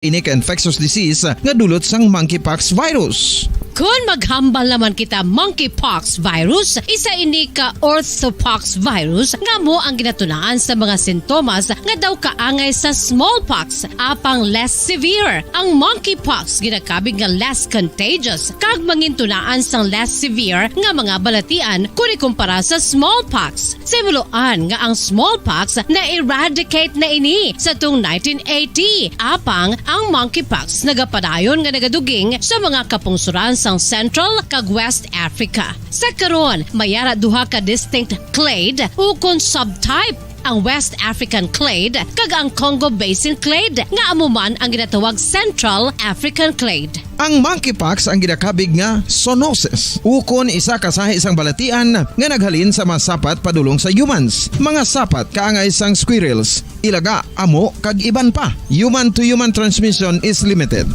ini ka infectious disease nga dulot sang monkeypox virus. Kung maghambal naman kita monkeypox virus, isa ini ka orthopox virus nga mo ang ginatunaan sa mga sintomas nga daw kaangay sa smallpox, apang less severe. Ang monkeypox ginakabig nga less contagious, kag mangintunaan sang less severe nga mga balatian kung ikumpara sa smallpox. Simuloan nga ang smallpox na eradicate na ini sa tung 1980, apang ang monkeypox nagapadayon nga nagaduging sa mga kapungsuran sang Central kag West Africa. Sa karon, mayara duha ka distinct clade ukon subtype, ang West African clade kag ang Congo Basin clade nga amuman ang ginatawag Central African clade. Ang monkeypox ang ginakabig nga zoonosis. Ukon isa ka sa isang balatian nga naghalin sa mga sapat padulong sa humans. Mga sapat kaangay sang squirrels, ilaga, amo kag iban pa. Human to human transmission is limited.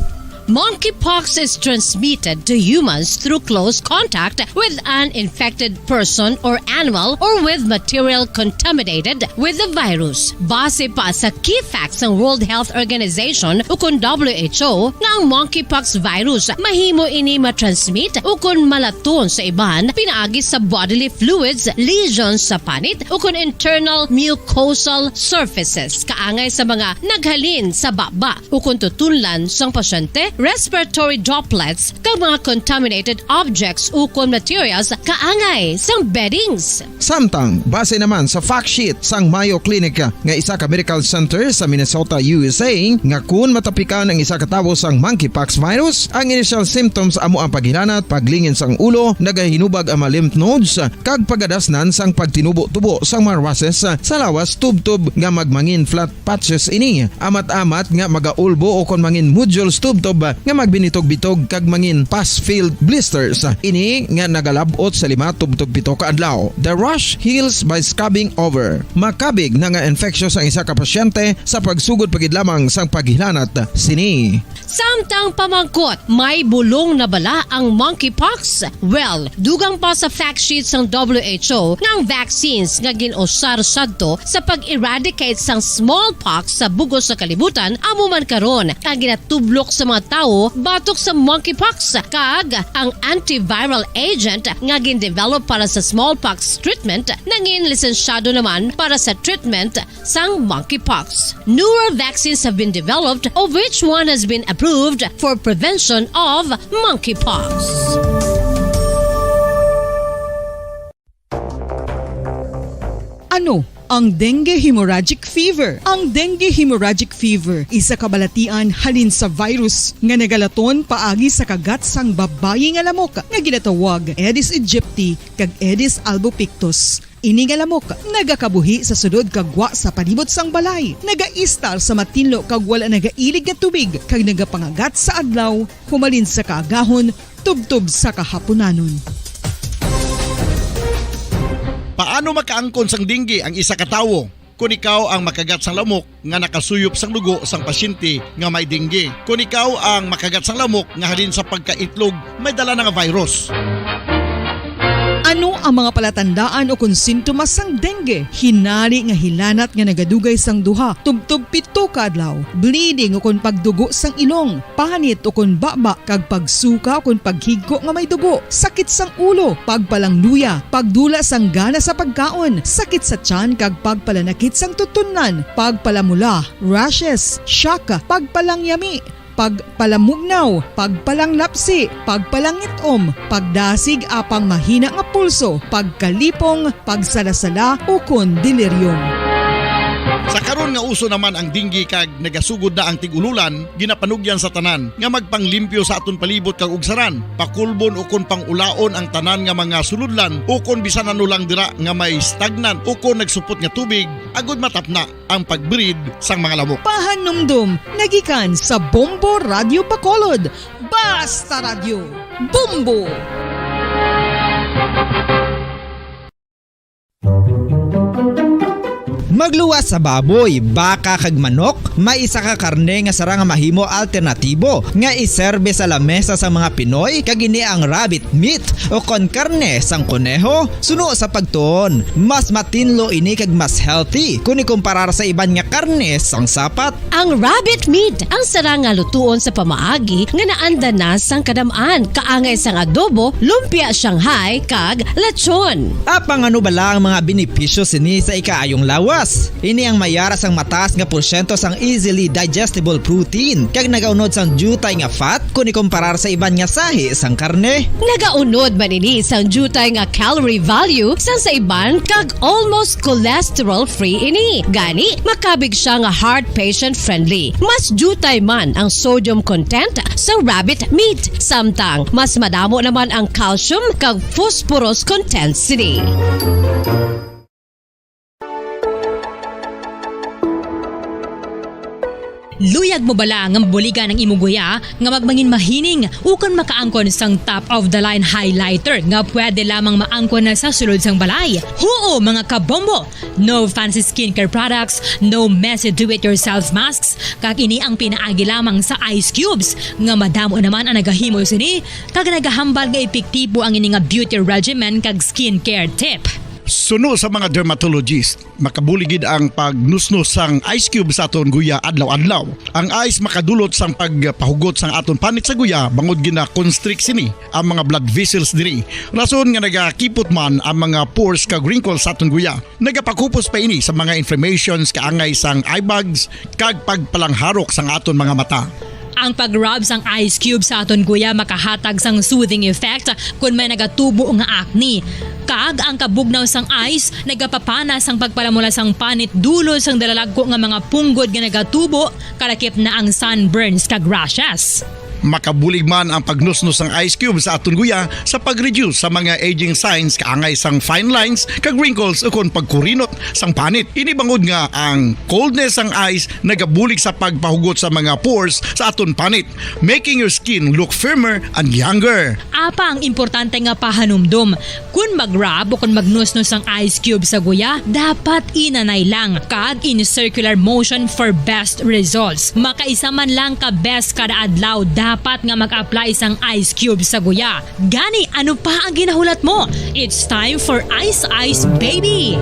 Monkeypox is transmitted to humans through close contact with an infected person or animal or with material contaminated with the virus. Base pa sa key facts ng World Health Organization ukon WHO nga ang monkeypox virus mahimo ini matransmit ukon malaton sa iban pinaagi sa bodily fluids, lesions sa panit ukon internal mucosal surfaces kaangay sa mga naghalin sa baba ukon tutunlan sang pasyente, respiratory droplets kag mga contaminated objects ukon materials kaangay sang beddings. Samtang, base naman sa fact sheet sang Mayo Clinic nga isa ka medical center sa Minnesota, USA, nga kun matapikan ang isa ka tawo sang monkeypox virus, ang initial symptoms amo ang paghilanat, paglingin sang ulo, nagahinubag ang mga lymph nodes, kag pagadasnan sang pagtinubo-tubo sang mga rashes sa lawas tubtob nga magmangin flat patches ini. Amat-amat nga magaulbo o kon mangin nodules tubtob nga magbinitog-bitog kag mangin pus-filled blisters. Ini nga nagalabot sa 5 tubtob 7 ka adlaw. The rash heals by scabbing over. Makabig na nga infectious ang isa ka pasyente sa pagsugod pagid lamang sang paghilanat sini. Samtang pamangkot, may bulong na bala ang monkeypox? Well, dugang pa sa fact sheets ng WHO nga ang vaccines nga ginusar sadto sa pag-eradicate sang smallpox sa bugos sa kalibutan amo man karon ang ginatublok sa mga tao batok sa monkeypox kag ang antiviral agent nga gin-develop para sa smallpox treatment nangin lisensyado naman para sa treatment sang monkeypox. Newer vaccines have been developed, of which one has been approved for prevention of monkeypox. Ano ang dengue hemorrhagic fever? Ang dengue hemorrhagic fever isa kabalatian halin sa virus nga nagalaton paagi sa kagat sang babayi nga lamok nga ginatawag Aedes aegypti kag Aedes albopictus. Ini nga lamok nagakabuhi sa sudod kagwa sa palibot sang balay, nagaistar sa matinlo kag wala nagailig nga tubig kag nagapangagat sa adlaw humalin sa kaagahon tubtob sa kahaponanon. Paano makaangkon sang dengue ang isa ka tawo? Kung ikaw ang makagat sang lamok nga nakasuyop sang dugo sang pasyente nga may dengue. Kung ikaw ang makagat sang lamok nga halin sa pagkaitlog may dala nga virus. Ano ang mga palatandaan o kung sintomas sang dengue? Hinari nga hilanat nga nagadugay sang duha, tubtob 7 ka adlaw, bleeding o kung pagdugo sang ilong, panit o kung baba, kag pagsuka o kung paghigko nga may dugo, sakit sang ulo, pagpalangluya, pagdula sang gana sa pagkaon, sakit sa tiyan kag pagpalanakit sang tutunan, pagpalamula, rashes, shock, pagpalangyami, pagpalamugnaw, pagpalanglapsi, pagpalangitom, pagdasig apang mahina nga pulso, pagkalipong, pagsalasala o kon delirium. Sa karon nga uso naman ang dengue kag nagasugod na ang tigululan, ginapanugyan sa tanan nga magpanglimpyo sa aton palibot kag ugsaran, pakulbon o kon pangulaon ang tanan nga mga suludlan o kon bisan ano lang dira nga may stagnan o kon nagsupot nga tubig agud matapna ang pagbreed sang mga lamok. Pahanumdum, nagikan sa Bombo Radio Bacolod. Basta Radio, Bombo! Magluwas sa baboy, baka kag manok, may isa ka karne nga sara nga mahimo alternatibo nga iserbe sa lamesa sa mga Pinoy kag ini ang rabbit meat o kon karne sang kuneho. Suno sa pagtuon, mas matinlo ini kag mas healthy kung ikumparar sa iban nga karne sang sapat. Ang rabbit meat ang sara nga lutuon sa pamaagi nga naanda na sang kadamaan, kaangay sang adobo, lumpia Shanghai kag lechon. Apang ano bala ang mga benepisyo sini sa ikaayong lawas? Ini ang mayaras ang mataas nga porsyento sang easily digestible protein kag nagaunod sang jutay nga fat kung ikumparar sa iban nga sahi sang karne. Nagaunod man ini sang jutay nga calorie value sang sa iban kag almost cholesterol free ini. Gani makabig siya nga heart patient friendly. Mas jutay man ang sodium content sa rabbit meat, samtang mas madamo naman ang calcium kag phosphorus content sini. Luyag mo bala nga mabuligan ang imuguya nga magmangin mahining ukon makaangkon sang top of the line highlighter nga pwede lamang maangkon na sa sulod sang balay. Huo mga kabombo! No fancy skincare products, no messy do-it-yourself masks, kag ini ang pinaagi lamang sa ice cubes nga madamo naman ang nagahimo sini kag nagahambal nga epektibo ang ini nga beauty regimen kag skincare tip. Suno sa mga dermatologist, makabuligid ang pagnusnos sang ice cube sa aton guya adlaw-adlaw. Ang ice makadulot sang pagpahugot sang aton panit sa guya bangod gina constrict sini ang mga blood vessels diri. Rason nga nagakipot man ang mga pores kag wrinkles sa aton guya. Nagapakupos pa ini sa mga inflammations kaangay sang eye bags kag pagpalangharok sang aton mga mata. Ang pag-rub sang ice cube sa aton guya makahatag sang soothing effect kung may nagatubo nga acne. Kag ang kabugnaw sang ice nagapapana sang pagpalamula sang panit dulo sang dalalagko nga mga punggod nga nagatubo kalakip na ang sunburns kag rashes. Makabulig man ang pagnusnos ng ice cube sa aton guya sa pag-reduce sa mga aging signs kaangay sang fine lines kag wrinkles o kon pagkurinot sang panit. Ini bangod nga ang coldness sang ice nagabulig sa pagpahugot sa mga pores sa aton panit, making your skin look firmer and younger. Apa ang importante nga pahanumdum, kung mag-rub o kung magnusnos ang ice cube sa guya, dapat inanay lang kag in circular motion for best results. Makaisa man lang ka best kada adlaw dapat nga mag-apply sang ice cube sa guya. Gani, ano pa ang ginahulat mo? It's time for Ice Ice Baby!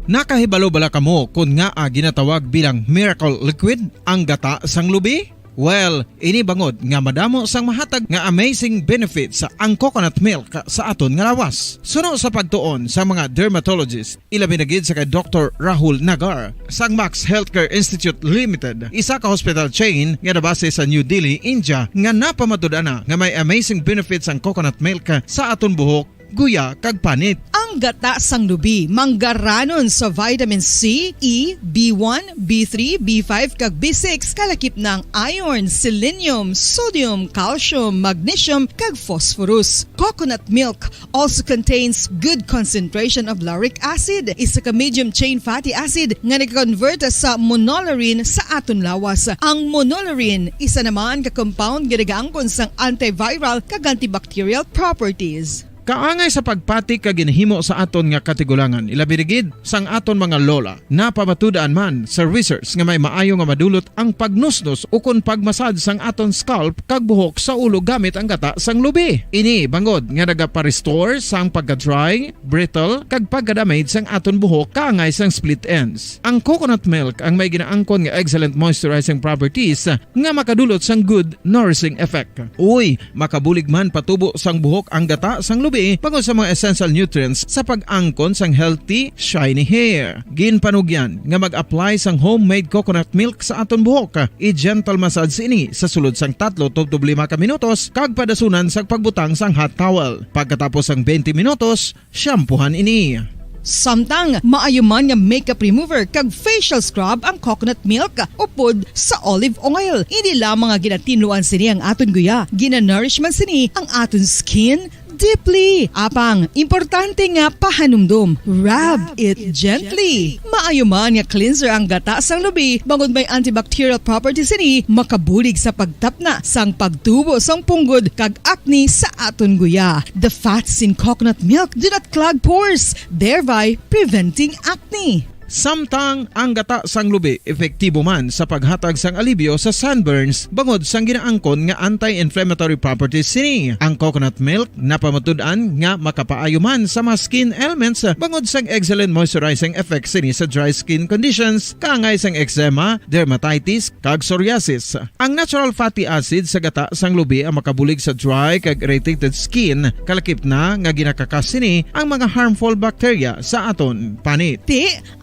Nakahibalo bala kamo kung nga ginatawag bilang miracle liquid ang gata sang lubi? Well, ini bangod nga madamo sang mahatag nga amazing benefit sa ang coconut milk sa aton nga lawas. Suno sa pagtuon sa mga dermatologist, ilabi na gid sa kay Dr. Rahul Nagar sang Max Healthcare Institute Limited, isa ka hospital chain nga nabase sa New Delhi, India, nga napamatud-ana nga may amazing benefits ang coconut milk sa aton buhok, guya kag panit. Ang gata sang lubi manggaranon sa vitamin C, E, B1, B3, B5 kag B6 kalakip ng iron, selenium, sodium, calcium, magnesium kag phosphorus. Coconut milk also contains good concentration of lauric acid, isa ka medium chain fatty acid nga nag-convert sa monolaurin sa aton lawas. Ang monolaurin isa naman ka compound nga nagaangkon sang antiviral kag antibacterial properties. Kaangay sa pagpati ka ginhimo sa aton nga katigulangan, ilabirigid sang aton mga lola. Napamatudaan man sa research nga may maayo nga madulot ang pagnusnos o kon pagmasad sang aton scalp kag buhok sa ulo gamit ang gata sang lubi. Ini bangod nga nagapa-restore sang pagka-dry, brittle kag pagka-damage sang aton buhok kaangay sang split ends. Ang coconut milk ang may ginaangkon nga excellent moisturizing properties nga makadulot sang good nourishing effect. Uy, makabulig man patubo sang buhok ang gata sang lubi bangod sa mga essential nutrients sa pag-angkon sang healthy, shiny hair. Ginpanugyan nga mag-apply sang homemade coconut milk sa aton buhok. I-gentle massage ini sa sulod sang 3 to 5 ka minutos kag padasunan sang pagbutang sang hot towel. Pagkatapos sang 20 minutos, shampoohan ini. Samtang maayo man nga makeup remover kag facial scrub ang coconut milk upod sa olive oil. Hindi lamang nga ginatinluan sini ang aton guya, gina-nourish man sini ang aton skin, deeply. Apang, importante nga pahanumdum. Rub it gently. Maayo man nga cleanser ang gata sang lubi, bangod may antibacterial properties ini, makabulig sa pagtapna sang pagtubo sang punggod kag acne sa aton guya. The fats in coconut milk do not clog pores, thereby preventing acne. Samtang ang gata sang lubi epektibo man sa paghatag sang alibyo sa sunburns bangod sang ginaangkon nga anti-inflammatory properties sini. Ang coconut milk napamatud-an nga makapaayo man sa mga skin ailments bangod sang excellent moisturizing effect sini sa dry skin conditions kaangay sang eczema, dermatitis kag psoriasis. Ang natural fatty acid sa gata sang lubi ang makabulig sa dry kag irritated skin, kalakip na nga ginakakas sini ang mga harmful bacteria sa aton panit.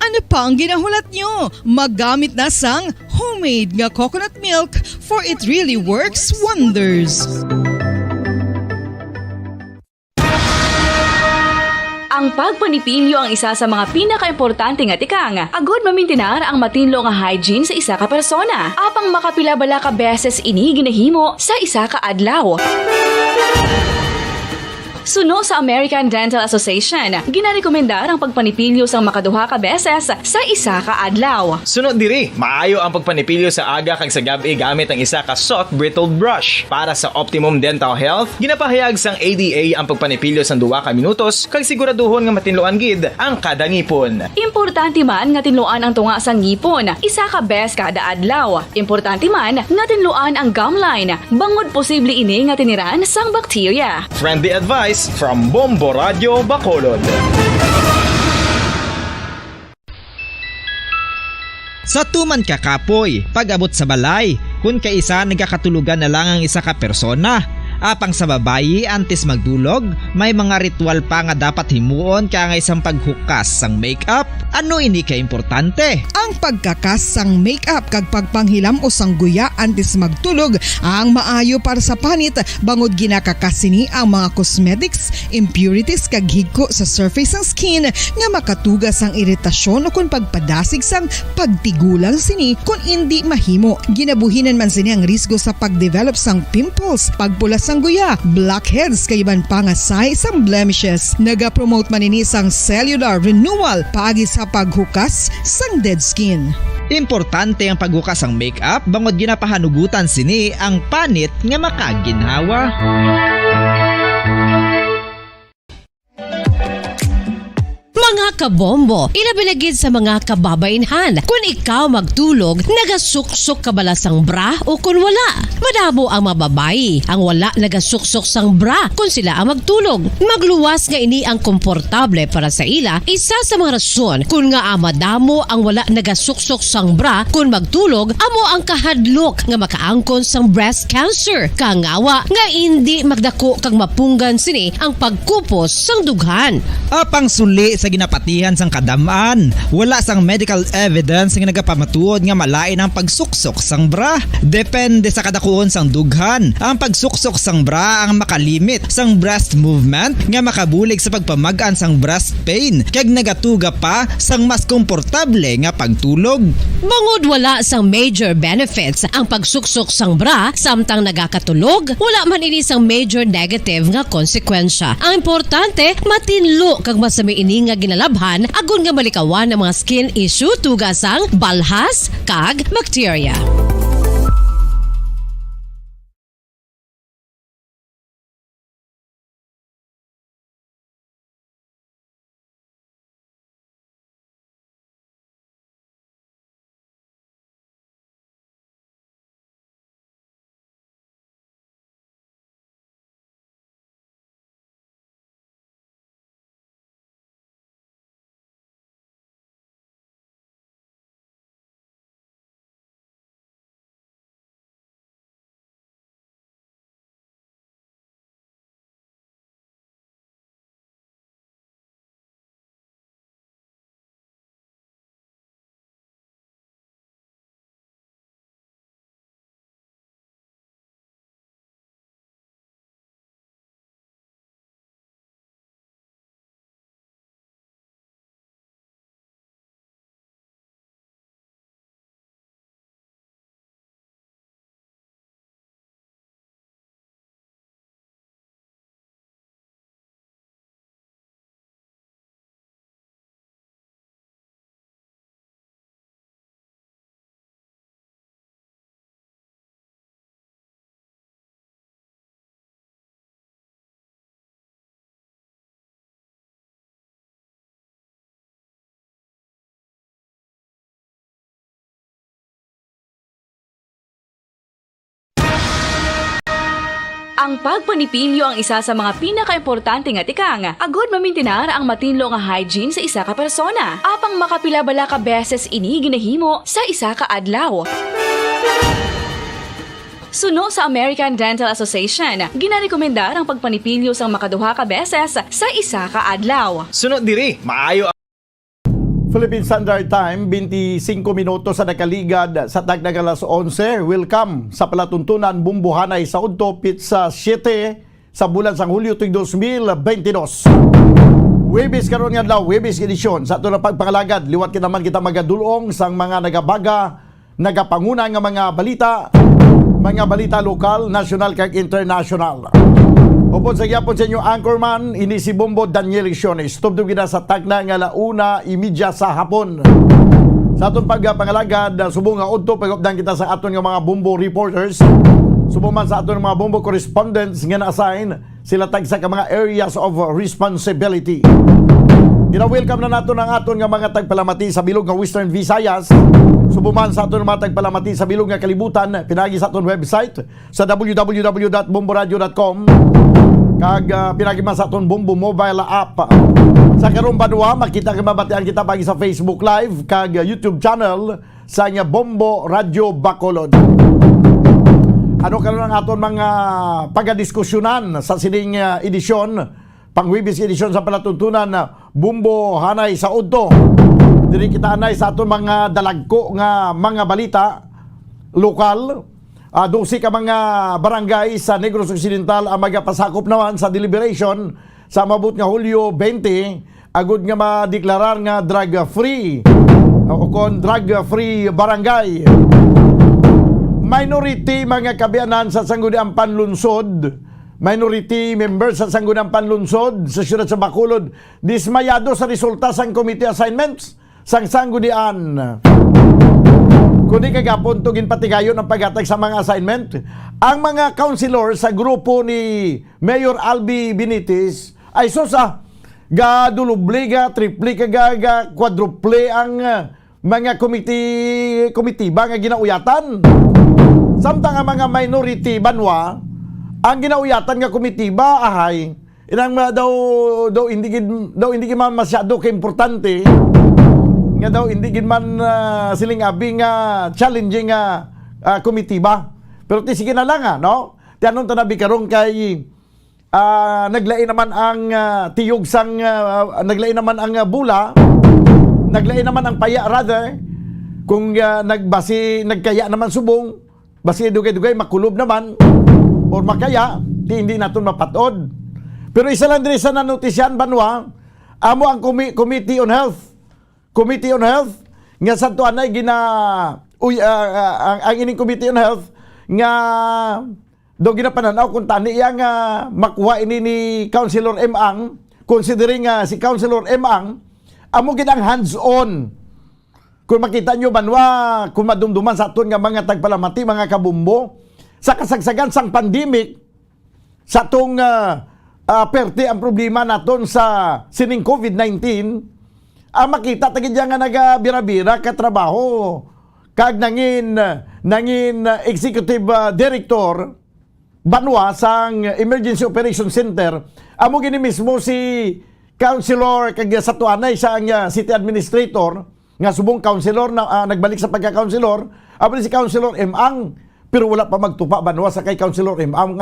Ano pa ang ginahulat nyo? Maggamit na sang homemade nga coconut milk for it really works wonders. Ang pagpanipilyo ang isa sa mga pinaka-importante nga tikang. Agod mamintinar ang matinlo nga hygiene sa isa ka persona. Apang makapila-bala ka beses ini ginahimo sa isa ka adlaw. Suno sa American Dental Association, ginarekomendar ang pagpanipilyo sang makaduha ka beses sa isa ka adlaw. Sunod diri, maayo ang pagpanipilyo sa aga kag sa gabi gamit ang isa ka soft brittled brush. Para sa optimum dental health, ginapahayag sang ADA ang pagpanipilyo sang 2 ka minutos kag siguraduhon nga matinluan gid ang kada ngipon. Importante man nga tinluan ang tunga sang ngipon, isa ka bes kada adlaw. Importante man nga tinluan ang gum line, bangod posible ini nga tiniran sang bakterya. Friendly advice from Bombo Radio Bacolod. Sa tuman ka kapoy, pag-abot sa balay, kung kaisa nagkakatulugan na lang ang isa ka persona. Apang sa babayi antes magdulog, may mga ritual pa nga dapat himuon kaya isang paghukas sang makeup. Ano ini ka importante? Ang pagkakas sang makeup kag pagpanghilam o sang guya antes magtulog ang maayo para sa panit bangod ginakakas sini ang mga cosmetics, impurities kag higko sa surface sang skin nga makatugas sang iritasyon o kung pagpadasig sang pagtigulang sini kung hindi mahimo. Ginabuhinan man sini ang risgo sa pagdevelop sang pimples, pagpula sang guya, blackheads kay iban pa nga size sang blemishes. Naga-promote man ini sang cellular renewal paagi sa paghukas sang dead skin. Importante ang paghukas ang makeup bangod ginapahanugutan sini ang panit nga makaginhawa. Mga kabombo, ilabilagid sa mga kababainhan. Kung ikaw magtulog, nagasuksok ka bala sang bra o kung wala. Madamo ang mababayi ang wala nagasuksok sang bra kung sila ang magtulog. Magluwas nga ini ang komportable para sa ila. Isa sa mga rason kung nga madamo ang wala nagasuksok sang bra kung magtulog, amo ang kahadlok nga makaangkon sang breast cancer. Kangawa nga hindi magdako kag mapunggan sini ang pagkupos sang dughan. Apang suli sa ginapatihan sang kadamaan, wala sang medical evidence nga nagapamatuod nga malain ang pagsuksok sang bra. Depende sa kadakuon sang dughan. Ang pagsuksok sang bra ang makalimit sang breast movement nga makabulig sa pagpamagaan sang breast pain kag nagatuga pa sang mas komportable nga pagtulog. Bangod wala sang major benefits ang pagsuksok sang bra samtang nagakatulog, wala man ini sang major negative nga konsekwensya. Ang importante, matinlo kag masami ini nga ginalabhan agon nga malikawan ang mga skin issue tugasang balhas kag bacteria. Ang pagpanipilyo ang isa sa mga pinakaimportante nga tikang. Agod mamintinar ang matinlo nga hygiene sa isa ka persona. Apang makapilabala ka beses ini ginahimo sa isa ka adlaw. Suno sa American Dental Association, ginarekomendar ang pagpanipilyo sang makaduha ka beses sa isa ka adlaw. Sunod diri, maayo Philippine Standard Time, 25 minutos sa nakaligad sa tagdag alas 11. Welcome sa palatuntunan bumbuhanay sa Udto Pizza 7 sa bulan sang Hulyo tuig 2022. Webis karon nga adlaw, Webis edisyon sa ato na pagpangalagad. Liwat kita naman kita magadulong sang mga nagabaga, nagapanguna nga mga balita lokal, national kag international. Upod sa gyapon sa inyo anchorman, ini si Bombo Daniel Lecciones. Tubdog gina sa tagna nga 1:30 sa hapon. Sa aton pagpangalagad, subong nga udto pagupdan kita sa aton nga mga Bombo reporters. Subong man sa aton mga Bombo correspondents nga na-assign sila tag sa mga areas of responsibility. Gina-welcome na nato ang aton nga mga tagpalamati sa bilog nga Western Visayas. Subuman sa aton mga tagpalamati sa bilog nga kalibutan, pinagi sa aton website sa www.bomboradio.com. Kag pinagi man sa aton Bombo mobile app. Sa karong banwa, makita ka mabatian kita pagi sa Facebook Live kag YouTube channel sa nga Bombo Radio Bacolod. Ano karon ang aton mga pagadiskusyonan sa sining edisyon, pang-Webis edisyon sa palatuntunan Bombo Hanay sa Udto. Diri kita anay sa aton mga dalagko nga mga balita lokal. 12 ka mga barangay sa Negros Occidental ang magapasakop naman sa deliberation sa mabut nga Hulyo 20 agud nga madeklarar nga drug-free o kon drug-free barangay. Minority mga kabiyanan sa Sangguniang Panlunsod, minority members sa Sangguniang Panlunsod sa siyudad sa Bacolod dismayado sa resulta sang committee assignments sang Sanggunian. Kundi kagapon tugin patigayon ang paghatag sa mga assignment. Ang mga councilor sa grupo ni Mayor Albi Benitez ay susa gaduloble ga, triple ga, quadruple ang mga komitiba nga ginauyatan. Samtang ang mga minority banwa ang ginauyatan nga komitiba ahay inang daw hindi man masyado ka importante nga daw hindi gid man siling abi nga challenging komitiba. Pero sige na lang no? Tianon tanabi karon kay naglain naman ang tiyog sang naglain naman ang bula, naglain naman ang paya rather kung nagkaya naman subong, basi dugay-dugay makulob naman or makaya, hindi naton mapatod. Pero isa lang diri sa nanotisyan banwa, amo ang Committee on Health nga sa tuan ay ang ining Committee on Health nga do ginapananaw kung tani iya nga makuha ini ni Councilor M. Ang, considering si Councilor M. Ang amo gid ang hands-on. Kung makita nyo banwa, kung madumduman sa aton nga mga tagpalamati, mga kabumbo, sa kasagsagan sang pandemic, sa atong perte ang problema naton sa sining COVID-19, makita tagid nga nagabira-bira ka trabaho kag nangin executive director banwa sang Emergency Operation Center. Amo gini mismo si Councilor kag sa tuanay sa city administrator nga subong councilor na nagbalik sa pagka-councilor. Amo si Councilor M. Ang, pero wala pa magtupa banwa sa kay Councilor M. Ang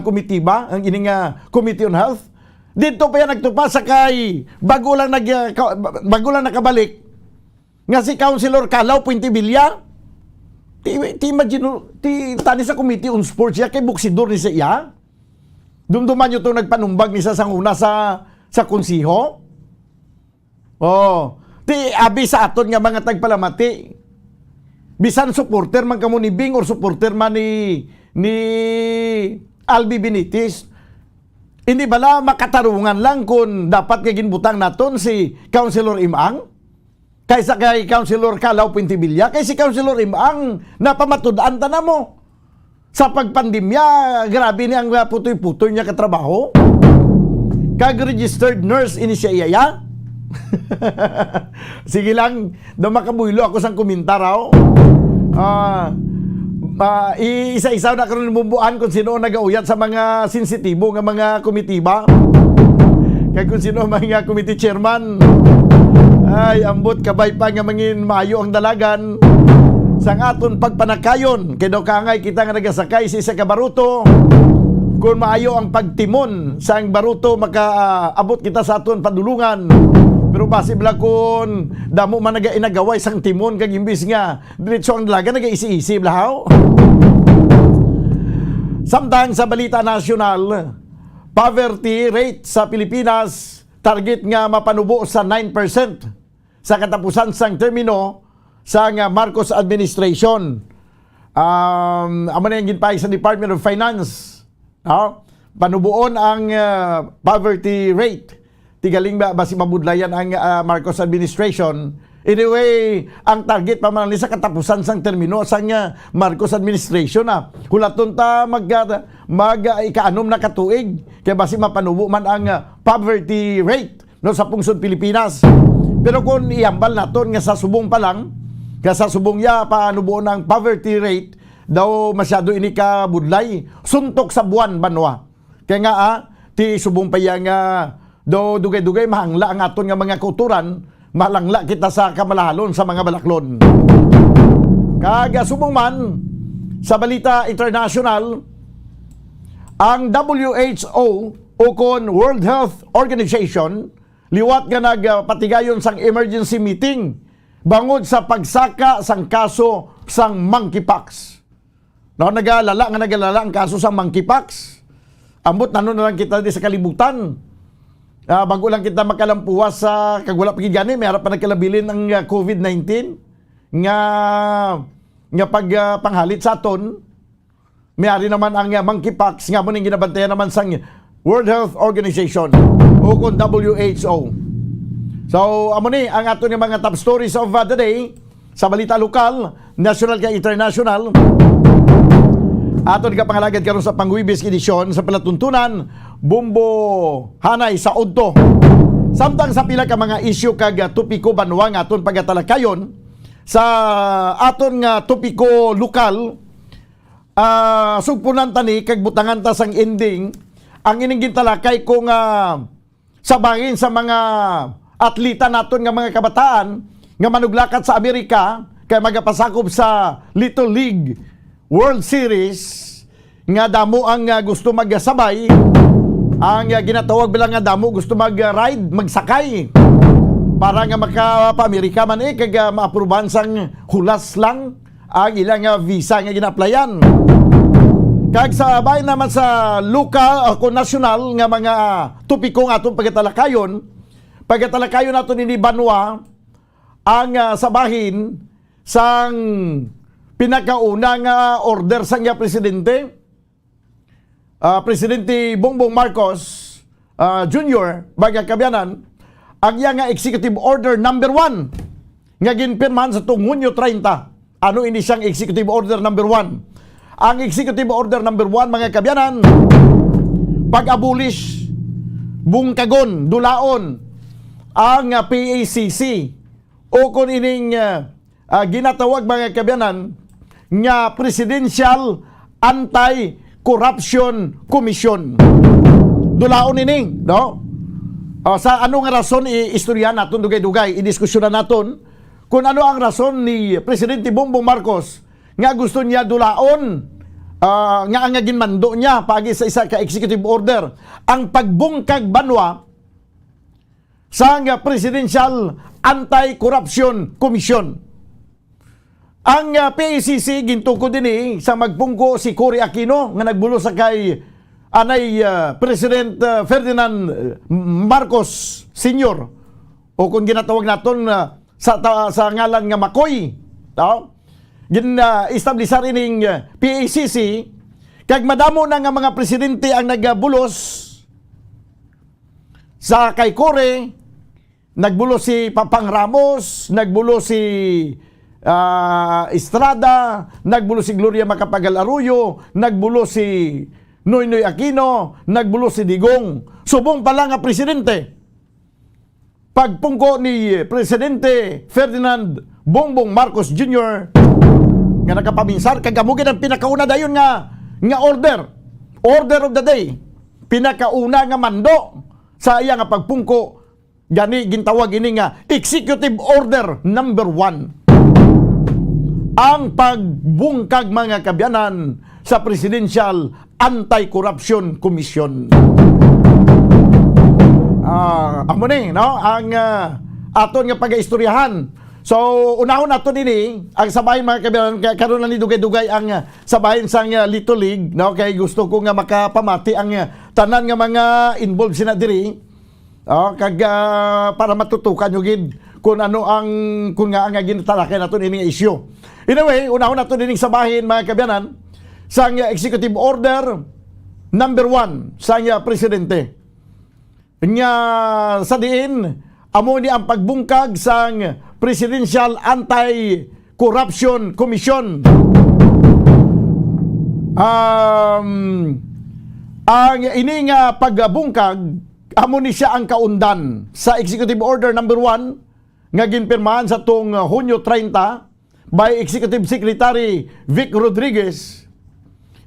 komitiba, ang ining Committee on Health. Dito pa yan nagtupa sa kay bago lang nakabalik nga si Councilor Calao Puentevilla. Imagine tani sa Committee on Sports ya kay buksidor ni siya. Dumduman nyo itong nagpanumbag ni sa sanguna sa konsiho. Abi sa aton nga mga tagpalamati. Bisan supporter man kamo ni Bing or supporter man ni Albi Benitez. Hindi bala makatarungan lang kung dapat kay ginbutang naton si Councilor Imang kaysa kay Councilor Calao Puentevilla. Kay si Councilor Imang napamatud-an ta mo sa pagpandemya, grabe ni ang putoy-putoy niya katrabaho. Kag-registered nurse ini siya iya. Sige lang, daw makabuylo ako sang komentar raw. Isa-isa na karon bumbuan kung sino nagauyat sa mga sensitibo nga mga komitiba. Kaya kung sino mga committee chairman, ay ambot kabay pa nga mangin maayo ang dalagan sang aton pagpanakayon. Kaya daw kaangay kita nga nagasakay sa isa ka baruto. Kung maayo ang pagtimon sang baruto, makaabot kita sa aton padulungan. Pero basibla kung damo man inagaway sang timon kag imbis nga diretso ang dalaga nagaisi-isi blahaw. Samtang sa balita nasyonal, poverty rate sa Pilipinas target nga mapanubo sa 9% sa katapusan sang termino sang Marcos administration. Amo na yung ginpahig sa Department of Finance. Panubuon ang poverty rate. Tigaling ba si mabudlayan ang Marcos administration. Anyway, ang target pa man sa katapusan sang termino sang Marcos administration hulaton ta ikaanom na katuig kaya basi mapanubo man ang poverty rate no sa pungsod Pilipinas. Pero kung iambal naton nga sa subong pa lang, sa subong ya panubuon ang poverty rate daw masyado ini ka budlay suntok sa buwan banwa. Kaya nga ti subong pa yang do dugay-dugay mahangla ang aton nga mga kulturan, malangla kita sa kamalahalon sa mga balaklon. Kaga subong man sa balita international, ang WHO o kon World Health Organization liwat nga nagpatigayon sang emergency meeting bangod sa pagsaka sang kaso sang monkeypox. No, nagalala ang kaso sang monkeypox. Ambot na lang kita di sa kalibutan. Bago lang kita makalampuwas sa kagwala pagigani, may harap pa nagkalabilin ang COVID-19 nga panghalit sa aton. Mayari naman ang monkeypox nga mo ning ginabantayan naman sang World Health Organization o kon WHO. So amo ni ang aton nga mga top stories of the day sa balita lokal, national kay international. Aton ka pangalagad karon sa pangwibis edisyon sa palatuntunan Bumbo Hanay sa Udto. Samtang sa pila ka mga isyu kag topiko banwa nga aton pagatalakayon sa aton nga topiko lokal, sugpunan tani kag butangan ta sang ending ang ining gintalakay kung sabangin sa mga atleta naton nga mga kabataan nga manuglakat sa Amerika kay magapasakop sa Little League World Series nga damo ang gusto magsabay, ang ginatawag bilang nga damo gusto mag-ride, magsakay para nga makapa-Amerika man kag maaprubahan sang hulas lang ang ilang visa nga gina-applyan. Kag sa bayan naman sa lokal o nasyonal nga mga topiko nga atong pagatalakayon naton ini banwa ang sabahin sang pinakaunang order sang presidente, Presidente Bongbong Marcos Jr. baga kabyanan, ang iya nga Executive Order number 1 nga ginpirmahan sa tuong Hunyo 30. Ano ini siyang Executive Order number 1? Ang Executive Order number 1, mga kabyanan, pag-abolish, bungkagon, dulaon ang PACC o kung ining ginatawag, mga kabyanan, nga Presidential Anti-Corruption Commission. Dulaon ini, no? Sa anong rason istorya naton dugay-dugay, idiskusyonan naton kung ano ang rason ni Presidente Bongbong Marcos nga gusto niya dulaon nga ang ginmando niya pagi sa isa ka executive order ang pagbungkag banwa sa Presidential Anti-Corruption Commission. Ang PACC gintukod din sa magpungko si Cory Aquino nga nagbulo sa kay anay President Ferdinand Marcos Sr. o kung ginatawag naton sa ngalan nga Makoy. Establishar ining PACC kag madamo na nga mga presidente ang nagbulos sa kay Cory. Nagbulos si Papang Ramos, nagbulos si Estrada, nagbulo si Gloria Macapagal Arroyo, nagbulo si Noynoy Aquino, nagbulo si Digong. Subong pala nga presidente. Pagpungko ni Presidente Ferdinand Bongbong Marcos Jr., nga nakapaminsar kag amugin ang pinakauna dayon nga order of the day, pinakauna nga mando sa iya nga pagpungko, gani gintawag ini nga executive order number 1, ang pagbungkag mga kabyanan sa Presidential Anti-Corruption Commission. Amo ni, no? Ang aton nga pag-istoryahan. So, unahon nato ini ang sabahin mga kabyanan, karon lang ni dugay-dugay ang sabahin sang Little League, no? Kay gusto ko nga makapamati ang tanan nga mga involved sina diri. Kag para matutukan yung gid kung ano ang kung nga ang ginatalakay nato ini nga issue. Anyway, unahon nato dining sabahin mga kabyanan sang executive order number 1 sang presidente. Nya sa diin amo ni ang pagbungkag sang Presidential Anti-Corruption Commission. Ang ini nga pagbungkag amo ni siya ang kaundan sa Executive Order number 1 nga ginpirmahan sa tong Hunyo 30 by Executive Secretary Vic Rodriguez,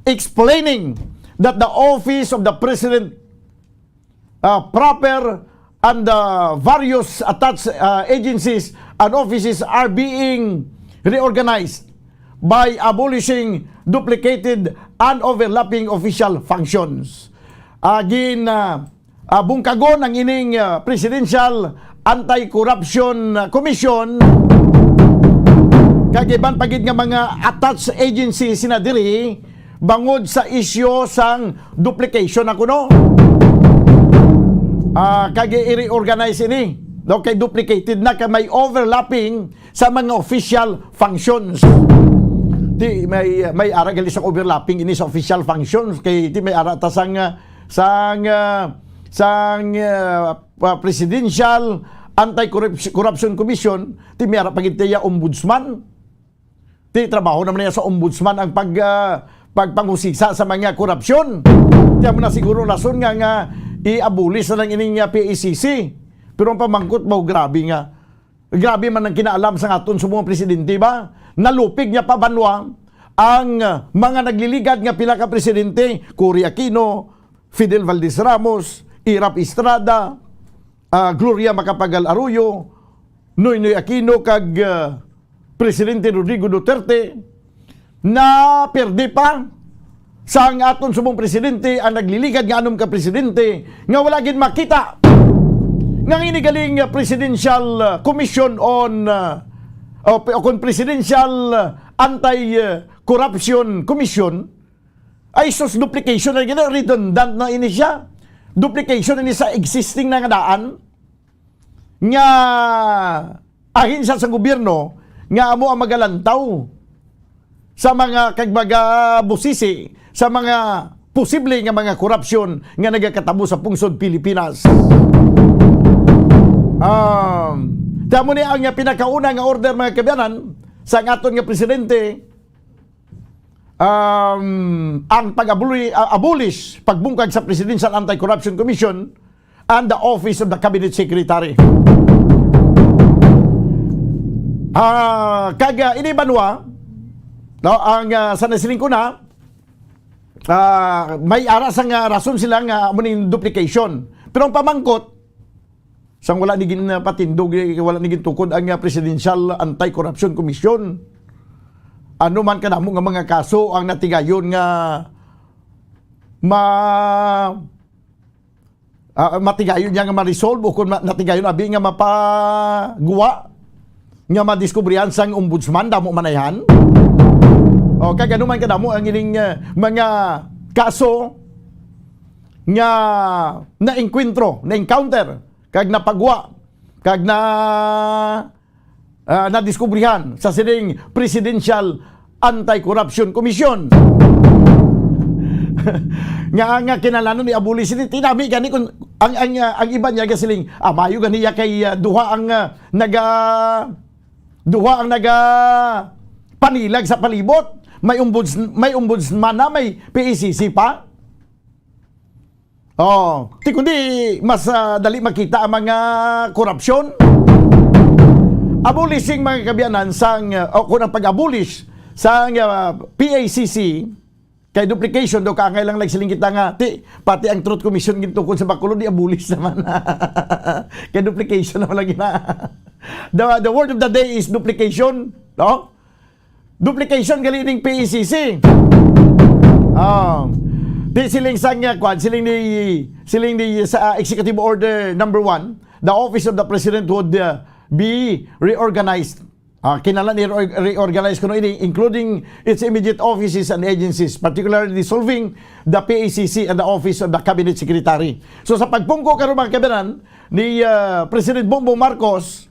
explaining that the office of the President proper and the various attached agencies and offices are being reorganized by abolishing duplicated and overlapping official functions. Bungkagon ang ining Presidential Anti-Corruption Commission kagiban pagid nga mga attached agencies sina diri bangod sa isyu sang duplication ako no. Kagi i-reorganize ini, no, kay duplicated na, kay may overlapping sa mga official functions. Di may ara gali sa overlapping ini sa official functions, kay di may ara ta sang Presidential Anti-Corruption Commission, di may ara pagitiya ombudsman. Di trabaho naman niya sa ombudsman ang pagpangusisa sa mga korupsyon. Di mo na siguro rason nga i-abolish na lang ining PACC. Pero ang pamangkot mo, grabe nga. Grabe man ang kinaalam sa aton sa mga presidente ba? Nalupig niya pa banwa ang mga nagliligad nga pila ka presidente, Cory Aquino, Fidel Valdez Ramos, Irap Estrada, Gloria Macapagal Arroyo, Noynoy Aquino kag Presidente Rodrigo Duterte, na perde pa sa ang aton subong presidente ang nagliligad nga anom ka presidente nga wala gid makita nga inigaling Presidential Commission on Presidential Anti-Corruption Commission ay sus duplication na gina, redundant na ini siya, duplication ini sa existing na nga daan nga ahensya sa gobyerno nga amo ang magalantaw sa mga kagbaga busisi sa mga posible nga mga korupsyon nga nagakatabo sa pungsod Pilipinas. Tamo ni ang pinakauna nga order mga kabyanan sa aton nga presidente, ang pag-abolish, pagbungkag sa Presidential Anti-Corruption Commission and the Office of the Cabinet Secretary. Kaga ini banwa, no, ang sa nasiling ko na, may aras ang rason sila nga muning duplication. Pero ang pamangkot, sang wala niging patindog, wala niging tukod ang Presidential Anti-Corruption Commission. Ano man kadamo nga mga kaso ang natigayon nga matigayon niya nga ma-resolve o kung natigayon abi nga mapagawa nga madiskubrihan sang ombudsman damo manayan. O kay gano man kadamo ang ining mga kaso nga na-encounter kag napagwa kag nadiskubrihan sa sining Presidential Anti-Corruption Commission. nga kinalanon ni abolish ni tinami gani kun ang iba niya gasiling mayo ganiya kay duha ang naga panilag sa palibot. May ombudsman na, may PACC pa. Di kundi mas dali makita ang mga korupsyon. Abolishing mga kabyanan sang kung ang pag-abolish sa PACC kay duplication do ka lang siling kita nga pati ang Truth Commission gintukod sa Bacolod di abulis naman. Kay duplication naman lagi na. The word of the day is duplication, no? Duplication galining PACC. Di siling sang kwan siling ni sa Executive Order number 1, the Office of the President would be reorganized. Kinalan reorganize ko ini, including its immediate offices and agencies, particularly dissolving the PACC and the Office of the Cabinet Secretary. So sa pagpungko karon mga kabinan ni President Bongbong Marcos,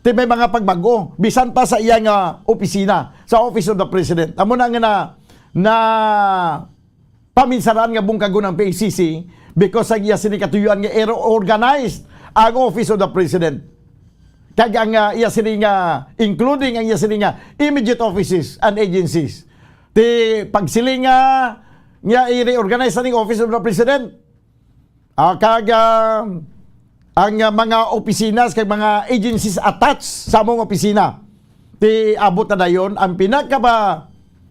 may mga pagbago bisan pa sa iyang opisina sa Office of the President. Amo na nga na paminsaran nga bungkago ng PACC because sa iya sinikatuyuan nga organized ang Office of the President. Kag ang iya sini nga including ang iya sini nga immediate offices and agencies. Ti pagsiling nga i-reorganize ning Office of the President. Kag ang mga opisina kag mga agencies attached sa among opisina. Ti abot na dayon ang pinaka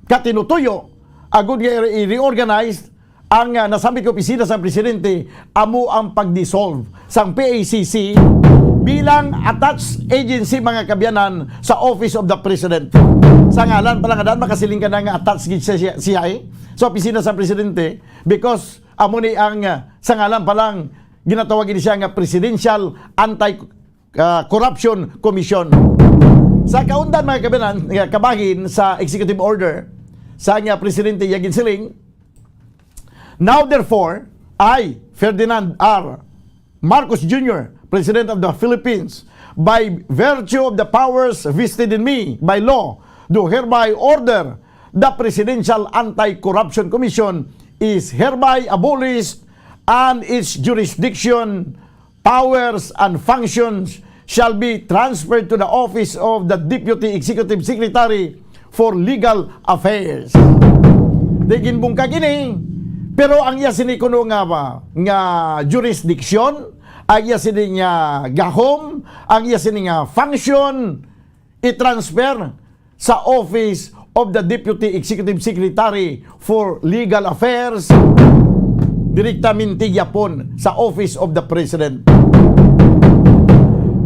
katinutuyo agud nga i-reorganize ang nasambit ko opisina sa presidente amo ang pag-dissolve sang PACC bilang attached agency mga kabyanan sa Office of the President. Sa ngalan pala nga makasiling ka na nga attached siya sa opisina sa presidente because amo ni ang sa ngalan palang ginatawag siya nga Presidential Anti-Corruption Commission. Sa kaundan mga kabyanan kabahin sa executive order sa nga presidente Yagin Siling, now therefore I, Ferdinand R. Marcos Jr., President of the Philippines, by virtue of the powers vested in me by law, do hereby order the Presidential Anti-Corruption Commission is hereby abolished and its jurisdiction, powers, and functions shall be transferred to the Office of the Deputy Executive Secretary for Legal Affairs. Digin bungkag ini, pero ang iya sini kuno nga jurisdiction, ang iya sini nga gahom, ang iya sini nga function, i-transfer sa Office of the Deputy Executive Secretary for Legal Affairs, direktamente yapon sa Office of the President.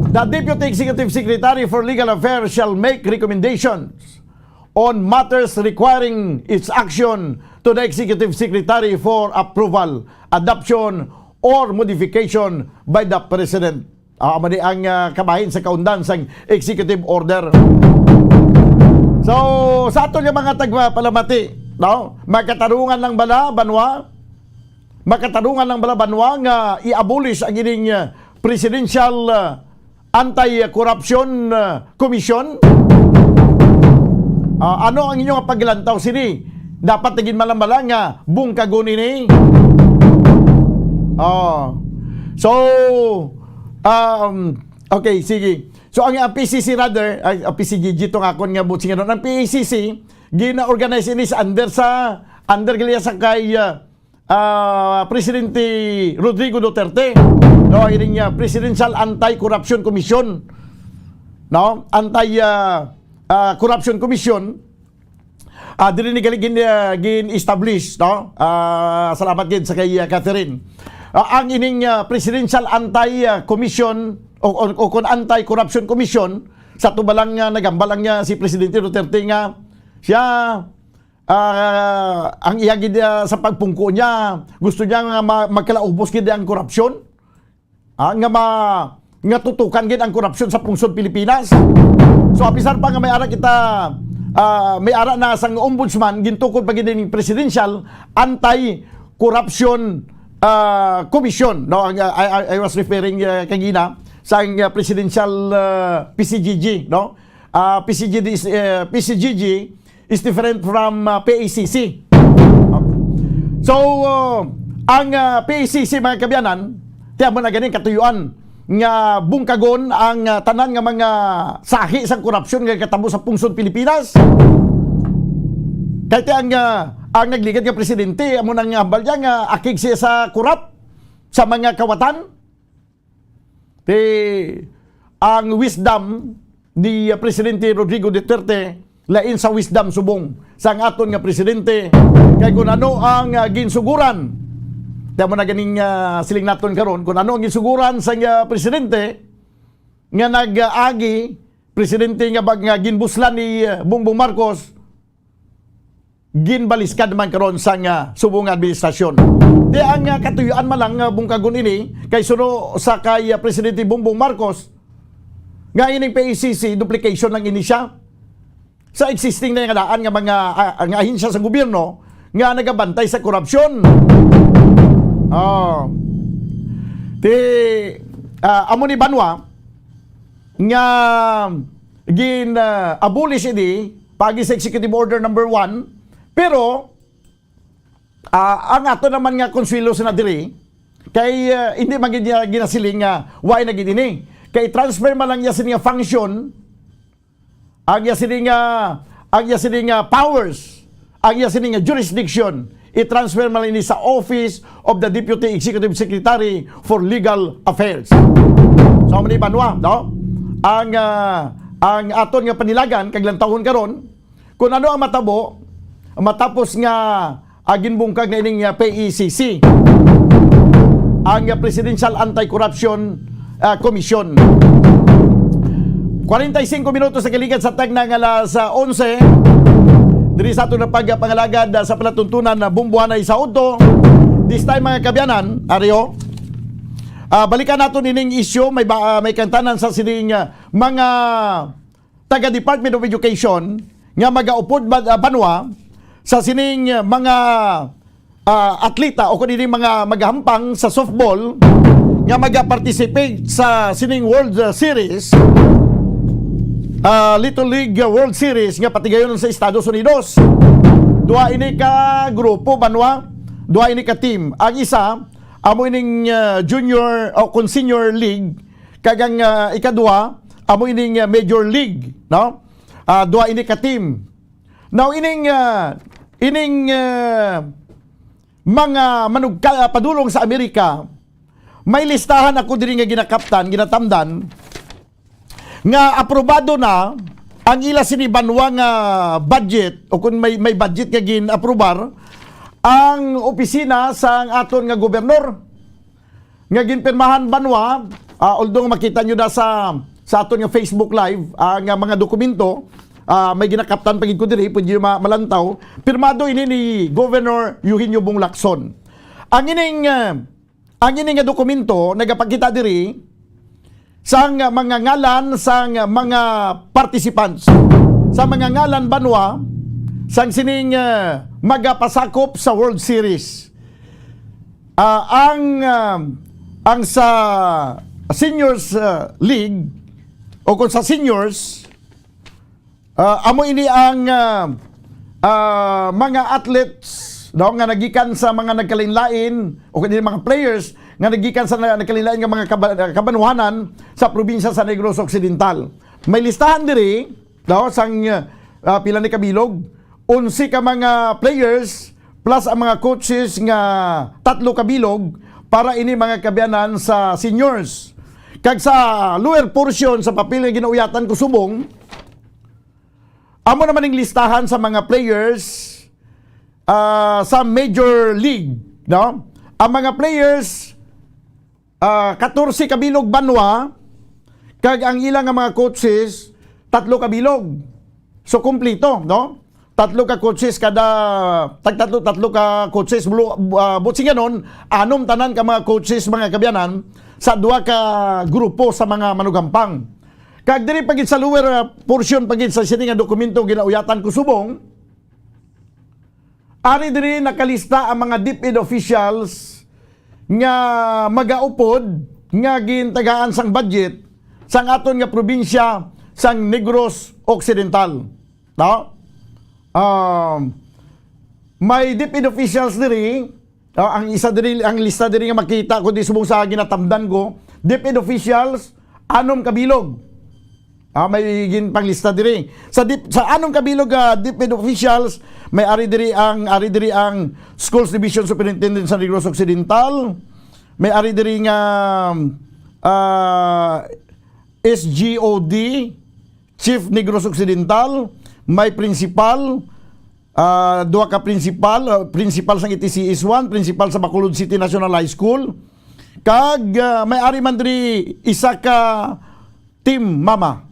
The Deputy Executive Secretary for Legal Affairs shall make recommendations on matters requiring its action to the Executive Secretary for approval, adoption, or modification by the President. Amani ang kabahin sa kaundan sa executive order. So, sa ato yung mga tagpalamati, no? Magkatarungan ng banwa, nga i-abolish ang ining Presidential Anti-Corruption Commission. Ano ang inyong paglantaw sini? Dapat tigin malambalang nga bungkagon ini. Okay, sige. So ang PCC rather, PCGG to nga kon nga butsi nga ang PACC gina-organize ini sa under giliya sa kay Presidente Rodrigo Duterte. No, ining Presidential Anti-Corruption Commission. No, Corruption Commission. Dili ni gin-establish, no? Salamat gid sa kay Catherine. Ang ining Presidential Anti-Commission o kon Anti-Corruption Commission sa tubalang nagambalang niya si Presidente Duterte nga siya ang iyagid sa pagpungko niya gusto niya nga magkalaubos gid ang korupsyon, nga tutukan gid ang korupsyon sa pungsod Pilipinas. So apisar pa nga may ara kita may ara na sang ombudsman gintukod pag ning Presidential Anti-Corruption Commission, no? I was referring kagina sa Presidential PCGG, no? PCGG is different from PACC. So ang PACC mga kabyanan tiya mo na ganing katuyuan nga bungkagon ang tanan nga mga sahi sa korupsyon nga katabo sa pungsod Pilipinas. Kaya ang nagligad nga presidente amo nang balya nga akig siya sa kurap sa mga kawatan. Ang wisdom ni Presidente Rodrigo Duterte lain sa wisdom subong sang aton nga presidente kay kung ano ang ginsuguran. Damo na ganing siling naton karon kung ano ang ginsuguran sang presidente nga nag-agi presidente nga ginbuslan ni Bongbong Marcos, ginbaliskad man karon sang subong administrasyon. Di ang katuyuan man lang bungkagon ini kay suno sa kay presidente Bongbong Marcos nga ining PACC duplication lang ini siya sa existing na nga daan nga mga nga ahensya sa gobyerno nga nagabantay sa korupsyon. Amo ni Banwa nga abolish ini pagi sa Executive Order number 1, pero ang ato naman nga konsuelo sa nadiri kay hindi man ginasiling nga why na gid ini kay transfer man lang niya sining function, ang sining powers, ang sining jurisdiction, i-transfer man ini sa Office of the Deputy Executive Secretary for Legal Affairs. So man ni Banwa, no? Ang aton nga panilagan kag lantawon karon kung ano ang matabo matapos nga ginbungkag na ining PACC, ang Presidential Anti-Corruption Commission. 45 minutos sa kaligan sa tag ng alas 11 diri sa ato na pagpangalagad sa palatuntunan na bumbuhanay sa Udto. This time mga kabyanan, Aryo, balikan nato ining issue, may kantanan sa sining mga taga Department of Education nga magaupod Banwa sa sining mga atleta o kundi mga magahampang sa softball nga mag-participate sa sining World Series, Little League World Series nga patigayon sa Estados Unidos. Duha ini ka grupo Banwa, duha ini ka team. Ang isa amo ining junior o senior league, kagang ikaduha amo ining major league, no? Duha ini ka team. Now ining mga padulong sa Amerika, may listahan ako diri nga ginatamdan nga aprobado na ang ila sini Banwa nga budget o kung may budget nga ginaprobar ang opisina sa aton nga gobernador nga ginpirmahan Banwa, although makita nyo na sa aton nga Facebook Live ang mga dokumento, may ginakaptan pagid ko diri pwede malantaw, pirmado ini ni Governor Eugenio Bong Lacson. Ang ining nga dokumento nagapakita diri sang mga ngalan sang mga participants, sa mga ngalan Banwa sang sining magapasakop sa World Series. Ang sa seniors league o kung sa seniors, amo ini ang mga athletes daw nga nagikan sa mga nagkalinlain o kundi mga players nga nagikan sa nagkalinlain nga mga kabanwanan sa probinsya sa Negros Occidental. May listahan diri daw sang pila ni kabilog, 11 ka mga players plus ang mga coaches nga 3 kabilog para ini mga kabyanan sa seniors. Kag sa lower portion sa papel nga ginauyatan ko subong, amo naman ang listahan sa mga players sa major league, no? Ang mga players 14 kabilog Banwa, kag ang ilang mga coaches 3 kabilog. So kumpleto, no? 3 ka coaches kada tatlo ka coaches butsi ganon, 6 tanan ka mga coaches mga kabyanan sa 2 ka grupo sa mga manugampang. Kag diri pagid sa lower portion pagid sa sini nga dokumento ginauyatan ko subong, ari diri nakalista ang mga DepEd officials nga magaupod nga gintagaan sang budget sang aton nga probinsya sang Negros Occidental, no? May DepEd officials diri, ang isa diri, ang lista diri nga makita ko di subong sa ginatamdan ko, DepEd officials 6 kabilog. May ginpanglista diri. Sa 6 kabilog DepEd officials, may ari diri ang Schools Division Superintendent sa Negros Occidental. May ari diri nga SGOD, Chief Negros Occidental. may principal, duha ka principal, principal sa ITC is 1, principal sa Bacolod City National High School, kag may ari man diri isa ka team mama.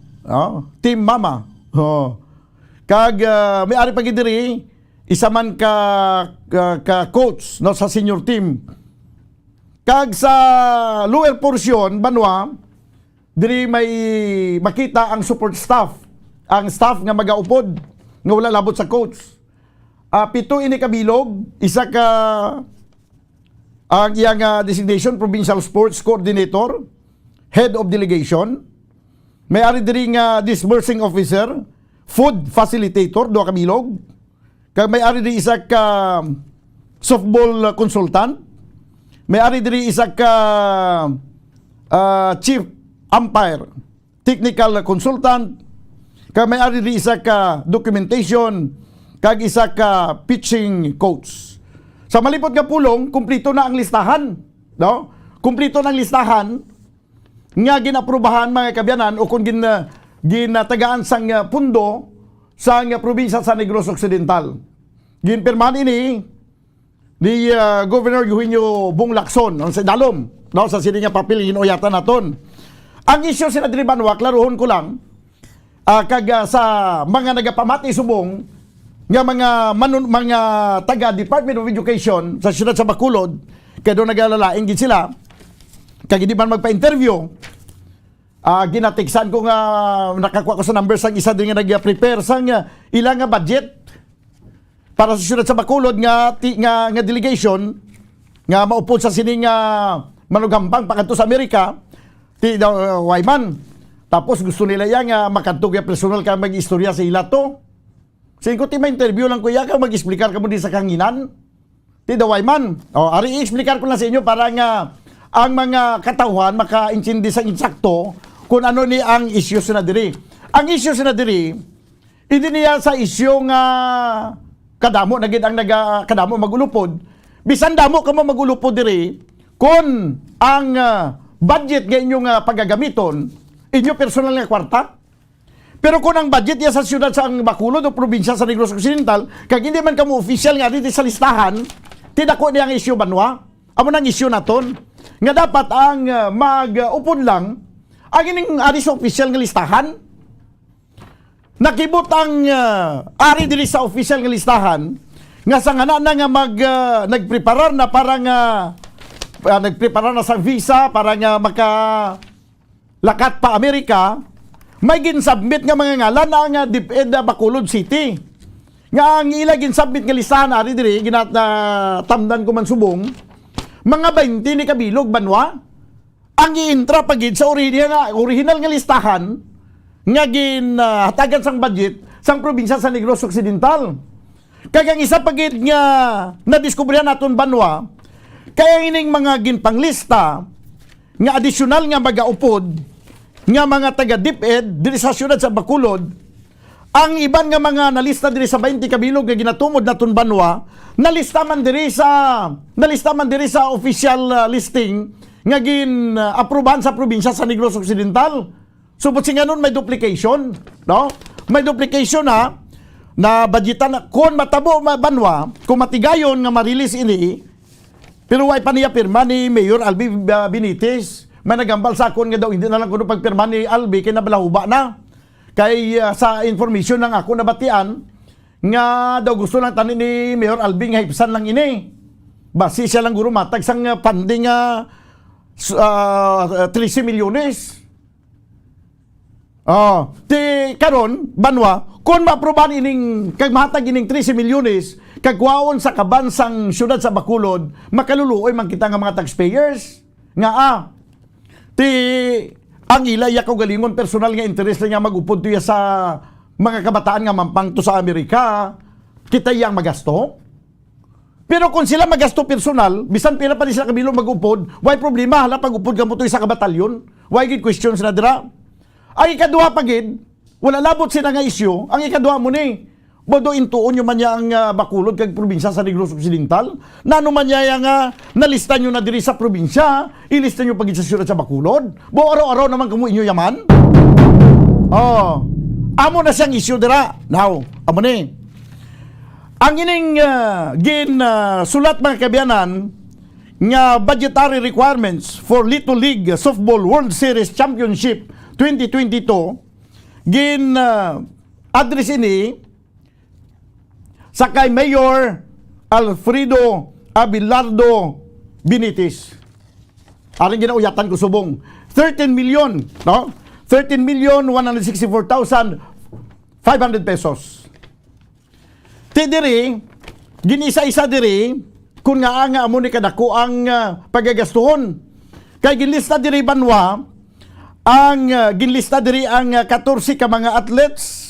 Team mama. Kag may ari pa gid diri isa man ka coach no sa senior team. Kag sa lower portion banwa diri may makita ang support staff. Ang staff nga magaupod nga wala labot sa coach. 7 ini kabilog, isa ka ang iyang designation Provincial Sports Coordinator, Head of Delegation. May ari diri nga disbursing officer, food facilitator, duha ka bilog. Kag may ari diri isa ka softball consultant. May ari diri isa ka chief umpire, technical consultant. Kag may ari diri isa ka documentation, kag isa ka pitching coach. Sa malipot nga pulong, kumplito na ang listahan, no? Kumplito na ang listahan nga ginaprubahan mga kabyanan o kung ginatagaan sang pundo sa probinsya sa Negros Occidental. Ginpirmahan ini ni Governor Eugenio Bong Lacson sa Dalom, no, sa sini nga papel ginuyatan naton. Ang isyu sila diri banwa, klaruhon ko lang, kag sa mga nagapamati subong nga mga taga Department of Education sa siyudad sa Bacolod, kaya doon nag-alalaing gid sila, kag hindi man magpa-interview. Ginatiksan ko nga nakakuha ko sa numbers ang isa din nga nag-prepare sang ilang nga budget para sa siyudad sa Bacolod nga delegation nga maupod sa sining manugambang pakanto sa Amerika ti Wayman. Tapos gusto nila yang makadtog ya personal ka mag-istorya sa ila to. Sin ko ti ma-interview lang kuya ka mag-explicar ka mo di sa kanginan. Ti Wayman. Ari i-explicar ko lang sa inyo para nga ang mga katawhan maka-intindi sa insakto kung ano ni ang issue sa diri. Ang issue sa diri, hindi niya sa issue nga kadamo nagid ang kadamo magulupod. Bisan damo ka mo magulupod diri kung ang budget nga inyong paggagamiton, inyo personal nga kwarta. Pero kung ang budget niya sa siyudad sa Bacolod o probinsya sa Negros Occidental, kag hindi man kamo official nga dito sa listahan, tidako niya ang issue banwa. Amo nang issue naton nga dapat ang mag-upod lang ang ining ari sa official nga listahan. Nakibot ang ari diri sa official nga listahan nga sa ngana na nga nagpreparar na para nga nagpreparar na sa visa para nga lakat pa Amerika. May ginsubmit nga mga ngalan na nga DepEd Bacolod City. Nga ang ila ginsubmit nga listahan ari diri tamdan ko man subong mga 20 ni kabilog banwa. Ang iintra pagid sa original nga listahan nga ginhatagan sang budget sang probinsya sa Negros Occidental. Kaya ang isa pagid nga nadiskubrihan naton banwa kaya ining mga ginpanglista nga additional nga magaupod nga mga taga DepEd diri sa siyudad sa Bacolod, ang iban nga mga nalista diri sa 20 kabilog nga ginatumod naton banwa, nalista man diri sa official listing nga gin-aprobahan sa probinsya sa Negros Occidental. Subot singanon may duplication, no? May duplication na budgetan kung matabo banwa, kung matigayon nga ma-release ini, pero way pa niya pirma ni Mayor Albi Benitez. May nagambal sa akon nga daw hindi na lang kuno pagpirma ni Albi kay nabalahuba na. Kay sa information ng ako nabatian nga daw gusto lang tanin ni Mayor Albi nga hipsan lang ini. Basi siya lang guro matag sang funding 13 milyones. Ti karon banwa kung maaprobahan ining kag mahatag ining 13 milyones kag kuwaon sa kabansang siyudad sa Bacolod, makaluluoy man kita nga mga taxpayers nga ti ang ilaya ko galingon personal nga interest lang nga magupod tuya sa mga kabataan nga mampang to sa Amerika, kita yang magasto. Pero kung sila magasto personal, bisan pila pa ni sila kabilong magupod, why problema hala pag-upod ka mo tuya sa kabatalyon? Why gid questions na dira? Ang ikaduha pagid, wala labot sila nga issue, ang ikaduha mo ni bodo intuon nyo man niya ang Bacolod kag probinsya sa Negros Occidental. Nano man niya yang nalista nyo na diri sa probinsya, ilista nyo pagid sa siyudad sa Bacolod. Bo araw-araw naman kamo inyo yaman. amo na siyang issue dira. Now, amo ni. Ang ining sulat mga kabiyanan nga budgetary requirements for Little League Softball World Series Championship 2022 address ini sa kay Mayor Alfredo Abelardo Benitez. Aring ginauyatan ko subong 13 million, no? 13,164,500 pesos. Ti diri ginisa-isa diri kung nga amo ni kadako ang pagagastuhon. Kay ginlista diri banwa ang ginlista diri ang 14 ka mga athletes,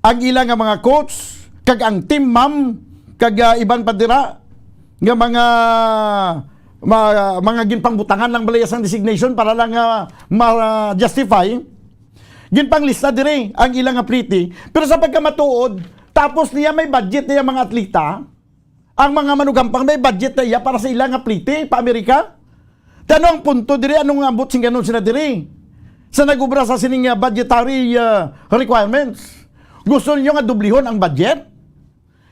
ang ilang nga mga coach, kag ang team ma'am, kag iban pa dira nga mga ginpangbutangan lang balay sang designation para lang ma-justify. Ginpanglista diri ang ilang atlete. Pero sa pagkamatuod, tapos niya may budget niya mga atleta, ang mga manugampang may budget na iya para sa ilang aplite pa Amerika. Tano ang punto diri, anong ambot sing ganon sila diri? Sa nagubra sa sining budgetary requirements. Gusto niyo nga dublihon ang budget?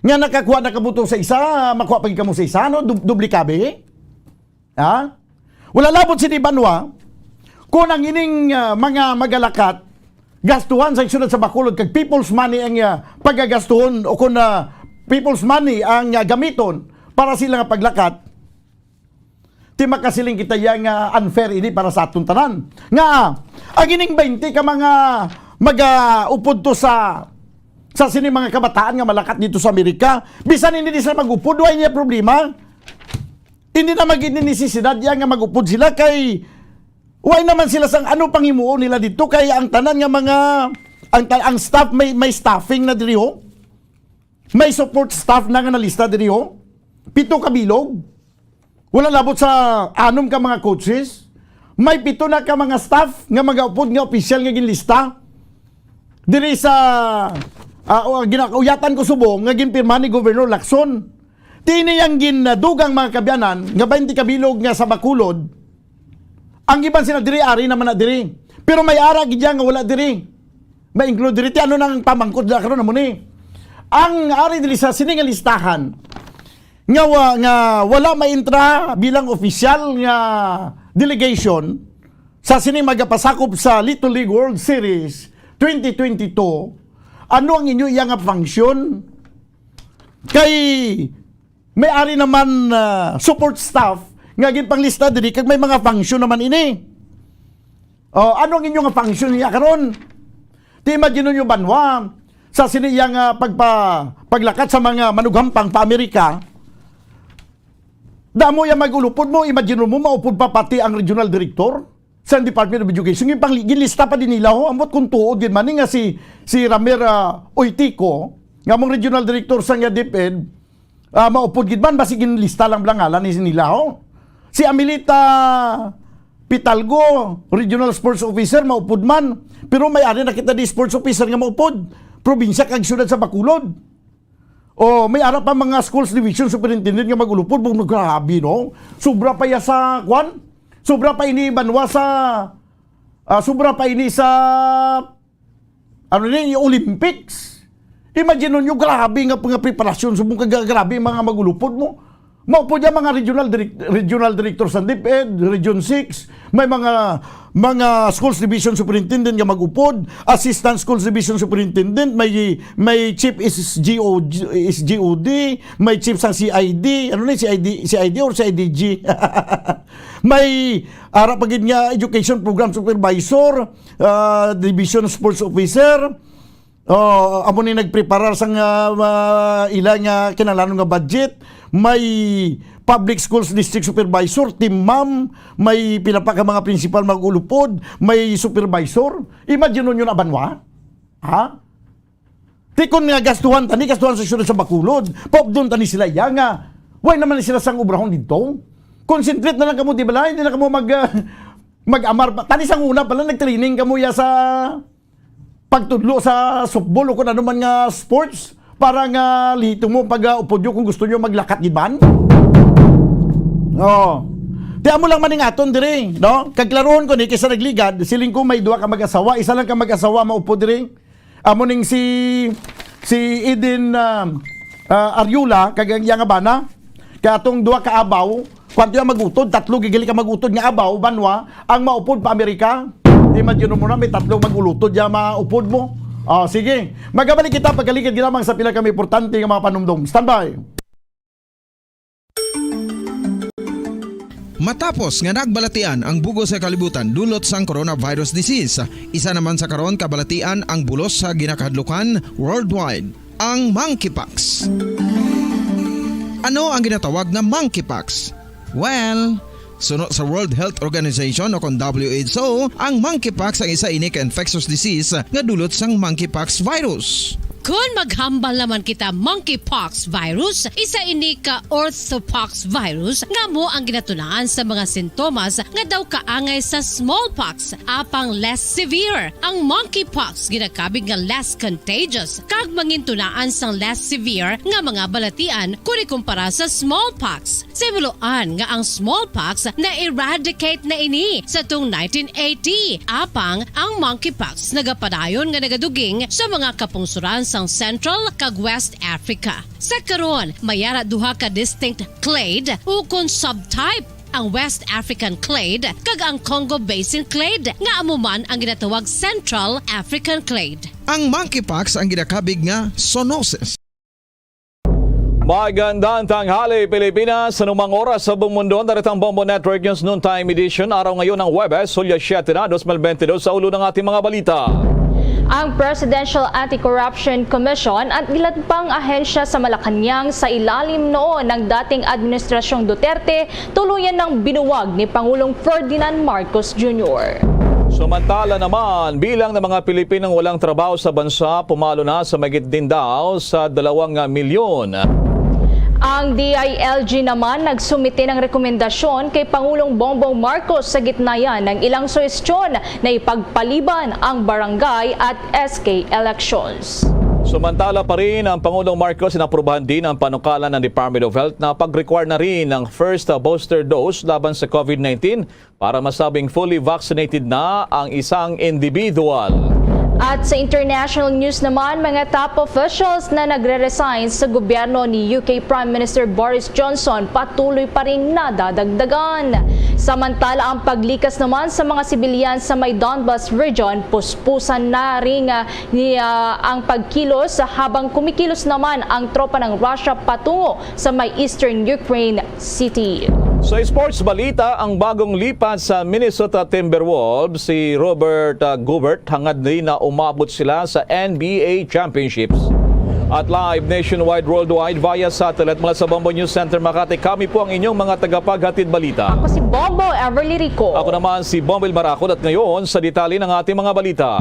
Nga nakakuha na kabuto sa isa, makuha pag mo sa isa, no? Dubli kabe? Ha? Wala labot si Banwa kung ang ining mga magalakat gastuhan sa isunod sa Bacolod kag people's money ang paggagastuhon o kung people's money ang gamiton para sila nga paglakat, ti makasiling kita yang unfair ini para sa atong tanan. Nga, ang ining 20 ka mga mag-upod to sa sini mga kabataan nga malakat dito sa Amerika, bisan hindi sila mag-upod, wala niya problema. Hindi na magiging nisisidad yan nga mag-upod sila kay wala naman sila sang ano pangimuon nila dito kay ang tanan nga mga ang staff may staffing na diri ho. May support staff na nga nalista diri ho. 7 ka bilog. Wala labot sa 6 ka mga coaches. May 7 na ka mga staff nga mag-upod nga official nga ginlista. Diri sa ginauyatan ko subong nga ginpirma ni Governor Lacson. Tini yang ginadugang mga kabyanan nga 20 ka bilog nga sa Bacolod. Ang iban sila diri ari naman na diri. Pero may ara gid nga wala diri. May include diri ti ano nang pamangkod da karon namo ni. Ang ari diri sa sining listahan nga wala maintra bilang opisyal nga delegation sa sining magapasakop sa Little League World Series 2022. Ano ang inyo iyang function? Kay may ari naman support staff nga ginpanglista diri kag may mga function naman ini. Ano ang inyong function niya karon? Ti imagine niyo banwa sa siniyang paglakat sa mga manugampang pa Amerika. Damo yang magulupod mo, imagine mo maupod pa pati ang regional director sa Department of Education. Yung ginlista pa din nila ho, ambot kung tuod din man nga si Ramer Oitico, nga mong regional director sa nga DepEd, maupod gid man basi ginlista lang blangalan ni nila ho. Si Amelita Pitalgo, regional sports officer, maupod man. Pero may ari na kita di sports officer nga maupod. Probinsya kag syudad sa Bacolod. O may ara pa mga schools division superintendent nga magulupod. Grabe no. Sobra pa ya sa kwan. Sobra pa ini banwa sa sobra pa ini sa Olympics. Imagine nyo grabe nga preparasyon subong grabe mga magulupod mo. Maupod yan mga regional director sa DepEd, Region 6, may mga schools division superintendent nga magupod, assistant schools division superintendent, may chief SGOD, may chief sa CID, ano na CID or CIDG. May ara pagid nga education program supervisor, division sports officer. Amo ni nagpreparar sang ilang kinahanglan nga budget. May public schools district supervisor, team ma'am, may pinapa ka mga principal magulupod, may supervisor. Imagine nyo na banwa? Ha? Tikon nga gastuhan sa syudad sa Bacolod. Pop doon tani sila iya nga. Why naman sila sang ubrahon dito? Concentrate na lang kamo, di ba? Hindi na kamo mag-amar pa. Tani sang una pala nag-training kamo ya sa pagtudlo sa softball o kung ano man nga sports. Para nga lito mo pag upod nyo kung gusto nyo maglakat giban. Tiyan mo lang maning aton dire, no? Kaglaroon ko ni kaysa nagligad, siling ko may 2 ka mag-asawa, isa lang ka mag-asawa maupod dire. amo ning si Eden Ariula kag yang bana katong duha ka abaw kwanto yung magutod, tatlo gigali ka magutod nga abaw banwa ang maupod pa Amerika. Imagine mo na may tatlo magulutod ya maupod mo. Sige. Magabalik kita pagkalikid ginamang sa pila kami importante nga mga panumdum. Standby. Matapos nga nagbalatian ang bugos sa kalibutan dulot sang coronavirus disease, isa naman sa karon kabalatian ang bulos sa ginakahadlukan worldwide, ang monkeypox. Ano ang ginatawag na monkeypox? Well, sunod sa World Health Organization o kung WHO, ang monkeypox ang isa ini ka infectious disease nga dulot sang monkeypox virus. Kung maghambal naman kita monkeypox virus, isa ini ka orthopox virus nga mo ang ginatunaan sa mga sintomas nga daw kaangay sa smallpox, apang less severe. Ang monkeypox ginakabig nga less contagious kag mangintunaan sang less severe nga mga balatian kung ikumpara sa smallpox. Simuloan nga ang smallpox na eradicate na ini sa tung 1980, apang ang monkeypox nagapadayon nga nagaduging sa mga kapungsuran sa Central kag West Africa. Sa karon, mayara duha ka distinct clade ukon subtype, ang West African clade kag ang Congo Basin clade nga amuman ang ginatawag Central African clade. Ang monkeypox ang ginakabig nga zoonosis. Magandang tanghali Pilipinas, sa numang oras sa buong mundo, naritang Bombo Network News Noontime Edition, araw ngayon ng Webes, Hulyo 7 na 2022, sa ulo ng ating mga balita. Ang Presidential Anti-Corruption Commission at ilan pang ahensya sa Malacanang sa ilalim noon ng dating Administrasyong Duterte tuluyan ng binuwag ni Pangulong Ferdinand Marcos Jr. Samantala naman, bilang ng mga Pilipinong walang trabaho sa bansa, pumalo na sa mahigit din daw sa 2 milyon. Ang DILG naman nagsumite ng rekomendasyon kay Pangulong Bongbong Marcos sa gitna yan ng ilang suhestyon na ipagpaliban ang barangay at SK elections. Samantala pa rin, ang Pangulong Marcos inaprubahan din ang panukalan ng Department of Health na pag-require na rin ng first booster dose laban sa COVID-19 para masabing fully vaccinated na ang isang individual. At sa international news naman, mga top officials na nagre-resign sa gobyerno ni UK Prime Minister Boris Johnson patuloy pa rin nadadagdagan. Samantala, ang paglikas naman sa mga sibilyan sa may Donbas region, puspusan na rin ang pagkilos habang kumikilos naman ang tropa ng Russia patungo sa may eastern Ukraine city. Sa sports balita, ang bagong lipat sa Minnesota Timberwolves, si Robert Gobert, hangad din na umabot sila sa NBA Championships. At live nationwide, worldwide, via satellite mula sa Bombo News Center Makati, kami po ang inyong mga tagapaghatid balita. Ako si Bombo Everly Rico. Ako naman si Bombel Maracol at ngayon sa detalye ng ating mga balita.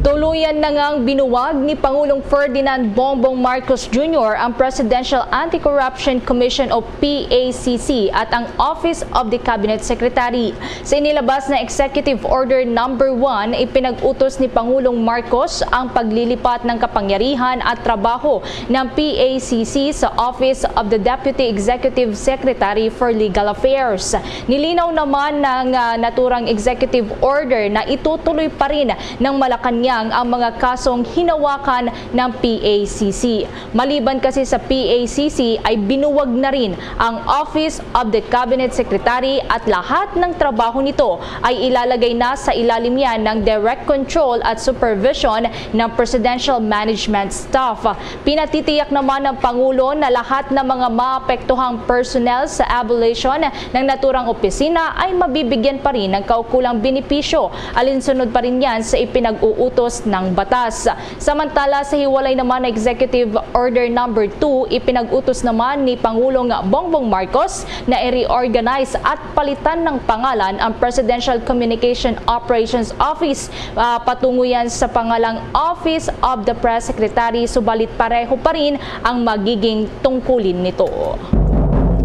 Tuluyan na ngang binuwag ni Pangulong Ferdinand Bongbong Marcos Jr. ang Presidential Anti-Corruption Commission o PACC at ang Office of the Cabinet Secretary. Sa inilabas na Executive Order No. 1, ipinag-utos ni Pangulong Marcos ang paglilipat ng kapangyarihan at trabaho ng PACC sa Office of the Deputy Executive Secretary for Legal Affairs. Nilinaw naman ng naturang Executive Order na itutuloy pa rin ng Malacanang ang mga kasong hinawakan ng PACC. Maliban kasi sa PACC ay binuwag na rin ang Office of the Cabinet Secretary at lahat ng trabaho nito ay ilalagay na sa ilalim yan ng direct control at supervision ng Presidential Management Staff. Pinatitiyak naman ng Pangulo na lahat ng mga maapektuhang personnel sa abolition ng naturang opisina ay mabibigyan pa rin ng kaukulang benepisyo. Alinsunod pa rin yan sa ipinag-uutos ng batas. Samantala, sa hiwalay naman na Executive Order No. 2, ipinag-utos naman ni Pangulong Bongbong Marcos na i-reorganize at palitan ng pangalan ang Presidential Communication Operations Office. Patungo yan sa pangalang Office of the Press Secretary, subalit pareho pa rin ang magiging tungkulin nito.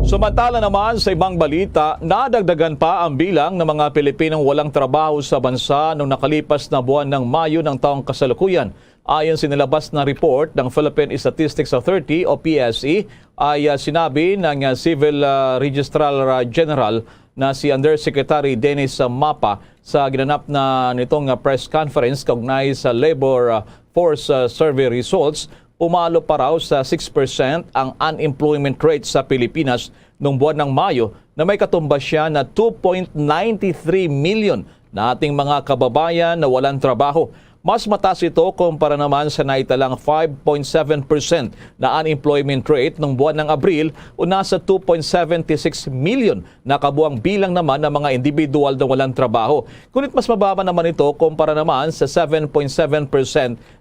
Samantala naman sa ibang balita, nadagdagan pa ang bilang ng mga Pilipinong walang trabaho sa bansa noong nakalipas na buwan ng Mayo ng taong kasalukuyan. Ayon sa nilabas na report ng Philippine Statistics Authority o PSE, ay sinabi ng Civil Registrar General na si Undersecretary Dennis Mapa sa ginanap na nitong press conference kaugnay sa labor force survey results. Pumalo pa raw sa 6% ang unemployment rate sa Pilipinas noong buwan ng Mayo na may katumbas siya na 2.93 million na ating mga kababayan na walang trabaho. Mas mataas ito kumpara naman sa naitalang 5.7% na unemployment rate noong buwan ng Abril o nasa 2.76 million na kabuang bilang naman ng mga individual na walang trabaho. Ngunit mas mababa naman ito kumpara naman sa 7.7%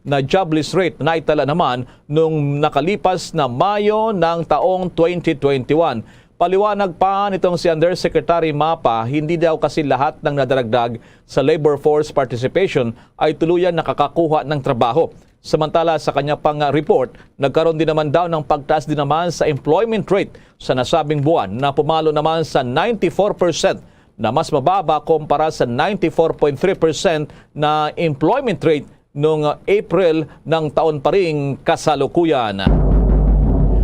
na jobless rate na naitala naman noong nakalipas na Mayo ng taong 2021. Paliwanag pa nitong si Undersecretary Mapa, hindi daw kasi lahat ng nadaragdag sa labor force participation ay tuluyan nakakakuha ng trabaho. Samantala sa kanya pang report, nagkaroon din naman daw ng pagtaas din naman sa employment rate sa nasabing buwan na pumalo naman sa 94% na mas mababa kumpara sa 94.3% na employment rate noong April ng taon pa ring kasalukuyan.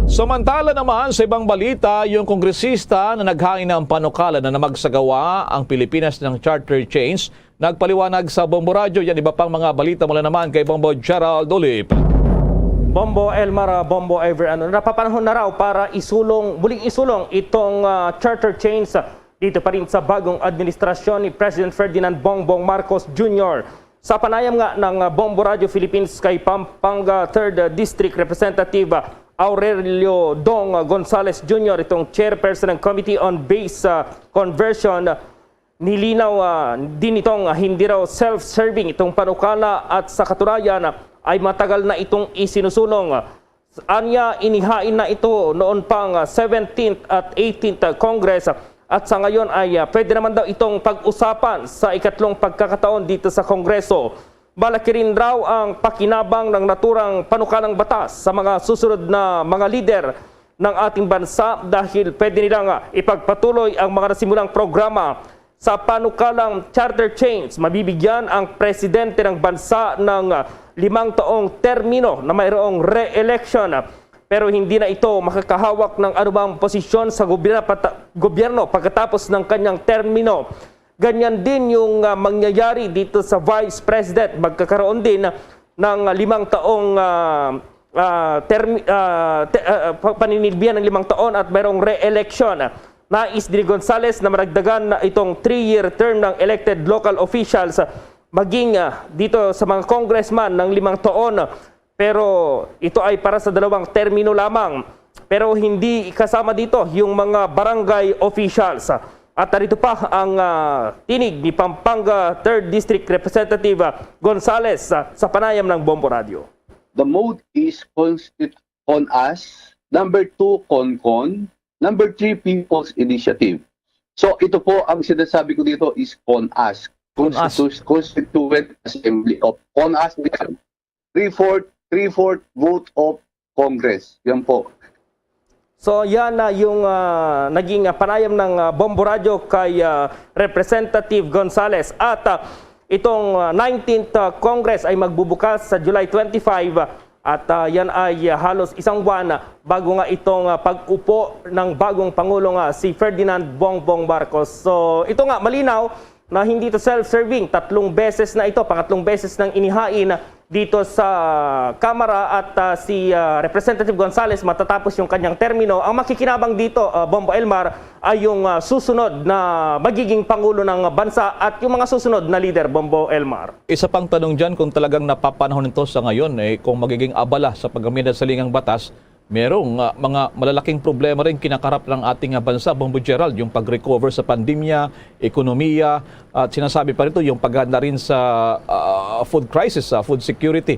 Samantala naman sa ibang balita, yung kongresista na naghain ng panukala na namagsagawa ang Pilipinas ng charter change, nagpaliwanag sa Bombo Radio. Yan iba pang mga balita mula naman kay Bombo Gerald Olip. Bombo Elmar, Bombo Ever, napapanahon na raw para muling isulong itong charter change dito pa rin sa bagong administrasyon ni President Ferdinand Bongbong Marcos Jr. Sa panayam nga ng Bombo Radio Philippines kay Pampanga 3rd District Representative Aurelio Dong Gonzales Jr., itong chairperson ng Committee on Base Conversion, nilinaw din itong hindi raw self-serving itong panukala at sa katunayan ay matagal na itong isinusulong. Anya, inihain na ito noon pang 17th at 18th Congress at sa ngayon ay pwede naman daw itong pag-usapan sa ikatlong pagkakataon dito sa Kongreso. Malaki rin raw ang pakinabang ng naturang panukalang batas sa mga susunod na mga lider ng ating bansa dahil pwede nilang ipagpatuloy ang mga nasimulang programa. Sa panukalang charter change, mabibigyan ang presidente ng bansa ng 5 taong termino na mayroong re-election. Pero hindi na ito makakahawak ng anumang posisyon sa gobyerno pagkatapos ng kanyang termino. Ganyan din yung mangyayari dito sa Vice President. Magkakaroon din ng 5 taong paninilbihan ng 5 taon at mayroong re-election. Nais ni Gonzales na maragdagan na itong 3-year term ng elected local officials maging dito sa mga congressman ng 5 taon. Pero ito ay para sa 2 termino lamang. Pero hindi kasama dito yung mga barangay officials. At narito pa ang tinig ni Pampanga 3rd District Representative Gonzales sa panayam ng Bombo Radio. The mode is on us. Number 2, CONCON. Number 3, People's Initiative. So ito po ang sinasabi ko dito is on us. Constituent Assembly of on us. 3/4 vote of Congress. Yan po. So yan na yung naging panayam ng Bombo Radio kay Representative Gonzales. At itong 19th Congress ay magbubukas sa July 25 at yan ay halos isang buwan bago nga itong pag-upo ng bagong Pangulong si Ferdinand Bongbong Marcos. So ito nga malinaw na hindi ito self-serving. 3 beses na ito, pangatlong beses nang inihain dito sa Kamara at si Representative Gonzales matatapos yung kanyang termino. Ang makikinabang dito, Bombo Elmar, ay yung susunod na magiging Pangulo ng bansa at yung mga susunod na leader, Bombo Elmar. Isa pang tanong dyan kung talagang napapanahon nito sa ngayon, kung magiging abala sa paggamit sa lingang batas, merong mga malalaking problema rin kinakarap ng ating bansa, Bombo Gerald, yung pag-recover sa pandemya, ekonomiya, at sinasabi pa rito yung paghanda rin sa food crisis, food security,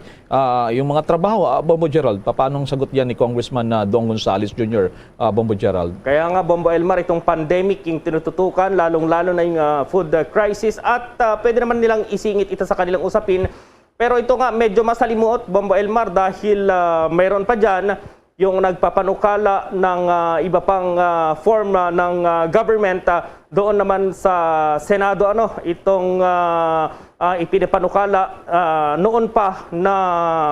yung mga trabaho, Bombo Gerald. Paano sagot yan ni Congressman Dong Gonzales Jr., Bombo Gerald? Kaya nga, Bombo Elmar, itong pandemic yung tinututukan, lalong-lalo na yung food crisis at pwede naman nilang isingit ito sa kanilang usapin. Pero ito nga, medyo masalimuot, Bombo Elmar, dahil mayroon pa dyan yung nagpapanukala ng iba pang form ng government doon naman sa Senado itong ipinapanukala noon pa na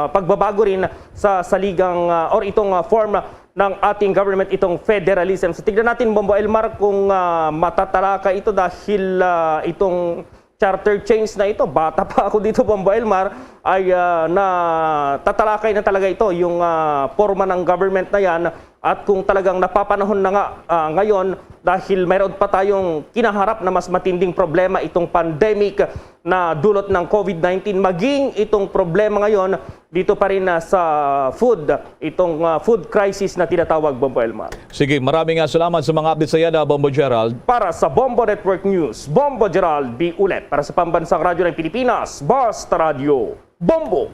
pagbabago rin sa saligang or itong form ng ating government itong federalism. So tignan natin, Bombo Elmar, kung matatalakay ito dahil itong charter change na ito, bata pa ako dito, Bombo Elmar, ay tatalakay na talaga ito, yung forma ng government na yan. At kung talagang napapanahon na nga ngayon dahil mayroon pa tayong kinaharap na mas matinding problema, itong pandemic na dulot ng COVID-19, maging itong problema ngayon dito pa rin sa food, itong food crisis na tinatawag, Bombo Elmar. Sige, maraming salamat sa mga updates sa yan, Bombo Gerald. Para sa Bombo Network News, Bombo Gerald B. Ulet. Para sa Pambansang Radyo ng Pilipinas, Basta Radio, Bombo!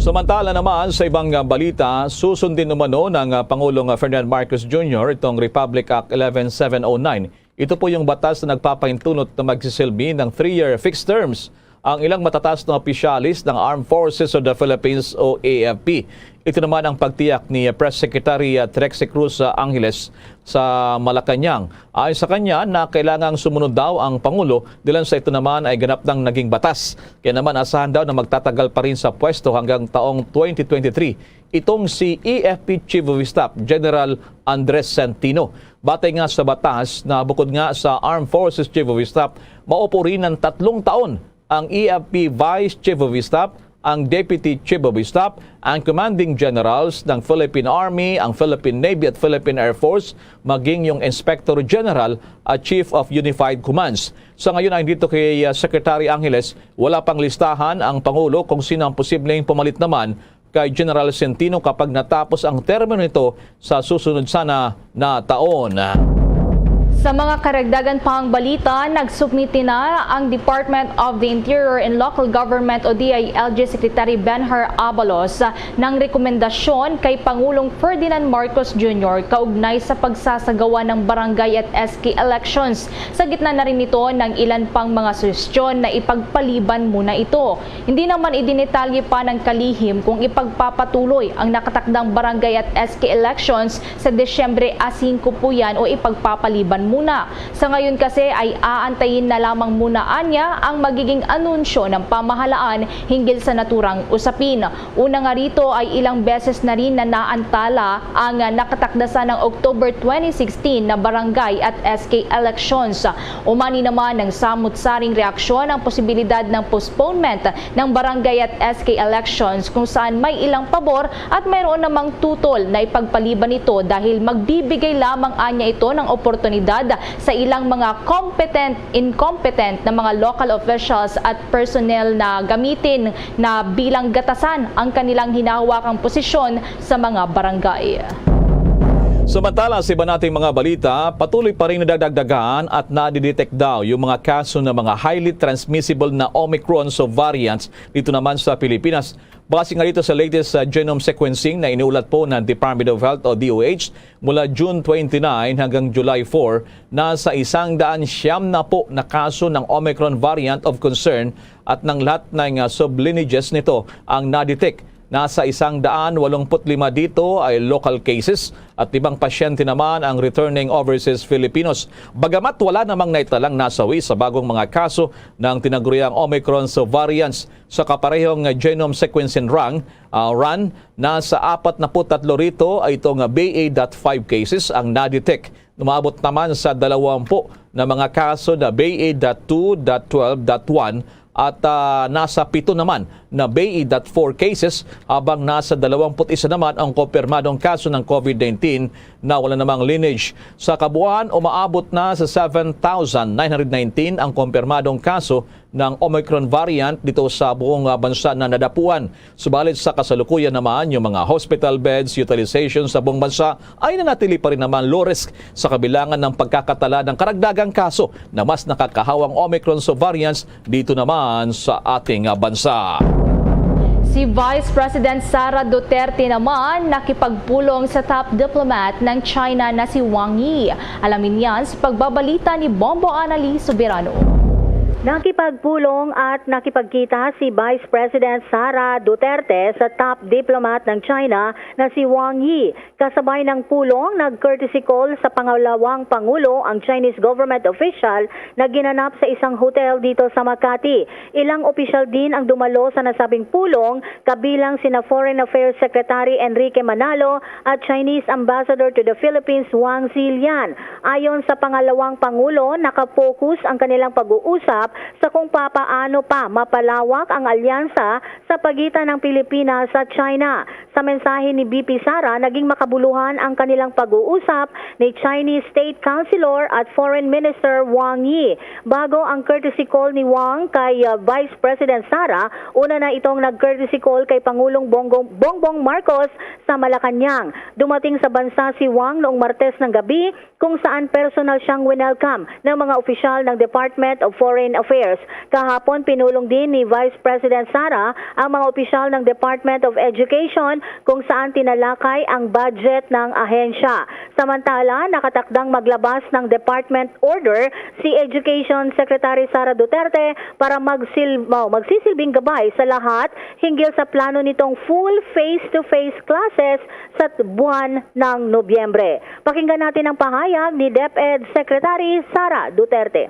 Samantala naman sa ibang balita, susundin umano ng Pangulong Ferdinand Marcos Jr. itong Republic Act 11709. Ito po yung batas na nagpapahintulot na magsisilbi ng 3-year fixed terms ang ilang matataas na opisyalis ng Armed Forces of the Philippines o AFP. Ito naman ang pagtiyak ni Press Secretary Trexie Cruz Angeles sa Malacanang. Ayon sa kanya na kailangang sumunod daw ang Pangulo dahil sa ito naman ay ganap ng naging batas. Kaya naman asahan daw na magtatagal pa rin sa pwesto hanggang taong 2023. Itong si AFP Chief of Staff General Andres Centino. Batay nga sa batas na bukod nga sa Armed Forces Chief of Staff, maupo rin ng 3 taon ang AFP Vice Chief of Staff, ang Deputy Chief of Staff, ang Commanding Generals ng Philippine Army, ang Philippine Navy at Philippine Air Force, maging yung Inspector General at Chief of Unified Commands. Sa ngayon ay dito kay Secretary Angeles, wala pang listahan ang Pangulo kung sino ang posibleng pumalit naman kay General Centino kapag natapos ang termino nito sa susunod sana na taon. Sa mga karagdagan pang balita, nagsubmiti na ang Department of the Interior and Local Government o DILG Secretary Benhur Abalos ng rekomendasyon kay Pangulong Ferdinand Marcos Jr. kaugnay sa pagsasagawa ng barangay at SK elections. Sa gitna na rin ito ng ilan pang mga suhestyon na ipagpaliban muna ito. Hindi naman idinetalye pa ng kalihim kung ipagpapatuloy ang nakatakdang barangay at SK elections sa Desyembre 5 po yan o ipagpapaliban muna. Sa ngayon kasi ay aantayin na lamang muna anya ang magiging anunsyo ng pamahalaan hinggil sa naturang usapin. Una nga rito ay ilang beses na rin na naantala ang nakatakdasan ng October 2016 na barangay at SK elections. Umani naman ng samut-saring reaksyon ang posibilidad ng postponement ng barangay at SK elections kung saan may ilang pabor at mayroon namang tutol na ipagpaliban ito dahil magbibigay lamang anya ito ng oportunidad sa ilang mga incompetent na mga local officials at personnel na gamitin na bilang gatasan ang kanilang hinahawakang posisyon sa mga barangay. Samantala sa iba nating mga balita, patuloy pa rin nadadagdagan at nadidetect daw yung mga kaso ng mga highly transmissible na Omicron variants dito naman sa Pilipinas. Base nga dito sa latest genome sequencing na iniulat po ng Department of Health o DOH mula June 29 hanggang July 4, nasa 190 na kaso ng Omicron variant of concern at ng lahat ng sublineages nito ang nadetect. Nasa 185 dito ay local cases at 5 pasyente naman ang returning overseas Filipinos. Bagamat wala namang naitalang nasawi sa bagong mga kaso ng tinaguriang Omicron variants sa kaparehong genome sequencing run, nasa 43 rito ay itong BA.5 cases ang nadetect. Umabot naman sa 20 na mga kaso na BA.2.12.1 at nasa 7 naman na BA.4 cases habang nasa 21 naman ang kumpirmadong kaso ng COVID-19 na wala namang lineage. Sa kabuuan, umaabot na sa 7,919 ang kumpirmadong kaso ng Omicron variant dito sa buong bansa na nadapuan. Subalit sa kasalukuyan naman, yung mga hospital beds utilization sa buong bansa ay nanatili pa rin naman low risk sa kabilangan ng pagkakatala ng karagdagang kaso na mas nakakahawang Omicron variants dito naman sa ating bansa. Si Vice President Sara Duterte naman nakipagpulong sa top diplomat ng China na si Wang Yi. Alamin yan sa pagbabalita ni Bombo Anali Soberano. Nakipagpulong at nakipagkita si Vice President Sara Duterte sa top diplomat ng China na si Wang Yi. Kasabay ng pulong, nag-courtesy call sa pangalawang Pangulo ang Chinese government official na ginanap sa isang hotel dito sa Makati. Ilang opisyal din ang dumalo sa nasabing pulong, kabilang sina Foreign Affairs Secretary Enrique Manalo at Chinese Ambassador to the Philippines Wang Zilian. Ayon sa pangalawang Pangulo, nakapokus ang kanilang pag-uusap sa kung papaano pa mapalawak ang alyansa sa pagitan ng Pilipinas at China. Sa mensahe ni VP Sara, naging makabuluhan ang kanilang pag-uusap ni Chinese State Councilor at Foreign Minister Wang Yi. Bago ang courtesy call ni Wang kay Vice President Sara, una na itong nag-courtesy call kay Pangulong Bongbong Marcos sa Malacanang. Dumating sa bansa si Wang noong Martes ng gabi kung saan personal siyang winelcome ng mga opisyal ng Department of Foreign Affairs. Kahapon, pinulong din ni Vice President Sara ang mga opisyal ng Department of Education kung saan tinalakay ang budget ng ahensya. Samantala, nakatakdang maglabas ng department order si Education Secretary Sara Duterte para magsisilbing gabay sa lahat hinggil sa plano nitong full face-to-face classes sa buwan ng Nobyembre. Pakinggan natin ang pahayag ni DepEd Secretary Sara Duterte.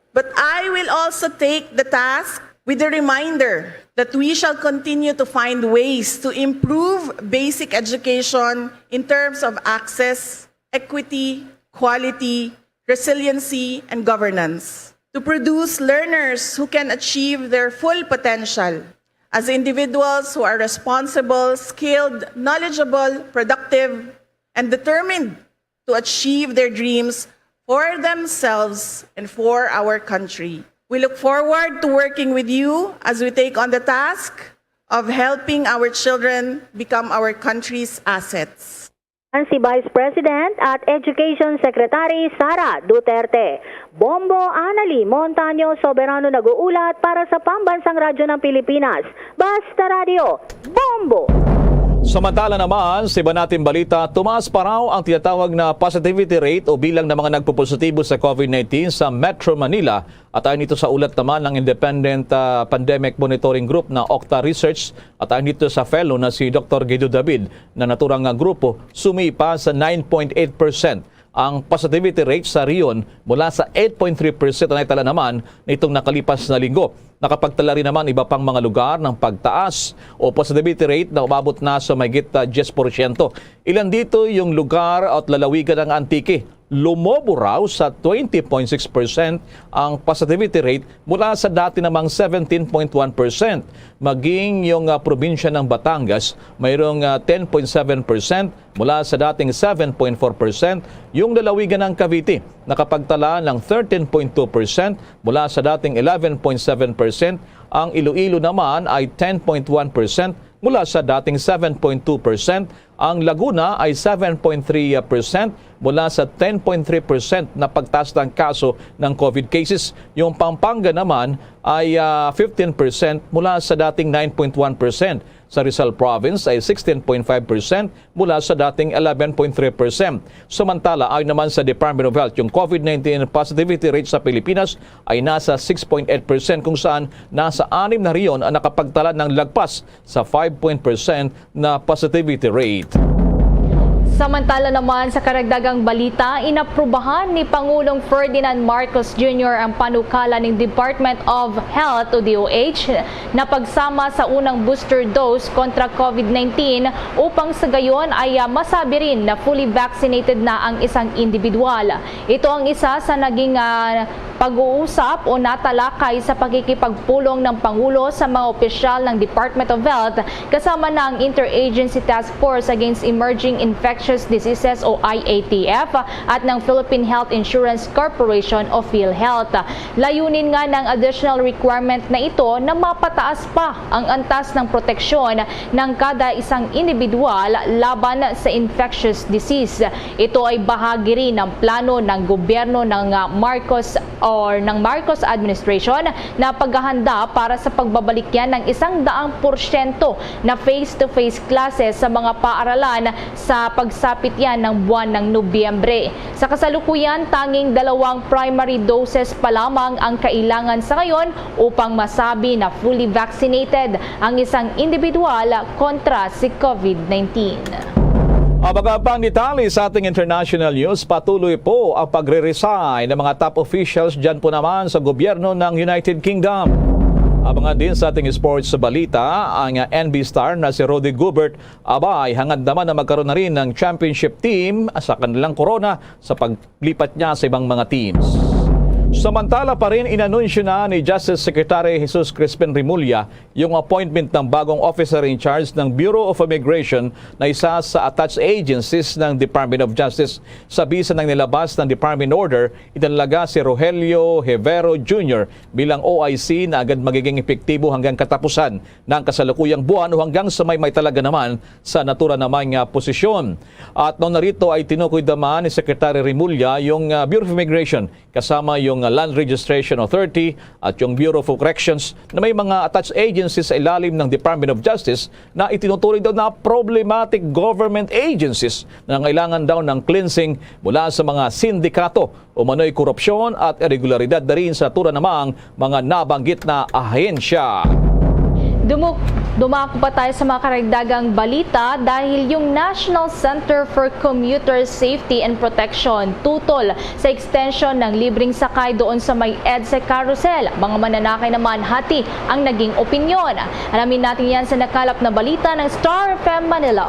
But I will also take the task with a reminder that we shall continue to find ways to improve basic education in terms of access, equity, quality, resiliency, and governance, to produce learners who can achieve their full potential as individuals who are responsible, skilled, knowledgeable, productive, and determined to achieve their dreams for themselves and for our country. We look forward to working with you as we take on the task of helping our children become our country's assets. Si Vice President at Education Secretary Sara Duterte. Bombo Anali Montaño Soberano nag-uulat para sa Pambansang Radyo ng Pilipinas. Basta Radio, Bombo! Samantala naman, sa iba nating balita, tumaas pa raw ang tinatawag na positivity rate o bilang ng mga nagpopositibo sa COVID-19 sa Metro Manila. At ayon nito sa ulat naman ng Independent Pandemic Monitoring Group na Octa Research at ayon nito sa fellow na si Dr. Guido David na naturang grupo, sumipa sa 9.8%. Ang positivity rate sa riyon mula sa 8.3% na naitala naman nitong nakalipas na linggo. Nakapagtala rin naman iba pang mga lugar ng pagtaas o positivity rate na umabot na sa mahigit 10%. Ilan dito yung lugar at lalawigan ng Antique. Lumobo raw sa 20.6% ang positivity rate mula sa dati namang 17.1%. Maging yung probinsya ng Batangas, mayroong 10.7% mula sa dating 7.4%. Yung lalawigan ng Cavite, nakapagtala ng 13.2% mula sa dating 11.7%. Ang Iloilo naman ay 10.1% mula sa dating 7.2%. Ang Laguna ay 7.3% mula sa 10.3% na pagtaas ng kaso ng COVID cases. Yung Pampanga naman ay 15% mula sa dating 9.1%. Sa Rizal Province ay 16.5% mula sa dating 11.3%. Samantala, ayon naman sa Department of Health, yung COVID-19 positivity rate sa Pilipinas ay nasa 6.8% kung saan nasa 6 na riyon ang nakapagtala ng lagpas sa 5% na positivity rate. Samantala naman sa karagdagang balita, inaprubahan ni Pangulong Ferdinand Marcos Jr. ang panukala ng Department of Health o DOH na pagsama sa unang booster dose kontra COVID-19 upang sa gayon ay masabi rin na fully vaccinated na ang isang individual. Ito ang isa sa naging pag-uusap o natalakay sa pagkikipagpulong ng Pangulo sa mga opisyal ng Department of Health kasama na ang Interagency Task Force Against Emerging Infectious Diseases o IATF at ng Philippine Health Insurance Corporation o PhilHealth. Layunin nga ng additional requirement na ito na mapataas pa ang antas ng proteksyon ng kada isang individual laban sa infectious disease. Ito ay bahagi rin ng plano ng gobyerno ng Marcos or ng Marcos administration na paghahanda para sa pagbabalik yan ng 100% na face-to-face classes sa mga paaralan sa pagsapit yan ng buwan ng Nobyembre. Sa kasalukuyan, tanging 2 primary doses pa lamang ang kailangan sa ngayon upang masabi na fully vaccinated ang isang individual kontra si COVID-19. Mga pang detalye sa ating international news, patuloy po ang pagre-resign ng mga top officials dyan po naman sa gobyerno ng United Kingdom. Abangan din sa ating sports balita, ang NB star na si Rudy Gobert ay hangad naman na magkaroon na rin ng championship team sa kanilang corona sa paglipat niya sa ibang mga teams. Samantala pa rin, inanunsyo na ni Justice Secretary Jesus Crispin Remulla yung appointment ng bagong officer in charge ng Bureau of Immigration na isa sa attached agencies ng Department of Justice. Sa bisa ng nilabas ng Department Order, itinalaga si Rogelio Hevero Jr. bilang OIC na agad magiging epektibo hanggang katapusan ng kasalukuyang buwan o hanggang sa may talaga naman sa natura namang posisyon. At noon narito ay tinukoy naman ni Secretary Remulla yung Bureau of Immigration kasama yung Land Registration Authority at yung Bureau of Corrections na may mga attached agencies sa ilalim ng Department of Justice na itinuturing daw na problematic government agencies na kailangan daw ng cleansing mula sa mga sindikato o manoy korupsyon at irregularidad na rin sa tura namang mga nabanggit na ahensya. Dumako pa tayo sa mga karagdagang balita dahil yung National Center for Commuter Safety and Protection tutol sa extension ng libreng sakay doon sa may EDSA carousel. Mga mananakay naman hati ang naging opinyon. Alamin natin yan sa nakalap na balita ng Star FM Manila.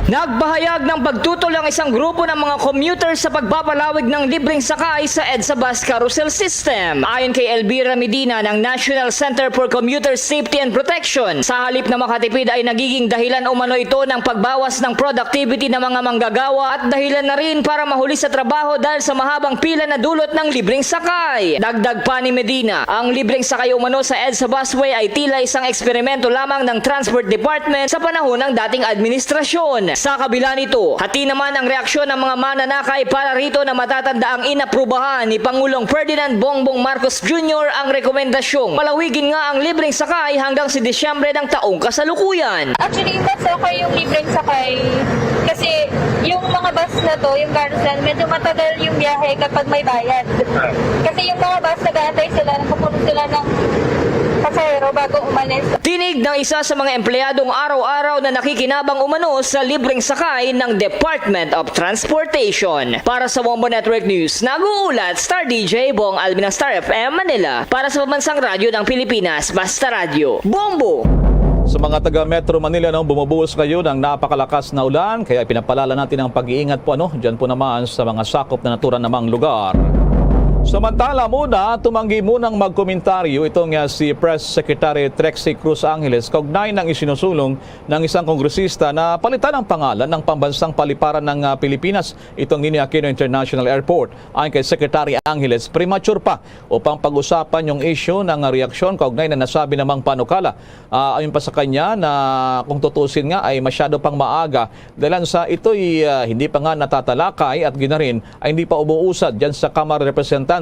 Nagbahayag ng pagtutol ang isang grupo ng mga commuters sa pagpapalawig ng libreng sakay sa EDSA Bus Carousel System. Ayon kay Elvira Medina ng National Center for Commuter Safety and Protection, sa halip na makatipid ay nagiging dahilan umano ito ng pagbawas ng productivity ng mga manggagawa at dahilan na rin para mahuli sa trabaho dahil sa mahabang pila na dulot ng libreng sakay. Dagdag pa ni Medina, ang libreng sakay umano sa EDSA Busway ay tila isang eksperimento lamang ng Transport Department sa panahon ng dating administrasyon. Sa kabila nito, hati naman ang reaksyon ng mga mananakay para rito na matatanda ang inaprubahan ni Pangulong Ferdinand Bongbong Marcos Jr. ang rekomendasyong palawigin nga ang libreng sakay hanggang sa Disyembre ng taong kasalukuyan. Actually, mas okay yung libreng sakay kasi yung mga bus na to, yung carousel, medyo matagal yung biyahe kapag may bayad. Kasi yung mga bus, nag-aantay sila, nakapuno sila ng pasahero bago umalis. Tinig ng isa sa mga empleyadong araw-araw na nakikinabang umano sa libreng sakay ng Department of Transportation. Para sa Bombo Network News, nag-uulat Star DJ Bong Alvin ng Star FM Manila. Para sa Pambansang Radyo ng Pilipinas, Basta Radio. Bombo! Sa mga taga Metro Manila, bumubuhos kayo ng napakalakas na ulan, kaya pinapalala natin ang pag-iingat po dyan po naman sa mga sakop na natura namang lugar. Samantala muna, tumanggi munang magkomentaryo itong si Press Secretary Trexie Cruz Angeles kaugnay ng isinusulong ng isang kongresista na palitan ang pangalan ng pambansang paliparan ng Pilipinas, itong Ninoy Aquino International Airport. Ayon kay Secretary Angeles, premature pa upang pag-usapan yung issue ng reaksyon kaugnay na nasabi namang panukala. Ayon pa sa kanya na kung tutusin nga ay masyado pang maaga dahil sa ito'y hindi pa nga natatalakay at ginarin ay hindi pa umuusad dyan sa Kamara Representantes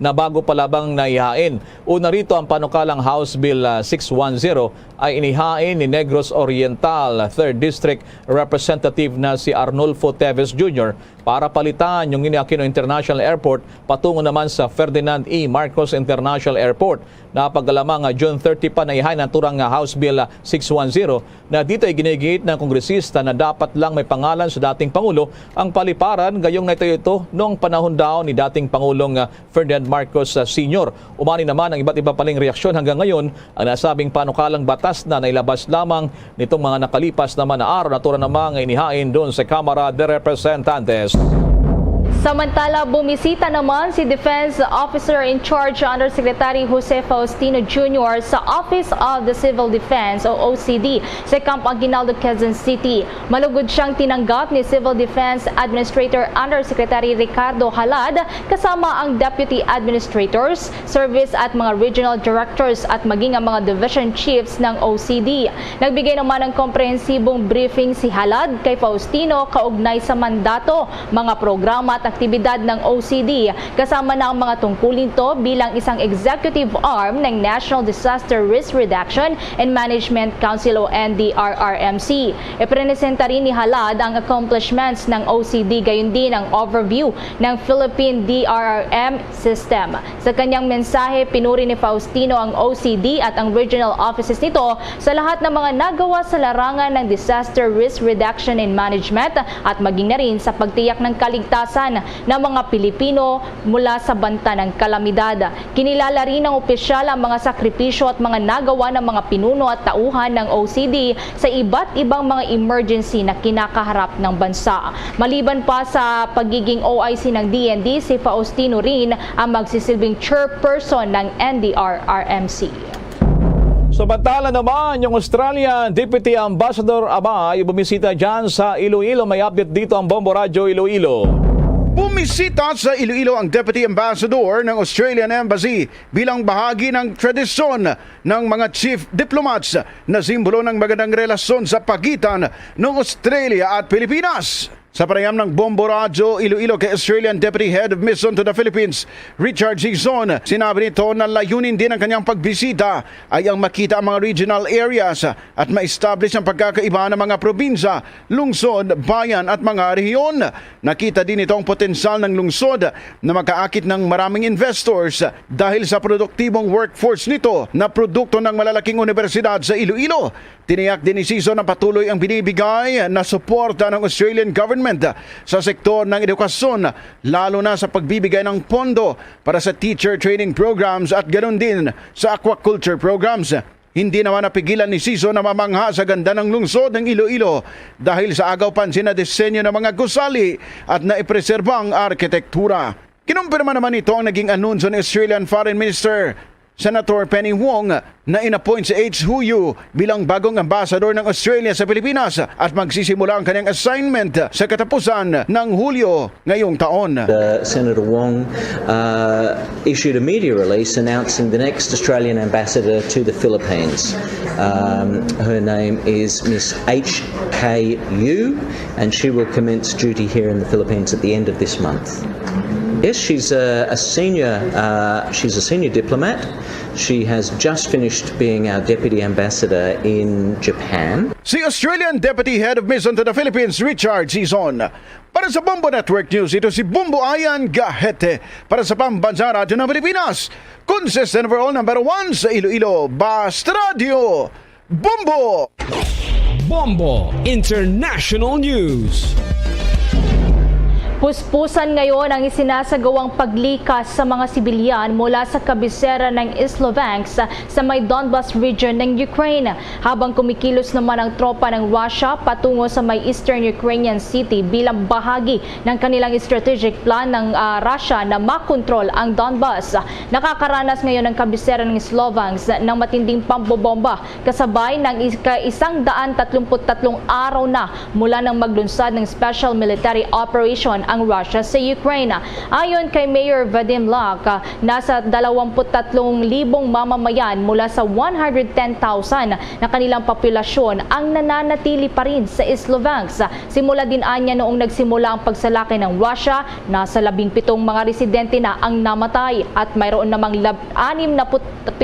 na bago pa labang naihain. Una rito ang panukalang House Bill 610 ay inihain ni Negros Oriental 3rd District Representative na si Arnulfo Teves Jr. para palitan yung Ninoy Aquino International Airport patungo naman sa Ferdinand E. Marcos International Airport. Napagalamang June 30 pa naihain ang turang House Bill 610 na dito ay ginigit ng kongresista na dapat lang may pangalan sa dating Pangulo ang paliparan gayong naitayo ito noong panahon daw ni dating Pangulong Ferdinand Marcos Sr. Umani naman ang iba't iba paling reaksyon hanggang ngayon ang nasabing panukalang batas na nailabas lamang nitong mga nakalipas naman na araw na tura namang inihain doon sa Kamara de Representantes. Samantala, bumisita naman si Defense Officer in Charge Undersecretary Jose Faustino Jr. sa Office of the Civil Defense o OCD sa Camp Aguinaldo, Quezon City. Malugod siyang tinanggap ni Civil Defense Administrator Undersecretary Ricardo Halad kasama ang Deputy Administrators, Service at mga Regional Directors at maging ang mga Division Chiefs ng OCD. Nagbigay naman ng komprehensibong briefing si Halad kay Faustino kaugnay sa mandato, mga programa at aktibidad ng OCD kasama na ang mga tungkulin to bilang isang executive arm ng National Disaster Risk Reduction and Management Council o NDRRMC. Ipresenta rin ni Halad ang accomplishments ng OCD gayon din ang overview ng Philippine DRRM system. Sa kanyang mensahe, pinuri ni Faustino ang OCD at ang regional offices nito sa lahat ng mga nagawa sa larangan ng disaster risk reduction and management at maging na rin sa pagtiyak ng kaligtasan ng mga Pilipino mula sa banta ng kalamidad. Kinilala rin ng opisyal ang mga sakripisyo at mga nagawa ng mga pinuno at tauhan ng OCD sa iba't ibang mga emergency na kinakaharap ng bansa. Maliban pa sa pagiging OIC ng DND, si Faustino rin ang magsisilbing chairperson ng NDRRMC. Samantala naman, yung Australian Deputy Ambassador ay bumisita dyan sa Iloilo. May update dito ang Bombo Radio Iloilo. Bumisita sa Iloilo ang Deputy Ambassador ng Australian Embassy bilang bahagi ng tradisyon ng mga chief diplomats na simbolo ng magandang relasyon sa pagitan ng Australia at Pilipinas. Sa panayam ng Bombo Radio Iloilo kay Australian Deputy Head of Mission to the Philippines, Richard Zizon, sinabi nito na layunin din ng kanyang pagbisita ay ang makita ang mga regional areas at ma-establish ang pagkakaiba ng mga probinsya, lungsod, bayan at mga rehiyon. Nakita din ito ang potensyal ng lungsod na makaakit ng maraming investors dahil sa produktibong workforce nito na produkto ng malalaking universidad sa Iloilo. Tiniyak din ni Zizon na patuloy ang binibigay na suporta ng Australian government sa sektor ng edukasyon, lalo na sa pagbibigay ng pondo para sa teacher training programs at ganoon din sa aquaculture programs. Hindi naman napigilan ni Zizon na mamangha sa ganda ng lungsod ng Iloilo dahil sa agaw pansin na disenyo ng mga gusali at naipreserbang arkitektura. Kinumpirma naman ito ang naging anunsyo ni Australian Foreign Minister Senator Penny Wong na inappoint si H. Huyu bilang bagong ambassador ng Australia sa Pilipinas at magsisimula ang kanyang assignment sa katapusan ng Hulyo ngayong taon. Senator Wong issued a media release announcing the next Australian ambassador to the Philippines. Her name is Miss H. K. Yu and she will commence duty here in the Philippines at the end of this month. Yes, she's a senior diplomat. She has just finished being our deputy ambassador in Japan. Si Australian Deputy Head of Mission to the Philippines, Richard Zizon. Para sa Bombo Network News, ito si Bombo Ayan Gahete. Para sa Pambansa Radio ng Pilipinas, consistent overall number 1 sa Iloilo, Basta Radio, Bombo! Bombo International News. Puspusan ngayon ang isinasagawang paglikas sa mga sibilyan mula sa kabisera ng Islovansk sa may Donbas region ng Ukraine, habang kumikilos naman ang tropa ng Russia patungo sa may Eastern Ukrainian city bilang bahagi ng kanilang strategic plan ng Russia na makontrol ang Donbas. Nakakaranas ngayon ang kabisera ng Islovansk ng matinding pambobomba kasabay ng 133 araw na mula nang maglunsad ng special military operation ang Russia sa Ukraine. Ayon kay Mayor Vadim Lak, nasa 23,000 mamamayan mula sa 110,000 na kanilang populasyon ang nananatili pa rin sa Islovansk. Simula din anya noong nagsimula ang pagsalaki ng Russia, nasa 17 mga residente na ang namatay at mayroon namang 67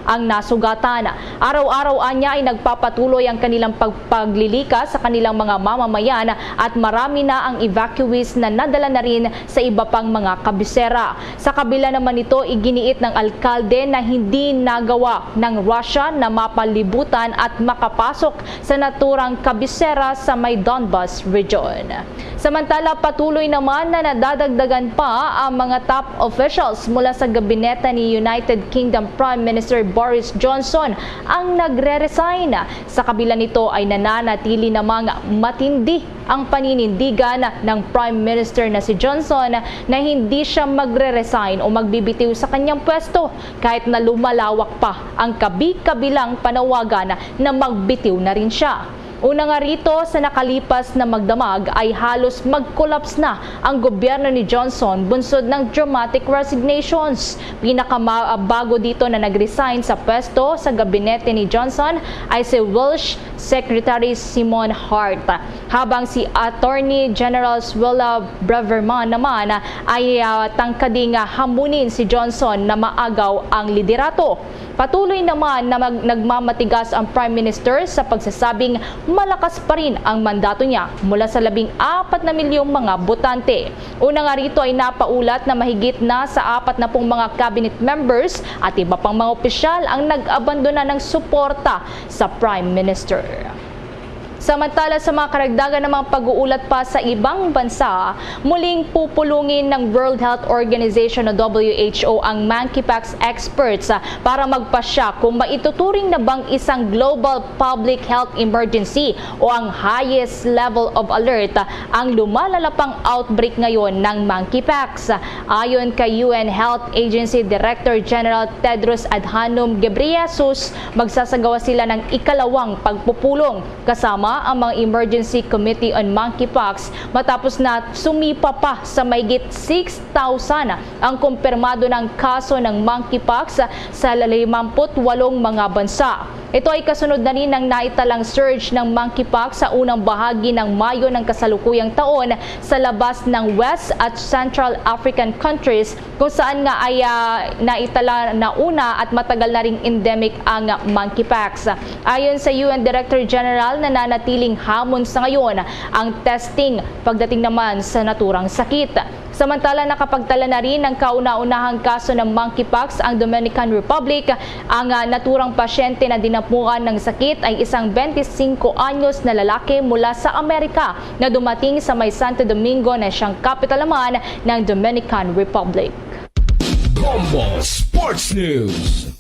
ang nasugatan. Araw-araw anya ay nagpapatuloy ang kanilang paglilikas sa kanilang mga mamamayan at marami na ang evacuees na nadala na rin sa iba pang mga kabisera. Sa kabila naman ito, iginiit ng alkalde na hindi nagawa ng Russia na mapalibutan at makapasok sa naturang kabisera sa may Donbas region. Samantala, patuloy naman na nadadagdagan pa ang mga top officials mula sa gabinete ni United Kingdom Prime Minister Boris Johnson ang nagre-resign. Sa kabila nito ay nananatili namang matindi ang paninindigan ng Prime Minister na si Johnson na hindi siya magre-resign o magbibitiw sa kanyang pwesto kahit na lumalawak pa ang kabi-kabilang panawagan na magbitiw na rin siya. Una nga rito, sa nakalipas na magdamag ay halos mag-collapse na ang gobyerno ni Johnson bunsod ng dramatic resignations. Pinakabago dito na nag-resign sa pwesto sa gabinete ni Johnson ay si Welsh Secretary Simon Hart. Habang si Attorney General Willa Braverman naman ay tangkading hamunin si Johnson na maagaw ang liderato. Patuloy naman na nagmamatigas ang Prime Minister sa pagsasabing malakas pa rin ang mandato niya mula sa 14 na milyong mga botante. Una nga rito ay napaulat na mahigit na sa 40 mga cabinet members at iba pang mga opisyal ang nag-abandona ng suporta sa Prime Minister. Samantala sa mga karagdagan ng mga pag-uulat pa sa ibang bansa, muling pupulungin ng World Health Organization o WHO ang monkeypox experts para magpasya kung maituturing na bang isang global public health emergency o ang highest level of alert ang lumalalapang outbreak ngayon ng monkeypox. Ayon kay UN Health Agency Director General Tedros Adhanom Ghebreyesus, magsasagawa sila ng ikalawang pagpupulong kasama ang mga Emergency Committee on Monkeypox matapos na sumipa pa sa mahigit 6,000 ang kumpirmado ng kaso ng monkeypox sa 58 mga bansa. Ito ay kasunod na rin ng naitalang surge ng monkeypox sa unang bahagi ng Mayo ng kasalukuyang taon sa labas ng West at Central African countries kung saan nga ay naitala na una at matagal na ring endemic ang monkeypox. Ayon sa UN Director General, nananatiling hamon sa ngayon ang testing pagdating naman sa naturang sakit. Samantala, nakapagtala na rin ng kauna-unahang kaso ng monkeypox ang Dominican Republic. Ang naturang pasyente na dinapuan ng sakit ay isang 25 anyos na lalaki mula sa Amerika na dumating sa may Santo Domingo na siyang capital naman ng Dominican Republic. Bombo Sports News.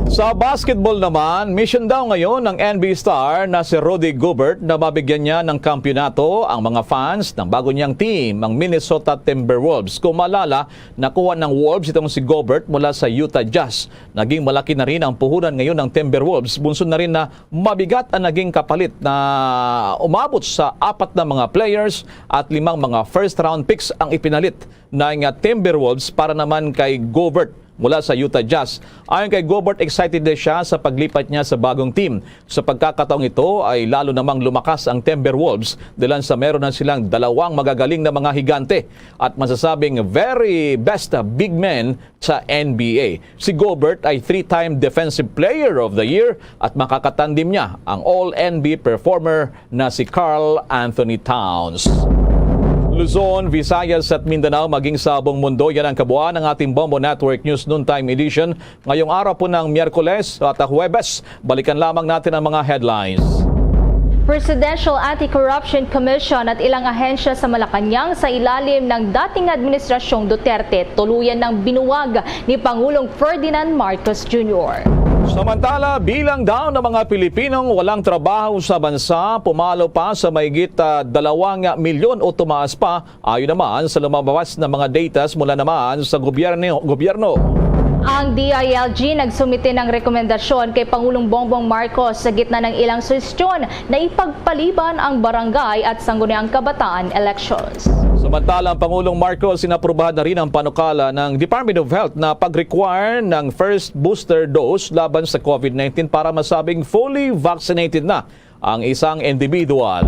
Sa basketball naman, mission daw ngayon ng NBA star na si Rudy Gobert na mabigyan niya ng kampyonato ang mga fans ng bago niyang team, ang Minnesota Timberwolves. Kung maalala, nakuha ng Wolves itong si Gobert mula sa Utah Jazz. Naging malaki na rin ang puhunan ngayon ng Timberwolves. Bunso na rin na mabigat ang naging kapalit na umabot sa 4 na mga players at 5 mga first round picks ang ipinalit ng Timberwolves para naman kay Gobert mula sa Utah Jazz. Ayon kay Gobert, excited na siya sa paglipat niya sa bagong team. Sa pagkakataong ito ay lalo namang lumakas ang Timberwolves dahil sa meron na silang 2 magagaling na mga higante at masasabing very best big men sa NBA. Si Gobert ay 3-time Defensive Player of the Year at makakatandim niya ang All-NBA performer na si Karl Anthony Towns. Luzon, Visayas at Mindanao maging sa buong mundo. Yan ang kabuuan ng ating Bombo Network News Noontime Edition. Ngayong araw po ng Miyerkules at Huwebes, balikan lamang natin ang mga headlines. Presidential Anti-Corruption Commission at ilang ahensya sa Malacanang sa ilalim ng dating administrasyong Duterte tuluyan ng binuwag ni Pangulong Ferdinand Marcos Jr. Samantala, bilang daw ng mga Pilipinong walang trabaho sa bansa, pumalo pa sa mahigit 2 milyon o tumaas pa ayon naman sa lumabas na mga data mula naman sa gobyerno. Ang DILG nagsumite ng rekomendasyon kay Pangulong Bongbong Marcos sa gitna ng ilang suhestyon na ipagpaliban ang barangay at sangguniang kabataan elections. Samantala, ang Pangulong Marcos sinaprubahan na rin ang panukala ng Department of Health na pag-require ng first booster dose laban sa COVID-19 para masabing fully vaccinated na ang isang individual.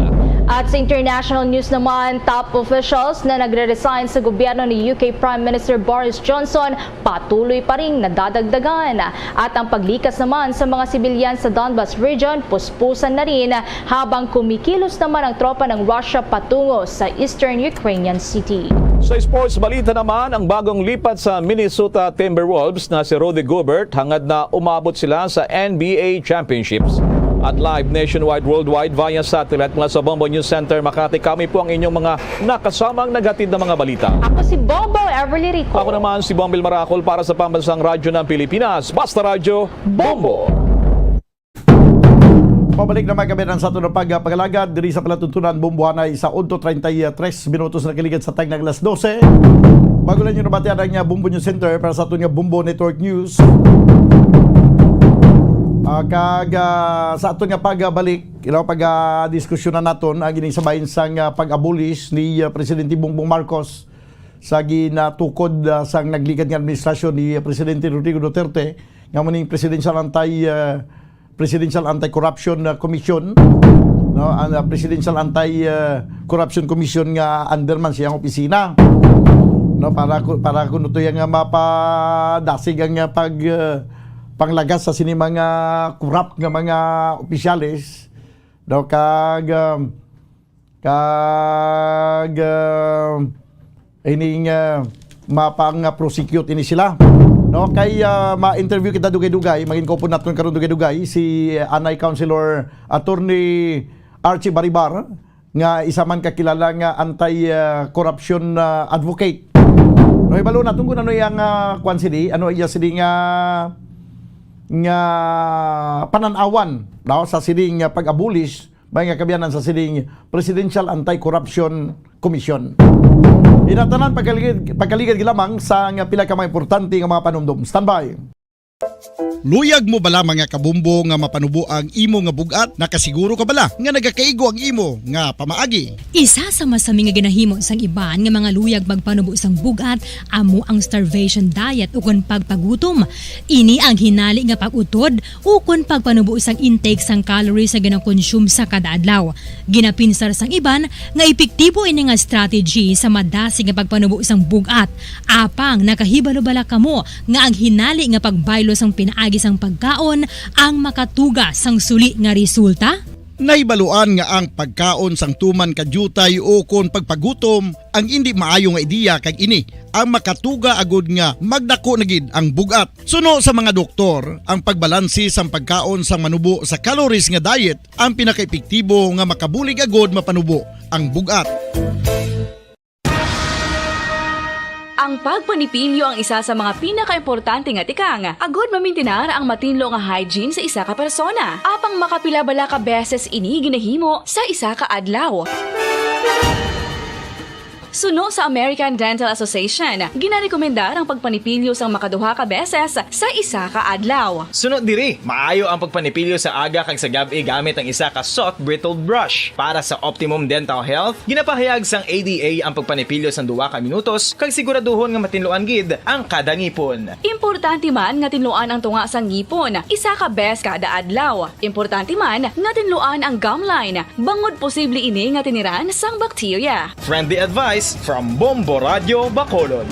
At sa international news naman, top officials na nagre-resign sa gobyerno ni UK Prime Minister Boris Johnson patuloy pa ring nadadagdagan. At ang paglikas naman sa mga sibilyan sa Donbas region, puspusan na rin habang kumikilos naman ang tropa ng Russia patungo sa eastern Ukrainian city. Sa sports balita naman, ang bagong lipat sa Minnesota Timberwolves na si Rudy Gobert hangad na umabot sila sa NBA Championships. At live nationwide, worldwide via satellite mula sa Bombo News Center Makati. Kami po ang inyong mga nakasamang nagatid na mga balita. Ako si Bombo Everly Rico. Ako naman si Bombil Maracol para sa Pambansang Radyo ng Pilipinas. Basta Radyo, Bombo! Pabalik naman kami ng sa ito ng pagkalagad diri sa palatuntunan Bumbuhanay sa 1:33 minutos na kiligid sa tag ng alas 12. Bago lang nyo nabatian ang Bombo News Center para sa ito nga Bombo Network News. Sa ato nga pagbalik, pag-diskusyonan naton ang ginisabayin sang pag-abolish ni Presidente Bongbong Marcos sa ginatukod sang naglikad nga administrasyon ni Presidente Rodrigo Duterte nga maning presidential Presidential Anti-Corruption Commission, no, ang Presidential Anti-Corruption Commission nga underman siyang opisina, no, para kuno to yang mapadasig ang panglagas sa sini mga corrupt nga mga opisyalis, no, kag ining mapang-prosecute ini sila, no, kay ma-interview kita dugay-dugay, maging ko po natin karon dugay-dugay si Anay Councilor Attorney Archie Baribar nga isa man kakilala nga anti-corruption advocate. No, ibalo natin kung ano yang kwan sidi, ano iya sidi nga pananawan daw sa sidi nga pag-abolish may nga kabiyanan sa sidi Presidential Anti-Corruption Commission. Inatanan pagkaligid gilamang sa nga pila ka mga importante nga mga panumdum. Standby. Luyag mo bala mga kabumbo nga mapanubo ang imo nga bugat? Nakasiguro ka bala nga nagakaigo ang imo nga pamaagi? Isa sa masami nga ginahimo sang iban nga mga luyag magpanubo sang bugat amo ang starvation diet ukon pagpagutom. Ini ang hinali nga pag-utod ukon pagpanubo sang intake sang calories sa gina-consume sa kada adlaw. Ginapinsar sang iban nga epektibo ini nga strategy sa madasig nga pagpanubo sang bugat. Apang nakahibalo bala kamo nga ang hinali nga pagbaylo sang pinaagi sang pagkaon ang makatuga sang suli nga resulta? Naibaluan nga ang pagkaon sang tuman kadyutay o kon pagpagutom ang hindi maayo nga ideya kag ini ang makatuga agud nga magdako na gid ang bugat. Suno sa mga doktor, ang pagbalansi sang pagkaon sang manubo sa calories nga diet ang pinakaepektibo nga makabulig agud mapanubo ang bugat. Ang pagpanipilyo ang isa sa mga pinaka-importante nga tikang. Agod mamintinar ang matinlo nga hygiene sa isa ka persona. Apang makapila-bala ka beses ini ginahimo sa isa ka adlaw. Suno sa American Dental Association, ginarekomendar ang pagpanipilyo sang makaduha ka beses sa isa ka adlaw. Suno diri, maayo ang pagpanipilyo sa aga kag sa gabi gamit ang isa ka soft brittled brush. Para sa optimum dental health, ginapahayag sang ADA ang pagpanipilyo sang 2 ka minutos kag siguraduhon nga matinluan gid ang kada ngipon. Importante man nga tinluan ang tunga sang ngipon, isa ka bes kada adlaw. Importante man nga tinluan ang gum line, bangod posible ini nga tiniran sang bakterya. Friendly advice from Bombo Radio Bacolod.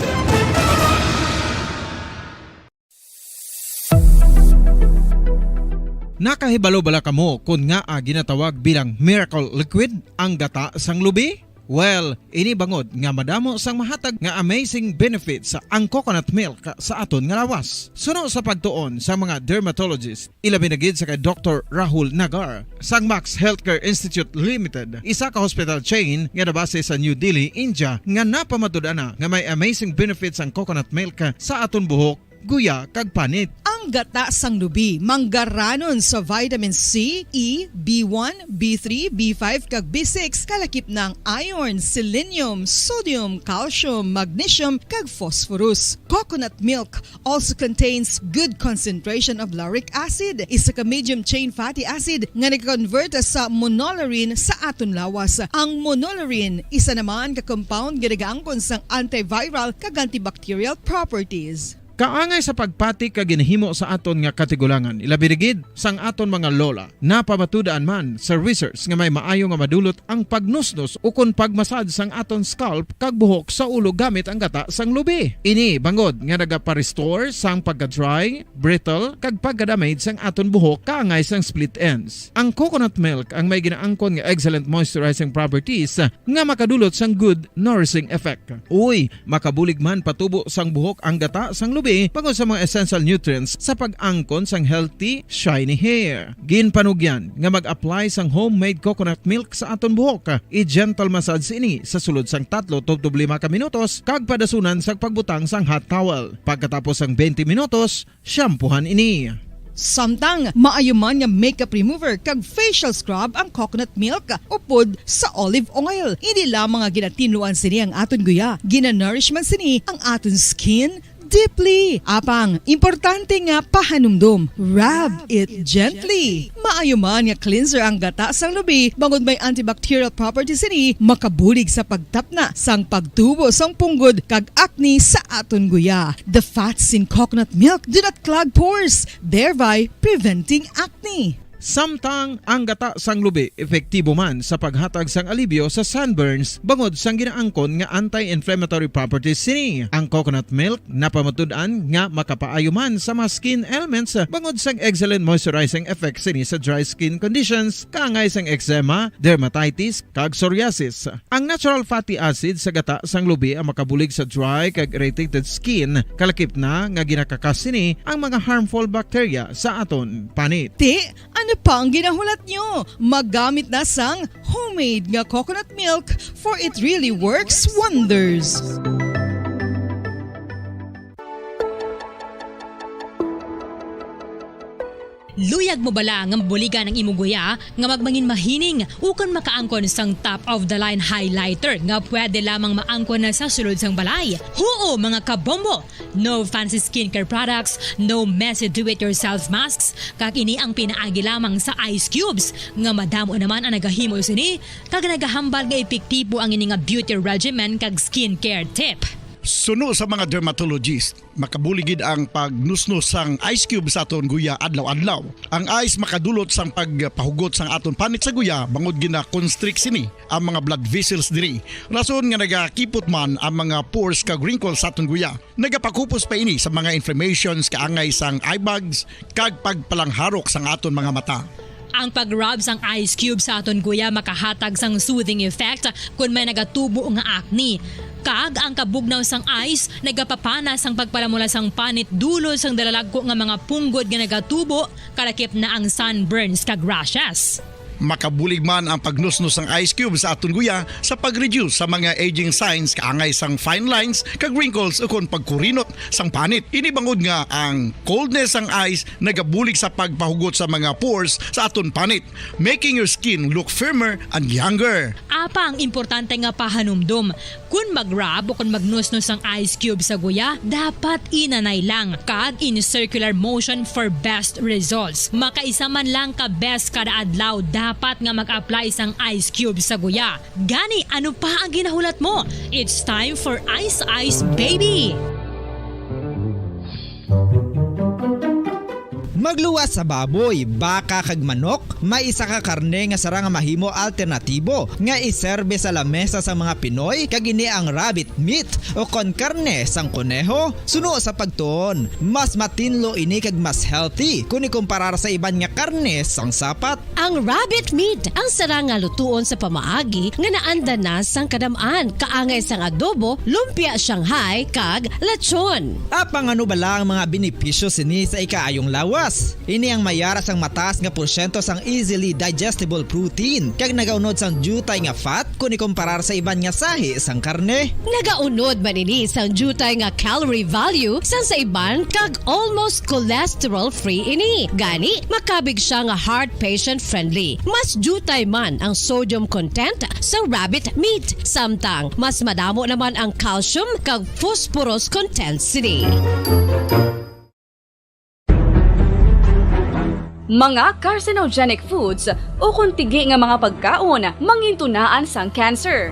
Nakahibalo bala kamo kung nga ginatawag bilang miracle liquid ang gata sang lubi? Well, ini bangod nga madamo sang mahatag nga amazing benefits sa ang coconut milk sa aton nga lawas. Suno sa pagtuon sa mga dermatologist, ilabi na gid sa kay Dr. Rahul Nagar sang Max Healthcare Institute Limited, isa ka hospital chain nga nabase sa New Delhi, India, nga napamatud-ana nga may amazing benefits ang coconut milk sa aton buhok, guya kag panit. Ang gata sang lubi manggaranon sa vitamin C, E, B1, B3, B5 kag B6 kalakip ng iron, selenium, sodium, calcium, magnesium kag phosphorus. Coconut milk also contains good concentration of lauric acid, isa ka medium chain fatty acid nga nag-convert sa monolarin sa aton lawas. Ang monolarin isa naman ka compound nga nagaangkon sang antiviral kag antibacterial properties. Kaangay sa pagpati ka ginahimo sa aton nga katigulangan, ilabirigid sang aton mga lola, napamatudaan man sa research nga may maayo nga madulot ang pagnusnos o kon pagmasad sang aton scalp kag buhok sa ulo gamit ang gata sang lubi. Ini bangod nga nagapa-restore sang pagka-dry, brittle kag pagka-damage sang aton buhok kaangay sang split ends. Ang coconut milk ang may ginaangkon nga excellent moisturizing properties nga makadulot sang good nourishing effect. Uy, makabulig man patubo sang buhok ang gata sang lubi pagod sa mga essential nutrients sa pag-angkon sang healthy, shiny hair. Ginpanugyan nga mag-apply sang homemade coconut milk sa aton buhok. I-gentle massage ini sa sulod sang 3-5 ka minutos kag padasunan sa pagbutang sang hot towel. Pagkatapos sang 20 minutos, shampoohan ini. Samtang maayuman nga makeup remover kag facial scrub ang coconut milk upod sa olive oil. Hindi lamang nga ginatinluan sini ang aton guya, ginanourish man sini ang aton skin, deeply. Apang, importante nga pahanumdum. Rub it gently. Maayo man nga cleanser ang gata sang lubi, bangod may antibacterial properties ini, makabulig sa pagtapna sang pagtubo sang punggod kag acne sa aton guya. The fats in coconut milk do not clog pores, thereby preventing acne. Samtang ang gata sang lubi epektibo man sa paghatag sang alibyo sa sunburns bangod sang ginaangkon nga anti-inflammatory properties sini. Ang coconut milk napamatud-an nga makapaayo man sa mga skin ailments bangod sang excellent moisturizing effect sini sa dry skin conditions kaangay sang eczema, dermatitis kag psoriasis. Ang natural fatty acid sa gata sang lubi ang makabulig sa dry kag irritated skin, kalakip na nga ginakakas sini ang mga harmful bacteria sa aton panit. Ano pa ang ginahulat nyo? Maggamit na sang homemade nga coconut milk for it really works wonders. Luyag mo bala nga buliga ng imuguya nga magmangin mahining ukan makaangkon sang top of the line highlighter nga pwede lamang maangkon na sa sulod sang balay. Huo mga kabombo! No fancy skincare products, no messy do-it-yourself masks, kag ini ang pinaagi lamang sa ice cubes nga madamo naman ang nagahimo sini kag nagahambal nga epektibo ang ini nga beauty regimen kag skincare tip. Suno sa mga dermatologist, makabuligid ang pagnusnos sang ice cube sa aton guya adlaw-adlaw. Ang ice makadulot sang pagpahugot sang aton panit sa guya bangod gina-constrict sini ang mga blood vessels diri. Rason nga nagakipot man ang mga pores kag wrinkles sa aton guya. Nagapakupos pa ini sa mga inflammations kaangay sang eye bags kag pagpalangharok sang aton mga mata. Ang pag-rub sang ice cube sa aton guya makahatag sang soothing effect kung may nagatubo nga acne. Kag ang kabugnaw sang ice nagapapanas ang pagpalamula sang panit dulo sang dalalagko nga mga punggod nga nagatubo kalakip na ang sunburns kag rashes. Makabulig man ang pagnusnos ng ice cube sa aton guya sa pag-reduce sa mga aging signs kaangay sang fine lines kag wrinkles ukon pagkurinot sang panit. Inibangod nga ang coldness sang ice nagabulig sa pagpahugot sa mga pores sa aton panit, making your skin look firmer and younger. Apa ang importante nga pahanumdum, kung mag-rub o kung magnusnos ang ice cube sa guya, dapat inanay lang kag in circular motion for best results. Makaisa man lang ka best kada adlaw, dapat nga mag-apply sang ice cube sa guya. Gani, ano pa ang ginahulat mo? It's time for Ice Ice Baby! Magluwas sa baboy, baka kag manok, may isa ka karne nga sara nga mahimo alternatibo nga iserbe sa lamesa sa mga Pinoy kag ini ang rabbit meat o kon karne sang kuneho. Suno sa pagtuon, mas matinlo ini kag mas healthy kung ikumparar sa iban nga karne sang sapat. Ang rabbit meat ang sara nga lutuon sa pamaagi nga naanda na sang kadamaan, kaangay sang adobo, lumpia Shanghai kag lechon. Apang ano bala ang mga benepisyo sini sa ikaayong lawas? Ini ang mayara sang mataas nga porsyento sang easily digestible protein kag nagaunod sang jutay nga fat kung ikumparar sa iban nga sahi sang karne. Nagaunod man ini sang jutay nga calorie value sang sa iban kag almost cholesterol free ini. Gani makabig siya nga heart patient friendly. Mas jutay man ang sodium content sa rabbit meat, samtang mas madamo naman ang calcium kag phosphorus content sini. Mga carcinogenic foods o kuntigi nga mga pagkaon mangintunaan sang cancer.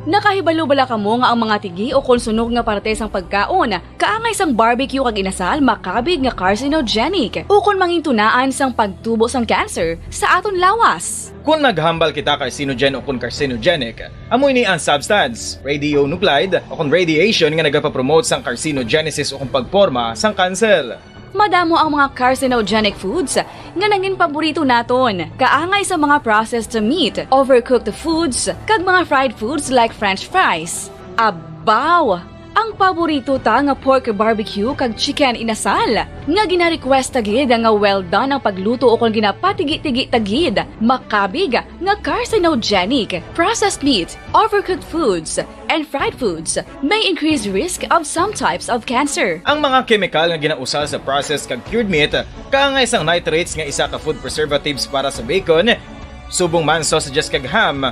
Nakahibalo bala kamo nga ang mga tigi o konsunog nga parte sang pagkaon kaangay sang barbecue kag inasal makabig nga carcinogenic o kon mangintunaan sang pagtubo sang cancer sa aton lawas. Kung naghambal kita carcinogen o kung carcinogenic, amoy ni ang substance, radionuclide o kung radiation nga nagapapromote sang carcinogenesis o kung pagporma sang cancer. Madamo ang mga carcinogenic foods nga naging paborito naton. Kaangay sa mga processed meat, overcooked foods, kag mga fried foods like french fries. Abaw! Ang paborito ta nga pork barbecue kag chicken inasal. Nga gina-request tagid nga well done ang pagluto o kung ginapatigi-tigi tagid. Makabig nga carcinogenic, processed meat, overcooked foods, and fried foods may increase risk of some types of cancer. Ang mga chemical nga ginausal sa processed kag cured meat, kaangay sang nitrates nga isa ka food preservatives para sa bacon, subong man sausages kag ham,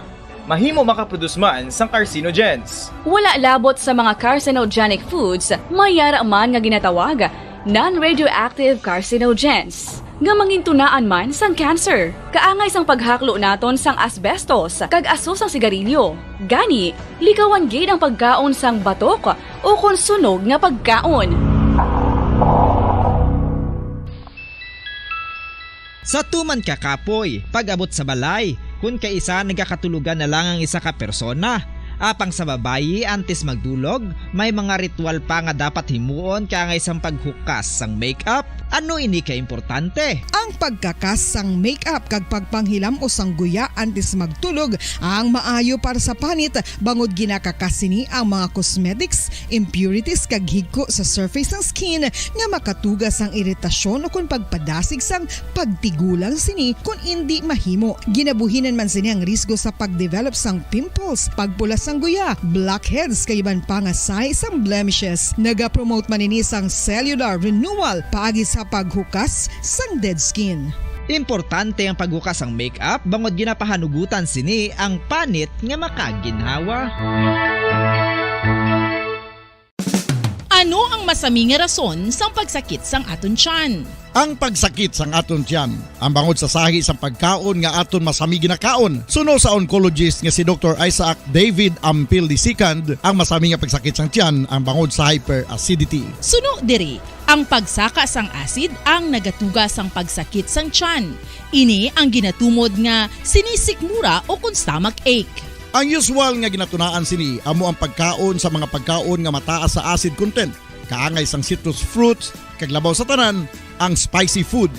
mahimo makaproduce man sang carcinogens. Wala labot sa mga carcinogenic foods, mayara man nga ginatawag non-radioactive carcinogens nga mangintunaan man sang cancer. Kaangay sang paghaklo naton sang asbestos kag aso sang sigarilyo. Gani, likawan gid ang pagkaon sang batok o kon sunog nga pagkaon. Sa tuman ka kapoy, pag-abot sa balay, kung kaisa nagakatulugan na lang ang isa ka persona. Apang sa babayi antes magdulog, may mga ritual pa nga dapat himuon kaya isang paghukas sang makeup. Ano ini ka importante? Ang pagkakas sang makeup kag pagpanghilam o sang guya antes magtulog ang maayo para sa panit bangod ginakakasini ang mga cosmetics, impurities kag higko sa surface ng skin nga makatugas ang iritasyon o kung pagpadasig sang pagtigulang sini kung hindi mahimo. Ginabuhinan man sini ang risgo sa pagdevelop sang pimples, pagpula sang guya, blackheads kay iban pa nga size sang blemishes. Naga-promote man ini sang cellular renewal paagi sa paghukas sang dead skin. Importante ang paghukas ang makeup bangod ginapahanugutan sini ang panit nga makaginhawa. Ano ang masaming nga rason sang pagsakit sang aton tiyan? Ang pagsakit sang aton tiyan, ang bangod sa sahi sang pagkaon nga aton masami ginakaon. Suno sa oncologist nga si Dr. Isaac David Ampil II, ang masami nga pagsakit sang tiyan ang bangod sa hyperacidity. Suno diri, ang pagsaka sang acid ang nagatuga sang pagsakit sang tiyan. Ini ang ginatumod nga sinisikmura o kung stomach ache. Ang usual nga ginatunaan sini amo ang pagkaon sa mga pagkaon nga mataas sa acid content. Kaangay sang citrus fruits, kag labaw sa tanan, ang spicy food.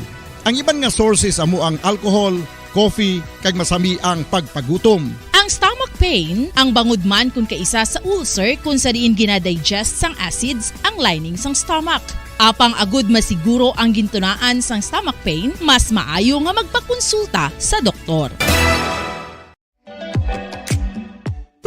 Ang iban nga sources amo ang alcohol, coffee, kag masami ang pagpagutom. Ang stomach pain, ang bangod man kung kaisa sa ulcer kung sa diin ginadigest sang acids ang lining sang stomach. Apang agud masiguro ang gintunaan sang stomach pain, mas maayo nga magpakonsulta sa doktor.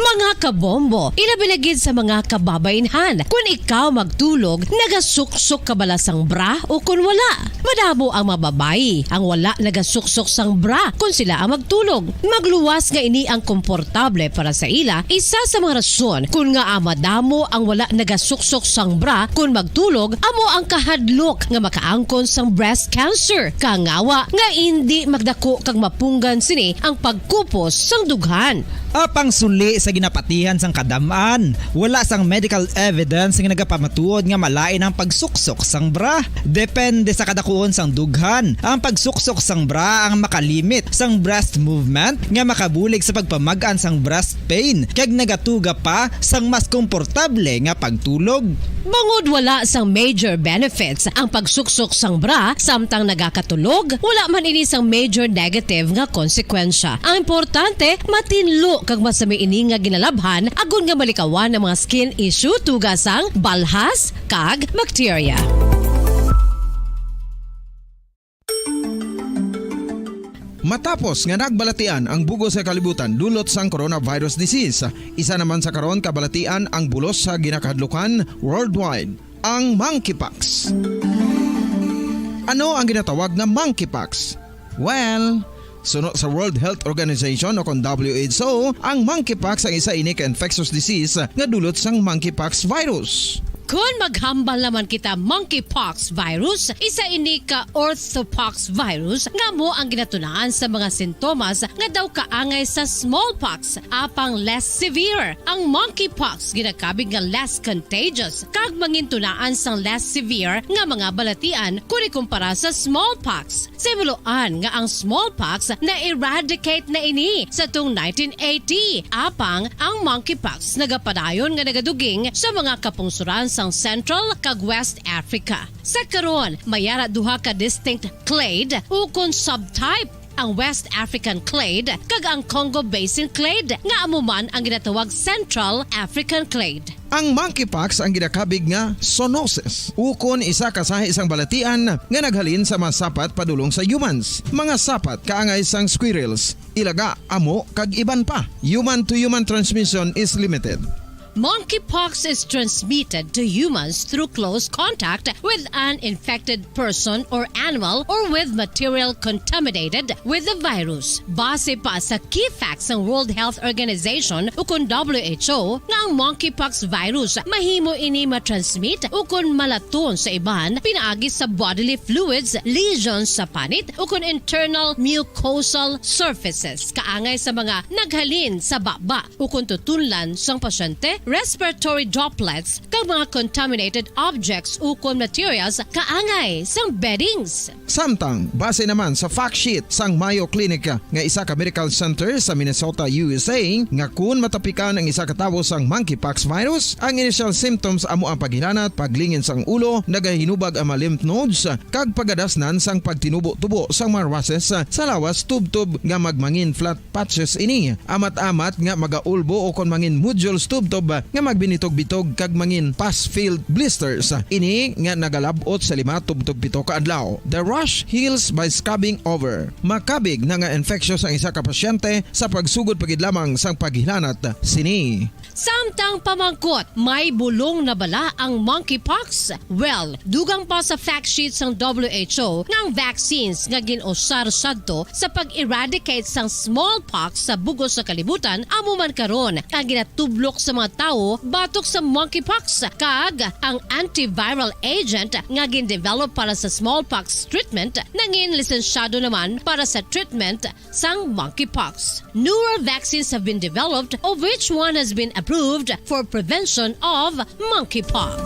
Mga kabombo, ilabilagid sa mga kababainhan. Kung ikaw magtulog, nagasuksok ka bala sang bra o kung wala. Madamo ang mababayi ang wala nagasuksok sang bra kung sila ang magtulog. Magluwas nga ini ang komportable para sa ila. Isa sa mga rason kung nga madamo ang wala nagasuksok sang bra kung magtulog, amo ang kahadlok nga makaangkon sang breast cancer. Kangawa nga hindi magdako kag mapunggan sini ang pagkupos sang dughan. Apang suli sa ginapatihan sang kadamaan, wala sang medical evidence nga nagapamatuod nga malain ang pagsuksok sang bra. Depende sa kadakuon sang dughan. Ang pagsuksok sang bra ang makalimit sang breast movement nga makabulig sa pagpamagaan sang breast pain kag nagatuga pa sang mas komportable nga pagtulog. Bangod wala sang major benefits ang pagsuksok sang bra samtang nagakatulog, wala man ini sang major negative nga konsekwensya. Ang importante, matinlo kag masami ini nga ginalabhan agon nga malikawan ang mga skin issue tugasang balhas kag bacteria. Matapos nga nagbalatian ang bugos sa kalibutan dulot sang coronavirus disease, isa naman sa karon kabalatian ang bulos sa ginakahadlukan worldwide, ang monkeypox. Ano ang ginatawag na monkeypox? Well, suno sa World Health Organization o kung WHO, ang monkeypox ang isa ini ka infectious disease nga dulot sang monkeypox virus. Kung maghambal naman kita monkeypox virus, isa ini ka orthopox virus nga mo ang ginatunaan sa mga sintomas nga daw kaangay sa smallpox, apang less severe. Ang monkeypox ginakabig nga less contagious kag mangintunaan sang less severe nga mga balatian kung ikumpara sa smallpox. Simuloan nga ang smallpox na eradicate na ini sa tung 1980, apang ang monkeypox nagapadayon nga nagaduging sa mga kapungsuran sa Central kag West Africa. Sa karon, mayara duha ka distinct clade ukon subtype, ang West African clade kag ang Congo Basin clade nga amuman ang ginatawag Central African clade. Ang monkeypox ang ginakabig nga zoonosis. Ukon isa ka sa isang balatian nga naghalin sa mga sapat padulong sa humans. Mga sapat kaangay sang squirrels, ilaga, amo kag iban pa. Human to human transmission is limited. Monkeypox is transmitted to humans through close contact with an infected person or animal or with material contaminated with the virus. Base pa sa key facts ng World Health Organization o kung WHO nga ang monkeypox virus mahimo ini matransmit o kung malaton sa iban pinaagi sa bodily fluids, lesions sa panit o kung internal mucosal surfaces kaangay sa mga naghalin sa baba o kung tutunlan sang pasyente, respiratory droplets kag mga contaminated objects o kung materials kaangay sang beddings. Samtang, base naman sa fact sheet sang Mayo Clinic nga isa ka medical center sa Minnesota, USA, nga kun matapikan ang isa ka tawo sang monkeypox virus, ang initial symptoms amo ang paghilanat, paglingin sang ulo, nagahinubag ang mga lymph nodes, kag pagadasnan sang pagtinubo-tubo sang mga rashes sa lawas tubtub nga magmangin flat patches ini. Amat-amat nga magaulbo o kon mangin nodules tubtub nga magbinitog-bitog kag mangin pus-filled blisters. Ini nga nagalabot sa 5 tubtub 7 ka adlaw. The rash heals by scabbing over. Makabig na nga infectious ang isa ka pasyente sa pagsugod pagid lamang sang paghilanat sini. Samtang pamangkot, may bulong na bala ang monkeypox? Well, dugang pa sa fact sheets ng WHO ng vaccines nga ginusar sadto sa pag-eradicate sang smallpox sa bugos sa kalibutan amo man karon ang ginatublok sa mga tao batok sa monkeypox kag ang antiviral agent nga gin-develop para sa smallpox treatment nangin lisensyado naman para sa treatment sang monkeypox. Newer vaccines have been developed of which one has been approved for prevention of monkeypox.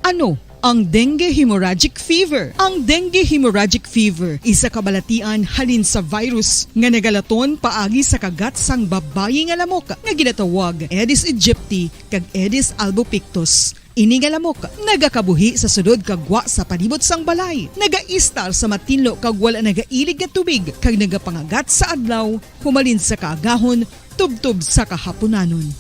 Ano ang dengue hemorrhagic fever? Ang dengue hemorrhagic fever isa kabalatian halin sa virus nga nagalaton paagi sa kagat sang babayi nga lamok nga ginatawag Aedes aegypti kag Aedes albopictus. Ini nga lamok nagakabuhi sa sudod kagwa sa palibot sang balay, nagaistar sa matinlo kag wala nagailig nga tubig kag nagapangagat sa adlaw, humalin sa kaagahon, tubtub sa kahaponanon.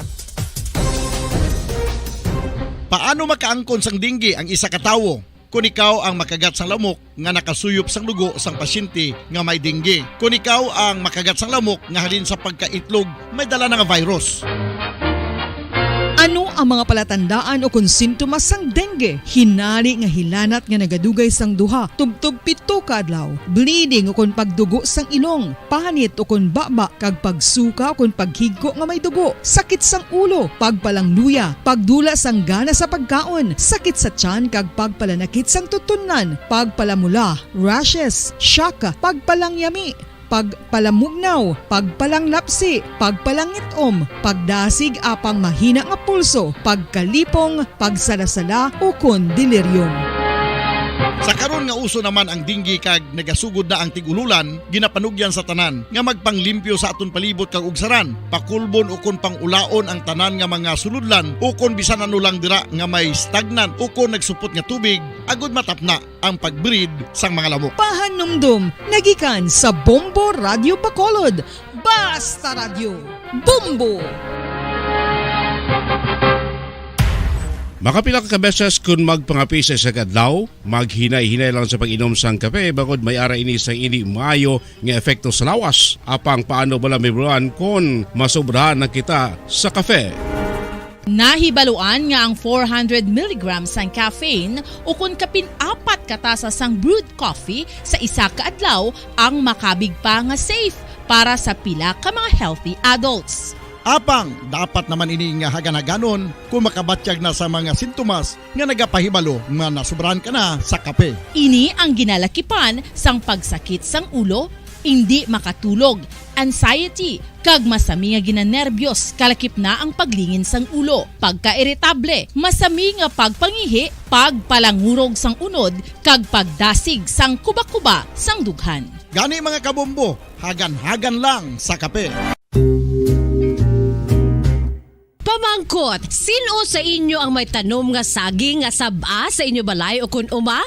Paano makaangkon sang dengue ang isa ka tawo? Kung ikaw ang makagat sang lamok nga nakasuyop sang dugo sang pasyente nga may dengue. Kung ikaw ang makagat sang lamok nga halin sa pagkaitlog may dala nga virus. Ano ang mga palatandaan o kung sintomas sang dengue? Hinali nga hilanat nga nagadugay sang duha, tubtub 7 ka adlaw, bleeding o kung pagdugo sang ilong, panit o kung baba, kag pagsuka o kung paghigko nga may dugo, sakit sang ulo, pagpalangluya, pagdula sang gana sa pagkaon, sakit sa tiyan kag pagpalanakit sang tutunan, pagpalamula, rashes, shock, pagpalangyami, pagpalamugnaw, pagpalanglapsi, pagpalangitom, pagdasig apang mahina nga pulso, pagkalipong, pagsalasala o kun delirium. Sa karon nga uso naman ang dengue kag nagasugod na ang tigululan, ginapanugyan sa tanan nga magpanglimpyo sa aton palibot kag ugsaran, pakulbon o kon pangulaon ang tanan nga mga suludlan o kon bisan ano lang dira nga may stagnant o kon nagsupot nga tubig, agud matapna ang pagbreed sang mga lamok. Pahanumdum, nagikan sa Bombo Radio Bacolod. Basta Radio, Bombo! Makapila ka beses kung magpangapi sa isang adlaw, maghinay-hinay lang sa pag-inom sang kape bagod may ara ini sang ini maayo nga epekto sa lawas. Apang paano bala may bulan kung masobrahan na kita sa kape? Nahibaluan nga ang 400 mg sang caffeine o kung kapin 4 katasa sang brewed coffee sa isa ka adlaw ang makabig pa nga safe para sa pila ka mga healthy adults. Apang, dapat naman ini nga hagan-haganon kung makabatyag na sa mga sintomas nga nagapahibalo nga nasubrahan ka na sa kape. Ini ang ginalakipan sang pagsakit sang ulo, hindi makatulog, anxiety, kag masami nga ginanerbiyos, kalakip na ang paglingin sang ulo, pagka-irritable, masami nga pagpangihi, pagpalangurog sang unod, kag pagdasig sang kuba-kuba sang dughan. Gani mga kabombo, hagan-hagan lang sa kape. Pamangkot, sino sa inyo ang may tanom nga saging nga saba sa inyo balay o kun uma?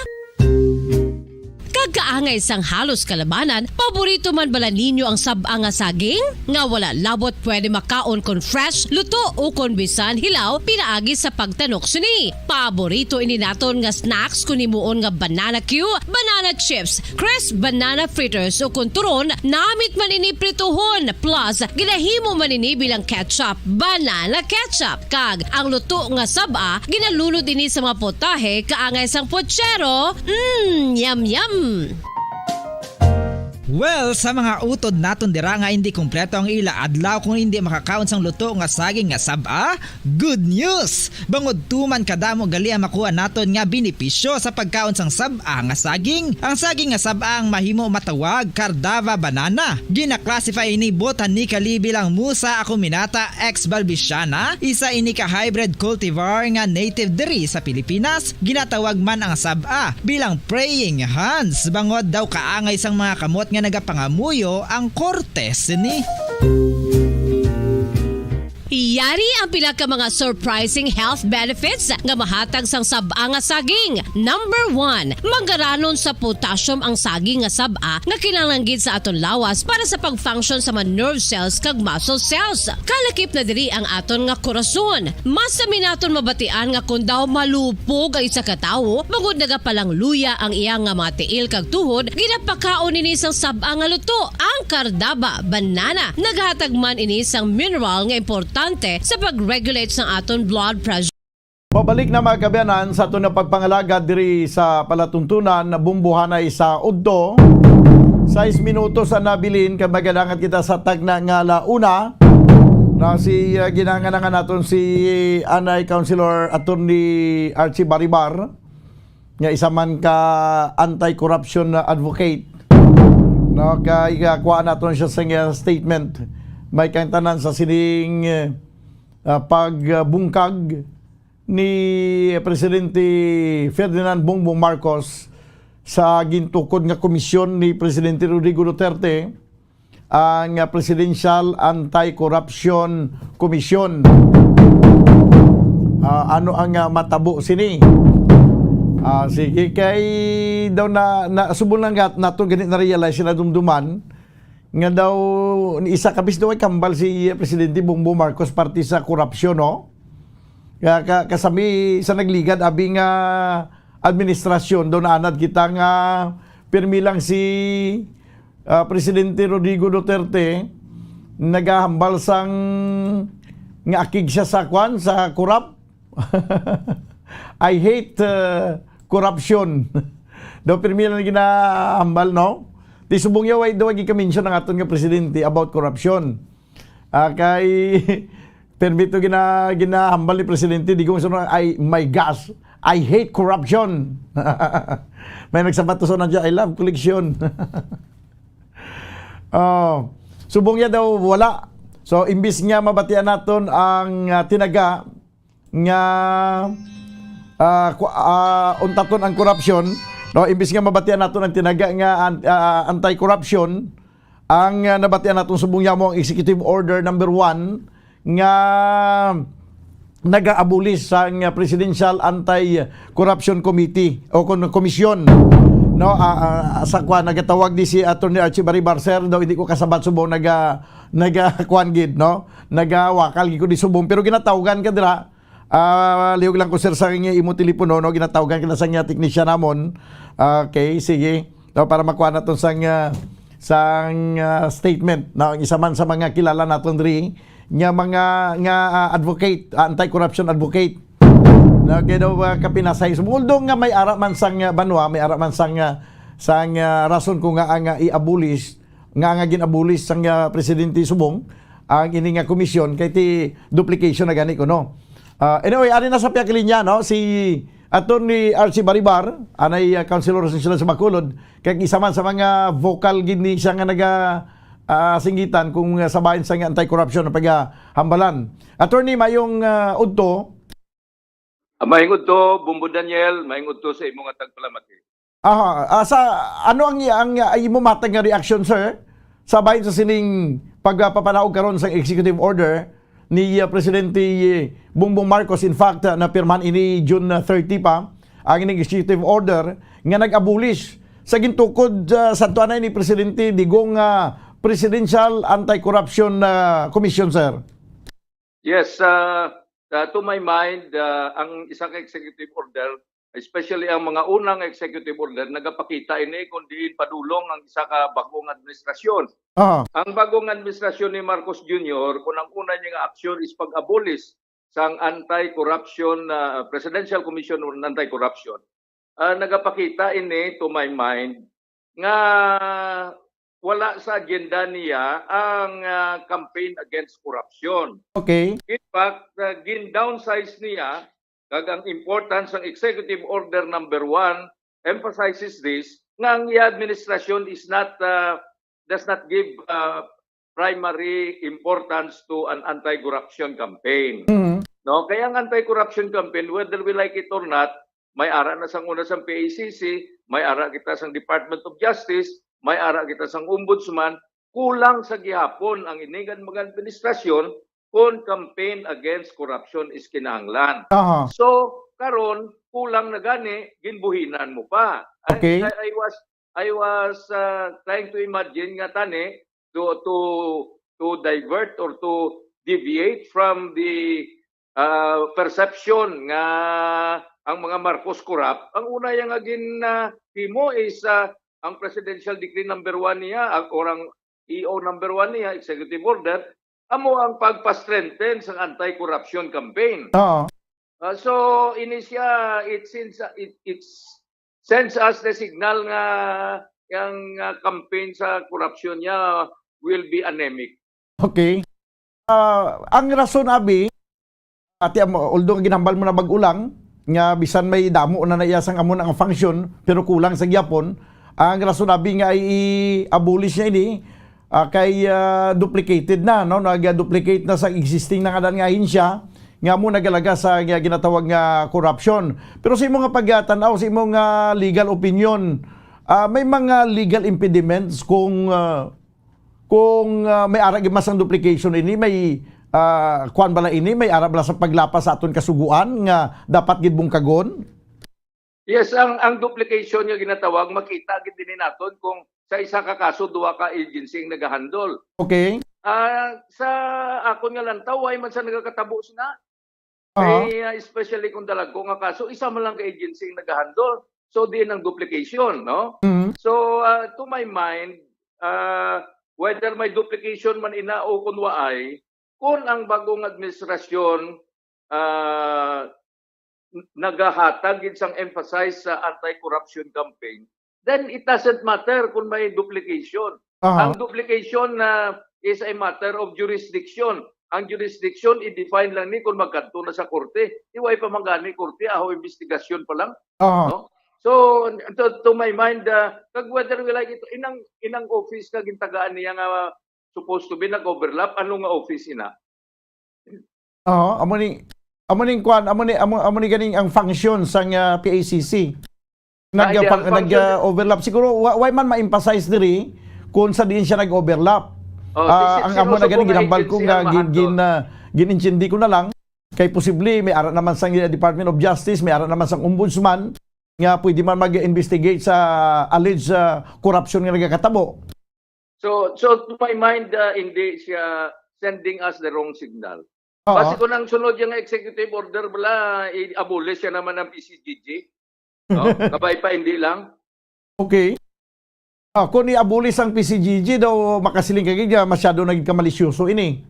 Pagkaangay sang halos kalabanan, paborito man bala ninyo ang sab-a nga saging? Nga wala labot pwede makaon kon fresh, luto o kon bisan hilaw, pinaagi sa pagtanok sini. Paborito ini naton nga snacks kun himuon nga banana Q, banana chips, crisp banana fritters o kun turon, namit man ini prituhon, plus ginahimo man ini bilang ketchup, banana ketchup. Kag ang luto nga sab-a, ginalunod ini sa mga potahe kaangay sang pochero. Yum yum! Well, sa mga utod naton dira nga hindi kumpleto ang ila adlaw kung hindi makakaon sang luto nga saging nga sab-a, good news! Bangod tuman kadamo gali ang makuha naton nga benepisyo sa pagkaon sang sab-a nga saging. Ang saging nga sab-a ang mahimo matawag Cardava banana. Gina-classify ini botanically bilang Musa acuminata ex balbisiana, isa ini ka hybrid cultivar nga native diri sa Pilipinas. Ginatawag man ang sab-a bilang praying hands. Bangod daw kaangay sang mga kamot nga nagapangamuyo ang kortes ni. Yari ang pila ka mga surprising health benefits nga mahatag sang sab-a nga saging. Number 1, manggaranon sa potassium ang saging nga sab-a nga kinahanglan sa aton lawas para sa pag-function sa mga nerve cells kag muscle cells. Kalakip na diri ang aton nga korason. Mas sa minaton mabatian nga kun daw malupog ang isa ka tawo, bangod nagapalang luya ang iyang nga mga tiil kag tuhod, ginapakaon ini sang sab-a nga luto. Ang Cardava banana naghatag man ini sang mineral nga importante sa pag-regulate sa aton blood pressure. Pabalik na mga kabayanan sa ito na pagpangalaga diri sa palatuntunan na bumbuhanay sa Udto. 6 minutos ang nabilin kabagalangan kita sa tagna nga launa na si ginanganangan natin si Anay Councilor Attorney Archie Baribar nga isa man ka anti-corruption advocate. No, kaya kuha natin siya sa statement. May kantanan sa sining pagbungkag ni Presidente Ferdinand Bongbong Marcos sa gintukod nga komisyon ni Presidente Rodrigo Duterte, ang Presidential Anti-Corruption Commission. Ano ang matabo sini? Sige, kay daw na subong lang nato ganit na-realize na dumduman nga daw isa kabis daw ay kambal si Presidente Bongbong Marcos parti sa korupsyon, no? Kasami sa nagligad abing administrasyon daw naanad kita nga pirmi lang si Presidente Rodrigo Duterte nagahambal sang nga akig siya sa kwan sa korap. I hate corruption. Daw pirmi lang ginahambal, no? Di subong yaw ay daw gikamention ng aton nga presidente about corruption. Kay permito ginahambal ni presidente di ko sunod my gosh, I hate corruption. May nagsabat to na dyan, I love collection. Subong ya daw wala. So imbis nga mabatian naton ang tinaga nga untaton ang corruption. No, imbis nga mabatian nato ang tinaga nga anti-corruption, ang nabatian nato subong yamo ang Executive Order number 1 nga naga-abolish sa Presidential Anti-Corruption Committee o Komisyon. No, sa kwa nagatawag di si Attorney Archie Baribar, sir, daw hindi ko kasabat subong naga-kwan gid, no? Nagawakal gid ko di subong pero ginatawagan ka dira. Liog lang ko sir sa kanya imo telepono, no, ginatawagan ka na sa nga technician namon. Okay, sige. No, para makuha naton sang statement na isa man sa mga kilala naton diri nga mga advocate, anti-corruption advocate. Na kaya daw kapinasay sumuldo nga may ara man sang banwa, may ara man sang rason ko nga ang i-abolish nga gin-abolish sang presidente subong ang ini nga komisyon kay ti duplication na gani ko, no. Anyway, ari na sa piyakilinya, no, si Attorney Archie Baribar, anay Councilor sa Bacolod, kay isa man sa mga vocal gini siya nga singgitan kung sabahin sa anti-corruption na paghambalan. Attorney, mayong udto. Mayong udto, Bumbo Daniel, mayong udto sa imong tagpalamati. Sa ano ang imo matag nga reaction, sir? Sabahin sa sining pagpapanaog karon sa executive order ni Presidente Bongbong Marcos, in fact napirmahan ini June 30 pa ang ining executive order nga nag-abolish sa gintukod sa tuanay ni Presidente Digong Presidential Anti-Corruption Commission, sir? Yes, to my mind, ang isang executive order, especially ang mga unang executive order, nagapakita ini kundi padulong ang isa ka bagong administrasyon. Ang bagong administrasyon ni Marcos Jr., kung ang una niyang aksyon is pag-abolish sa anti-corruption, Presidential Commission on Anti-Corruption, nagapakita ini, to my mind, nga wala sa agenda niya ang campaign against corruption. Okay. In fact, gin-downsize niya, kag ang importance ng Executive Order number 1 emphasizes this, nga ang administration is not, does not give primary importance to an anti-corruption campaign. No? Kaya ang anti-corruption campaign, whether we like it or not, may ara na sang una sang PACC, may ara kita sang Department of Justice, may ara kita sang Ombudsman, kulang sa gihapon ang inigan mga administrasyon kung campaign against corruption is kinahanglan. So, karon kulang na gani, ginbuhinan mo pa. Okay. I was trying to imagine nga tani to divert or to deviate from the perception nga ang mga Marcos corrupt. Ang una yang agin himo is ang Presidential Decree number 1 niya, or ang EO number 1 niya, Executive Order, amo ang pagpa-strengthen sa anti-corruption campaign. So, inisya, it sends us the signal nga yung campaign sa corruption niya will be anemic. Okay. Ang rason, Abi, although ginambal mo na bagulang, nga bisan may damo na naiyasang amon ang function, pero kulang sa gyapon, ang rason Abi nga i-abolish niya ini, kay duplicated na, no? Nag-duplicate na sa existing na kadan nga ahensya, nga mo nagalaga sa ginatawag nga corruption. Pero sa imong pagtanaw, sa imong legal opinion, may mga legal impediments kung may ara gimasang duplication ini, may kuan bala ini, may ara bala sa paglapas sa aton kasuguan nga dapat gid mong kagon? Yes, ang duplication nga ginatawag, makita gid din naton kung sa isa ka kaso duha ka agency ang nagahandol. Okay. Sa akon nga lantaw ay man sa nagakatabo sina. Especially kung dalag ko nga kaso, isa man lang ka agency ang nagahandol. So din ang duplication, no? So to my mind, whether may duplication man ina o kun waay, kung ang bagong administrasyon nagahatag isang emphasize sa anti-corruption campaign, then it doesn't matter kung may duplication. Ang duplication is a matter of jurisdiction. Ang jurisdiction, i-define lang ni kung magkanto na sa korte. Iway pa mangani korte, investigasyon pa lang. No? So, to my mind, kag whether we like ito, inang office kag gintagaan niya nga supposed to be nag-overlap, ano nga office ina? Amoni ganing ang function sa PACC. Nag-overlap. Siguro, why man ma-emphasize diri kung sa diin siya nag-overlap. Ang amo na ganing ginambal ko nga gin-intindi ko na lang, kay posible may ara naman sa Department of Justice, may ara naman sa Ombudsman, nga pwede man mag-investigate sa alleged corruption nga nagakatabo. So to my mind, hindi siya sending us the wrong signal. Kasi kung ang sunod yung executive order bala, i-abolish siya naman ng PCGG. No? Kabay pa, hindi lang. Okay. Kung i-abolish ang PCGG daw, makasiling kagig, masyado naging kamalisyoso ini.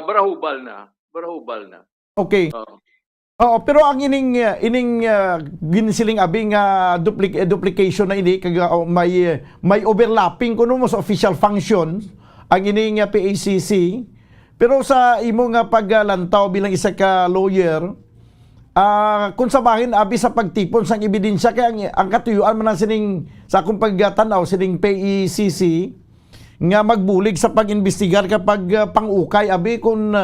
Barahubal na. Okay. Pero ang ining ginsiling abing duplication na ini, may overlapping kuno mo sa official function, ang ining PACC. Pero sa imo nga paglantaw bilang isa ka lawyer, kung sabahin abi sa pagtipon sang ebidensya kay ang katuyuan man sining sa akong pagtanaw sining PACC nga magbulig sa pag-imbestigar kapag pang-ukay abi kung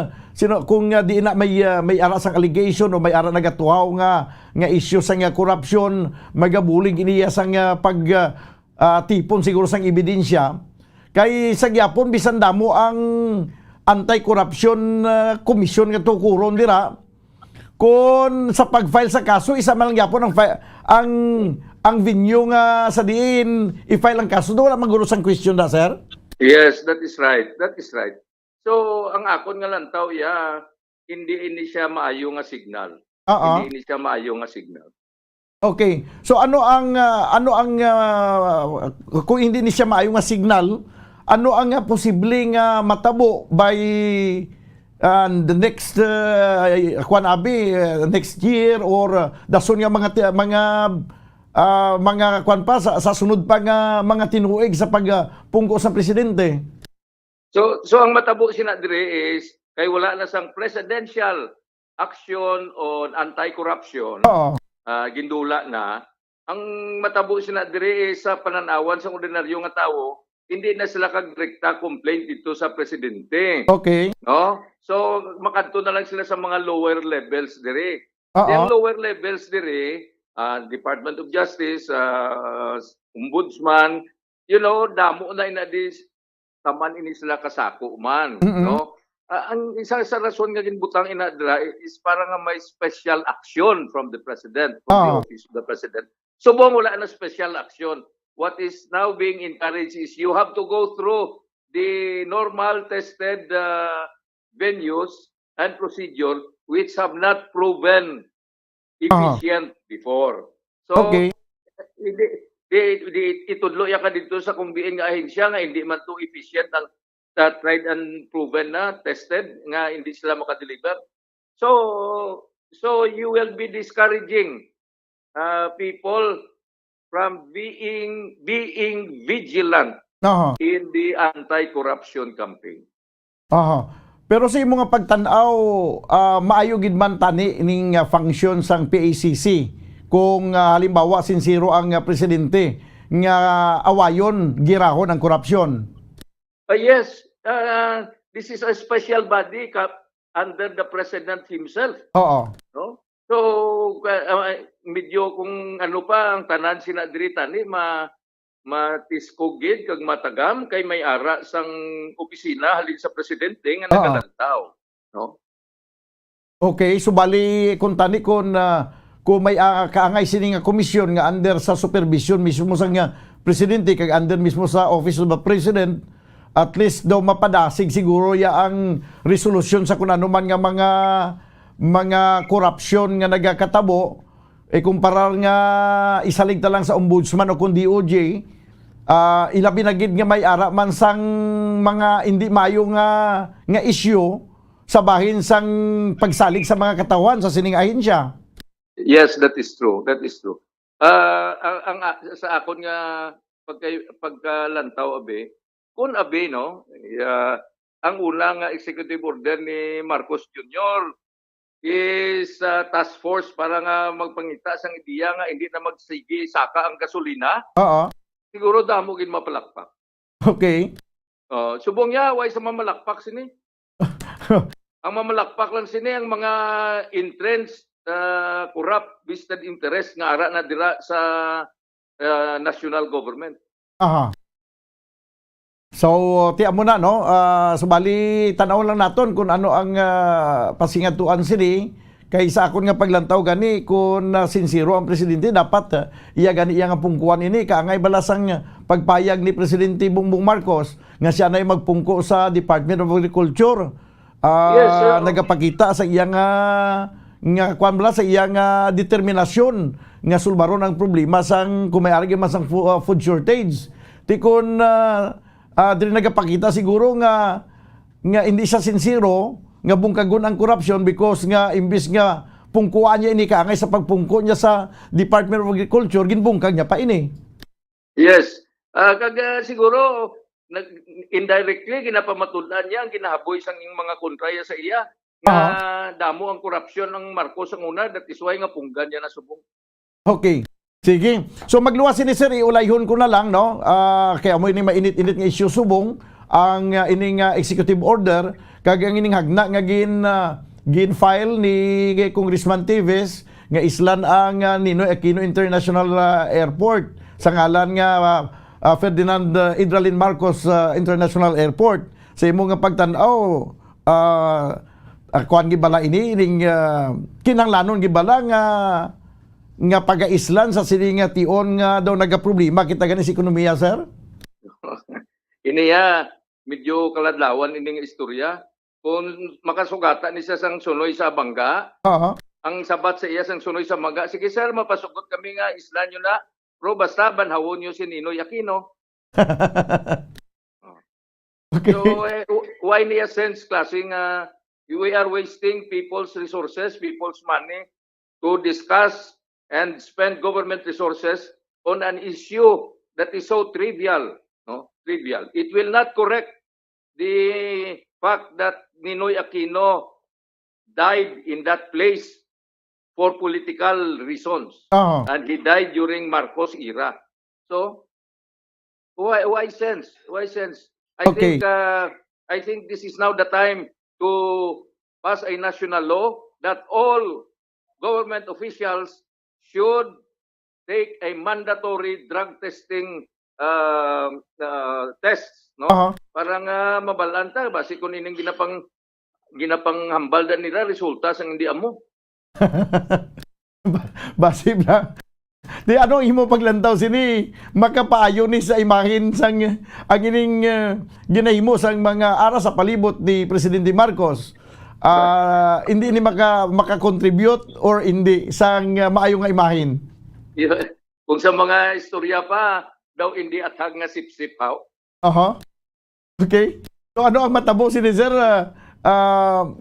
di na may ara sang allegation o may ara nagatuhaw nga issue sang corruption, magabulig iniya sang tipon siguro sang ebidensya kay sa gyapon bisan damo ang anti-corruption commission nga tukuron dira kung sa pag-file sa kaso isa man lang gyapon ang ang venue nga sa diin i-file ang kaso, wala magulo sang question da, sir? Yes, that is right. That is right. So, ang akon nga lantaw, hindi siya maayo nga signal. Hindi siya maayo nga signal. Okay. So ano ang kung hindi ni siya maayo nga signal, ano ang posibleng matabo by the next next year or dason nga mga kwan pa sa sunod pa nga mga tinuig sa pagpungko sa presidente? So ang matabo sina dire is kay wala na sang presidential action on anti-corruption. Gindula na. Ang matabo sina dire sa pananawan sa ordinaryo nga tawo, hindi na sila kag-direkta complaint dito sa presidente. Okay. No? So makadto na lang sila sa mga lower levels dire. Yung lower levels dire, Department of Justice, Ombudsman, damo na inadis taman ini sila kasako man, no? Ang isa sa rason nga ginbutang inadra is para nga may special action from the president, from the office of the president. So wala na special action. What is now being encouraged is you have to go through the normal tested venues and procedure which have not proven efficient before. So itudlo ya ka dito sa kung diin nga ahensya nga hindi man to efficient ang tried and proven na tested nga hindi sila makadeliver. So you will be discouraging people from being vigilant in the anti-corruption campaign. Pero sa imong nga pagtan-aw, maayo gid man tani ning function sang PACC kung halimbawa sincero ang presidente nga awayon girahon ang korupsyon. Yes, this is a special body under the president himself. No? So medyo kung ano pa ang tanan sina diri tani matiskogid kag matagam kay may ara sang opisina halin sa presidente nga nagalantaw, no? Okay, so bali kung tani kung may kaangay sini nga komisyon nga under sa supervision mismo sa nga presidente kag under mismo sa office of the president, at least daw mapadasig siguro ya ang resolusyon sa kung ano man nga mga korupsyon nga nagakatabo kumpara nga isaligta lang sa ombudsman o kung DOJ, ilabi na gid nga may ara man sang mga hindi mayo nga issue sa bahin sang pagsalig sa mga katawan sa sining ahensya. Yes, that is true. That is true. Ang sa akon nga pagkalantaw kun no, ang unang executive order ni Marcos Jr. is task force para nga magpangita sang ideya nga hindi na magsigi saka ang gasolina. Siguro damo gid mapalakpak. Okay. Subong ya way sa mamalakpak sini. Ang mamalakpak lang sini ang mga entrenched corrupt vested interest nga ara na dira sa national government. So, tiyan mo na, no? Subali, tanaw lang naton kung ano ang pasingatuan sini. Kay sa akon nga paglantaw gani, kung sincero ang presidente, dapat iya gani iya nga pungkuan ini. Kaangay balasang pagpayag ni Presidente Bongbong Marcos nga siya na magpungko sa Department of Agriculture. Yes, sir. Nagapakita sa iya nga kwan bala sa iya nga determinasyon nga sulbaron ang problema sang kumayari man sang food shortage. Tikon dili nagapakita siguro nga hindi siya sincero nga bungkagon ang corruption because nga imbis nga pungkuan niya ini kaangay sa pagpungko niya sa Department of Agriculture ginbungkag niya pa ini. Yes. Siguro indirectly ginapamatulan niya ang ginahaboy sang mga kontraya sa iya. Damo ang korupsyon ng Marcos ang una, that is why nga punggan niya na subong. Okay. Sige. So magluwas ni sir, iulayhon ko na lang, no? Kaya mo ini mainit-init nga issue subong ang ining executive order kag ang ining hagna nga gin-file ni Congressman Teves nga islan ang Ninoy Aquino International Airport sa ngalan nga Ferdinand Idralin Marcos International Airport. Sa imo nga pagtan-aw, kuan gibala ini kinanglanon gibala nga nga pag-aislan sa sini nga tion nga daw nagaproblema kita gani sa ekonomiya, sir? Iniya, medyo kaladlawan ining istorya. Kung makasugatan ni siya sang sunoy sa bangga, ang sabat sa iya sang sunoy sa bangga, sige sir, mapasugot kami nga, islan nyo na. Pero basta banhawon nyo si Ninoy Aquino. Okay. So, why niya sense klaseng we are wasting people's resources, people's money to discuss and spend government resources on an issue that is so trivial, no? Trivial. It will not correct the fact that Ninoy Aquino died in that place for political reasons. And he died during Marcos era. So, why sense? Why sense? I think this is now the time to pass a national law that all government officials should take a mandatory drug testing tests, no? Para nga mabalanta basi kun ining ginapang hambal dan nila resulta sang hindi amo. Basi na. Di ano imo paglantaw sini makapaayo ni sa imahin sang ang ining ginahimo sang mga ara sa palibot ni Presidente Marcos. Hindi ni maka-contribute or hindi sang maayo nga imahin. Kung sa mga istorya pa daw hindi atag nga sip-sip ha. Okay. So ano ang matabo sini sir?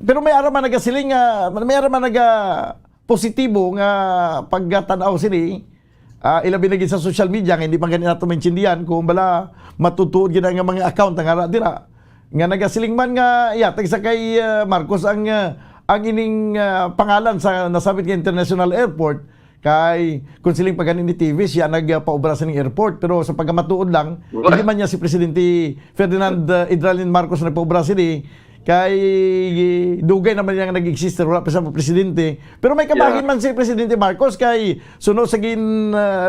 Pero may ara man nagasiling may ara man naga positibo nga pagtanaw sini. Ilabi na sa social media nga hindi pa ganito nato maintindihan kung bala matutuod gina nga mga account nga ara dira nga nagasiling man nga tag sa kay Marcos ang ining pangalan sa nasabit nga International Airport kay kung siling paganin ni TV siya nagpaobra sa ning airport pero sa pagmatuod lang hindi man niya si Presidente Ferdinand Idralin Marcos nagpaobra sini kay dugay naman yang nag-exist wala pa sa presidente pero may kabagin man si Presidente Marcos kay suno sa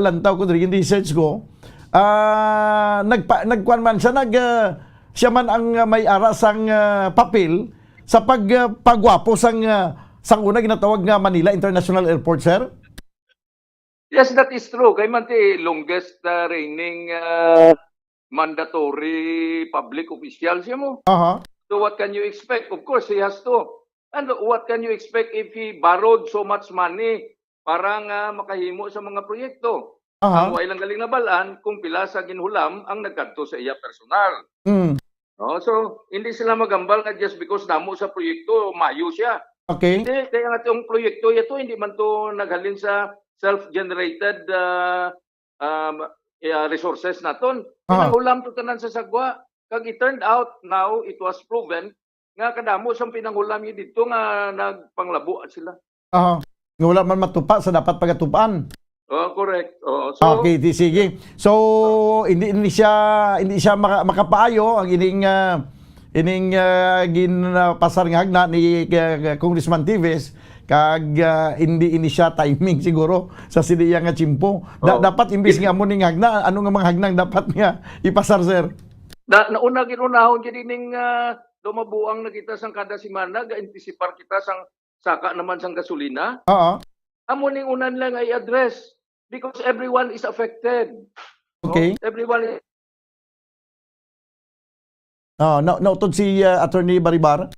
lantaw ko diri research ko nagkuan man siya siya man ang may ara sang papel sa pagwapo sang una ginatawag nga Manila International Airport, sir. Yes, that is true. Kay man ti longest reigning mandatory public official siya mo. So what can you expect? Of course, he has to. And what can you expect if he borrowed so much money para nga makahimo sa mga proyekto? Ang wailang galing na balaan kung pila sa ginhulam ang nagkadto sa iya personal. So, hindi sila magambal na just because namo sa proyekto, mayo siya. Okay. Hindi, kaya nga itong proyekto ito, hindi man to naghalin sa self-generated resources naton. Pinanghulam to tanan sa sagwa. Kag it turned out now, it was proven nga kadamo sa pinanghulam yun dito nga nagpanglabo sila. Wala man matupa sa dapat pagatupaan. Correct. Okay, sige. So hindi siya makapaayo ang ining ginapasar nga hagna ni Congressman Tives kag hindi siya timing siguro sa siniya nga chimpo. Dapat imbis nga mo ning hagna, ano nga mga hagnang dapat nga ipasar, sir? Nauna ginunahon gid ning dumabuang na kita sang kada semana ga-anticipar kita sang saka naman sang gasolina. Amo ning unan lang ay address because everyone is affected. Okay. Everyone is... nautod si Attorney Baribar.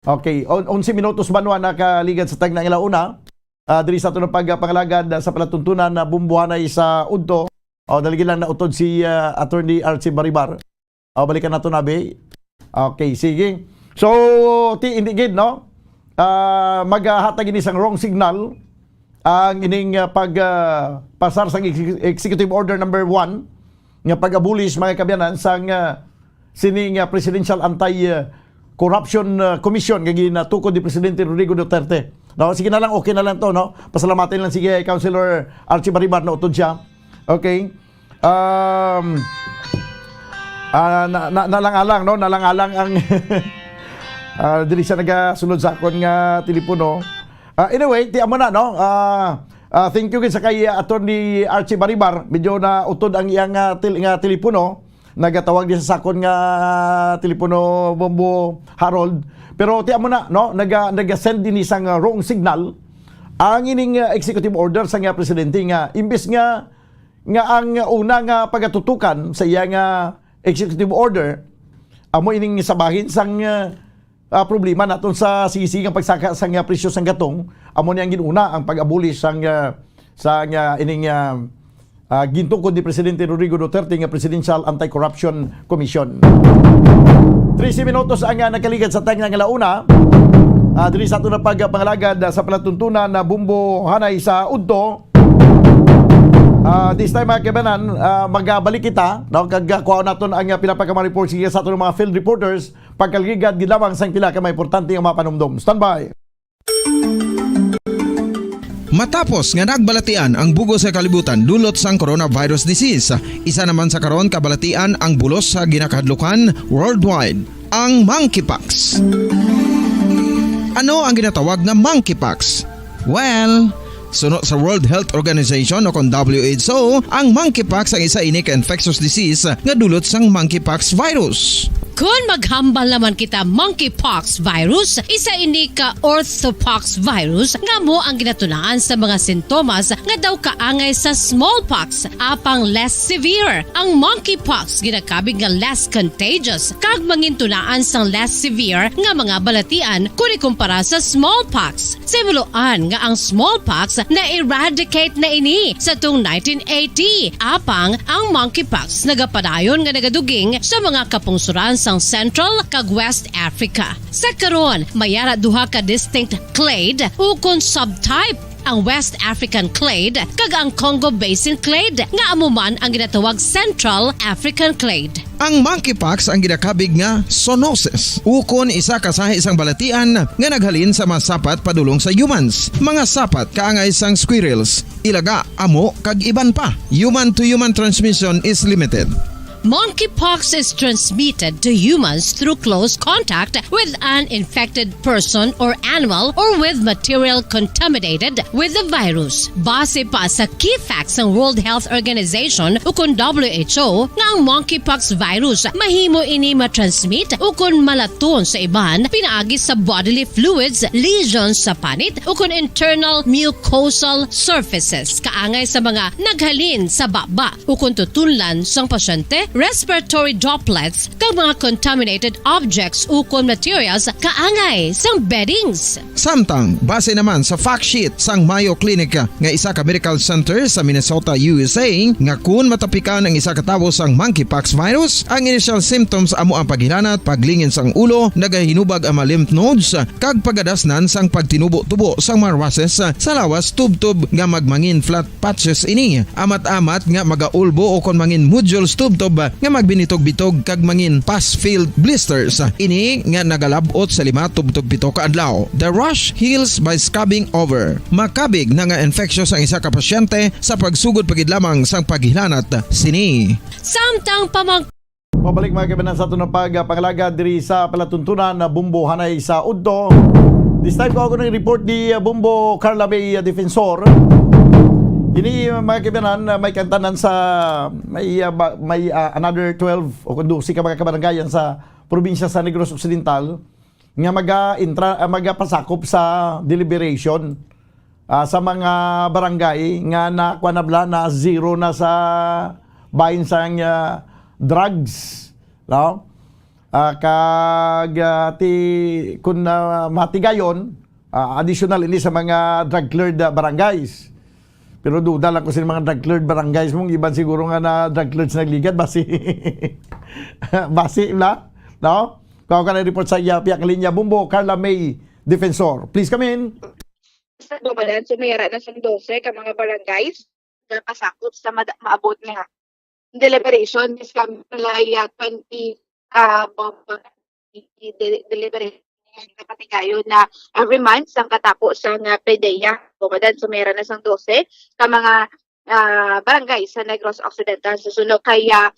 Okay, 11 minutos banwa nakaligad sa tagna ilauna. Diri sa ato ng pagpangalagad sa palatuntunan na bumbuhanay sa udto. Daligi lang nautod si Attorney Archie Baribar. Balikan nato nabi. Okay, sige. So, hindi gid no? Maghatag ini sang wrong signal ang ining pasar sang Executive Order number 1 nga pag-abolish mga kabyanan sang sining Presidential Anti-Corruption Commission nga ginatukod ni Presidente Rodrigo Duterte. No, sige na lang, okay na lang to, no? Pasalamatin lang sige Councilor Archie Baribar na utod siya. Okay. Nalangalang, no? Nalangalang ang dili siya nagasunod sa akon nga telepono. Anyway, ti amo na, no? Thank you sa kay Attorney Archie Baribar. Medyo na utod ang iyang telepono. Nagatawag din sa sakon nga telepono Bombo Harold. Pero ti amo na, no? Naga-send din isang wrong signal ang ining executive order sa nga presidente nga imbes nga ang una nga pagatutukan sa iya nga executive order amo ining sabahin sang problema naton sa sisi nga pagsaka sang presyo sang gatong amo ni ang ginuna ang pag-abolish sang ining gintungkod ni Presidente Rodrigo Duterte nga Presidential Anti-Corruption Commission. 13 minutos ang nakaligad sa tayong nga launa. Diri sa ato na pagpangalagad sa palatuntunan na Bumbo Hanay sa Udto. This time mga kabanan, magbalik kita kagkuha naton ang pinapakamang report sa ato ng mga field reporters pagkaligad gidlamang sang pila ka may importante nga mapanumdum. Standby. Matapos nga nagbalatian ang bugos sa kalibutan dulot sang coronavirus disease, isa naman sa karon kabalatian ang bulos sa ginakahadlukan worldwide, ang monkeypox. Ano ang ginatawag na monkeypox? Well, sunod sa World Health Organization o kung WHO, ang monkeypox ang isa ini ka infectious disease nga dulot sang monkeypox virus. Kung maghambal naman kita monkeypox virus, isa ini ka orthopox virus nga mo ang ginatulaan sa mga sintomas nga daw kaangay sa smallpox, apang less severe. Ang monkeypox ginakabig nga less contagious kag mangintunaan sang less severe nga mga balatian kung ikumpara sa smallpox. Simuloan nga ang smallpox na-eradicate na ini sa tung 1980, apang ang monkeypox nagapadayon nga nagaduging sa mga kapungsuran sang Central kag West Africa. Sa karon, mayara duha ka distinct clade ukon subtype, ang West African clade kag ang Congo Basin clade nga amuman ang ginatawag Central African clade. Ang monkeypox ang ginakabig nga zoonosis. Ukon isa ka sa isang balatian nga naghalin sa mga sapat padulong sa humans. Mga sapat kaangay sang squirrels, ilaga, amo kag iban pa. Human to human transmission is limited. Monkeypox is transmitted to humans through close contact with an infected person or animal or with material contaminated with the virus. Base pa sa key facts ng World Health Organization ukon WHO nga ang monkeypox virus mahimo ini matransmit ukon malaton sa iban pinaagi sa bodily fluids, lesions sa panit ukon internal mucosal surfaces kaangay sa mga naghalin sa baba ukon tutunlan sang pasyente, respiratory droplets kag mga contaminated objects ukon materials kaangay sang beddings. Samtang, base naman sa fact sheet sang Mayo Clinic nga isa ka medical center sa Minnesota, USA, nga kun matapikan ang isa ka tawo sang monkeypox virus, ang initial symptoms amo ang paghilanat, paglingin sang ulo, nagahinubag ang mga lymph nodes, kag pagadasnan sang pagtinubo-tubo sang mga rashes sa lawas tubtob nga magmangin flat patches ini. Amat-amat nga magaulbo o kon mangin nodules tubtob nga magbinitog-bitog kag mangin pus-filled blisters. Ini nga nagalabot sa 5 tubtob 7 ka adlaw. The rash heals by scabbing over. Makabig na nga infectious ang isa ka pasyente sa pagsugod pagid lamang sang paghilanat sini. Samtang Pabalik mga kabanan sa itong pangalaga diri sa palatuntunan na Bumbo Hanay sa Udto. This time ko ako ng report ni Bumbo Carla May Defensor. Ini mga kabanan may kantanan sa may another 12 o kundi ka mga kabaranggayan sa probinsya sa Negros Occidental nga magapasakop sa deliberation sa mga barangay nga nakuanabla na zero na sa bahin sang drugs, no? Kung matigayon additional ini sa mga drug cleared barangays. Pero duda lang ko sa mga drug cleared barangays mong iban siguro nga na drug cleared sa nagligad basi basi na, no? Kung ka na-report sa Piak Linya Bumbo Carla May Defensor, please come in. Sa Dumalan, sumira na sa 12 ka mga barangays na pasakop sa maabot nga deliberation is kami palay 20 deliberation kapatigayo na every month sang katapos sa PDEA. Dumalan, sumira na sa 12 ka mga barangay sa Negros Occidental. Susunod kaya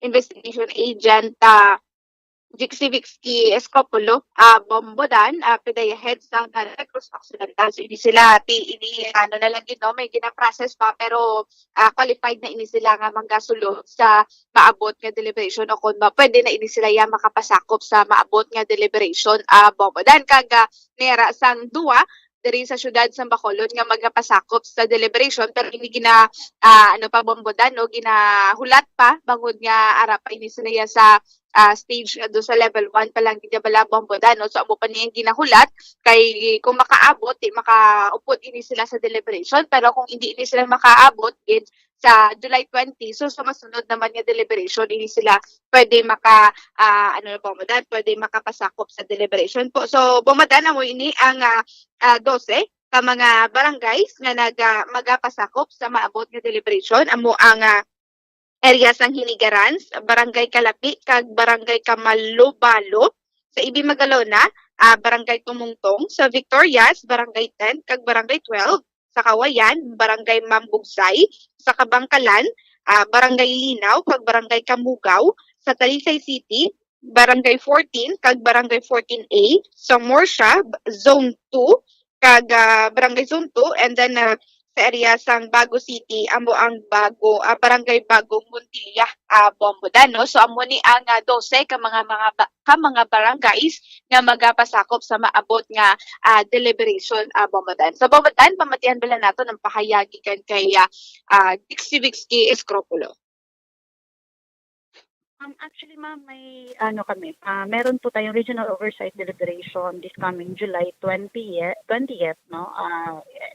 investigation agent Jixivixki Escopulo, Bombodan, PDEA head sa Negros Occidental. So, ini sila, ano na lang yun, no? May gina-process pa, pero qualified na ini sila nga mangasulo sa maabot nga deliberation o kung pwede na ini sila yan makapasakop sa maabot nga deliberation. Bombodan, kaga nera sang duwa, diri sa syudad sa Bacolod nga magapasakop sa deliberation pero hindi bombodan no ginahulat pa bangod nga ara pa ini sila sa stage do sa level 1 pa lang gid bala bombodan no, so amo pa niyang ginahulat kay kung makaabot makaupod ini sila sa deliberation pero kung hindi ini sila makaabot gid sa July 20, so sa masunod naman nga deliberation, hindi sila pwede pwede makapasakop sa deliberation po. So, bumadan na mo ini ang 12 ka mga barangays nga magapasakop sa maabot nga deliberation. Amo ang area sang Hinigaran, Barangay Kalapi, kag Barangay Kamalubalo, sa Ibi Magalona, Barangay Tumungtong, sa Victorias, Barangay 10, kag Barangay 12, sa Kawayan, Barangay Mambugsay, sa Kabangkalan, Barangay Linaw, kag Barangay Kamugaw, sa Talisay City, Barangay 14, kag Barangay 14A, sa Morsha, Zone 2, kag Barangay Zone 2, and then sa area sang Bago City, amo ang Barangay Bagong Montilla, Bombodan, no? So amo ni ang 12 ka mga barangays nga magapasakop sa maabot nga deliberation, Bombodan. So Bombodan, pamatian bala nato ng pahayagi kan kay Dixie Escropulo. Actually, ma'am, may meron po tayong regional oversight deliberation this coming July 20th, no?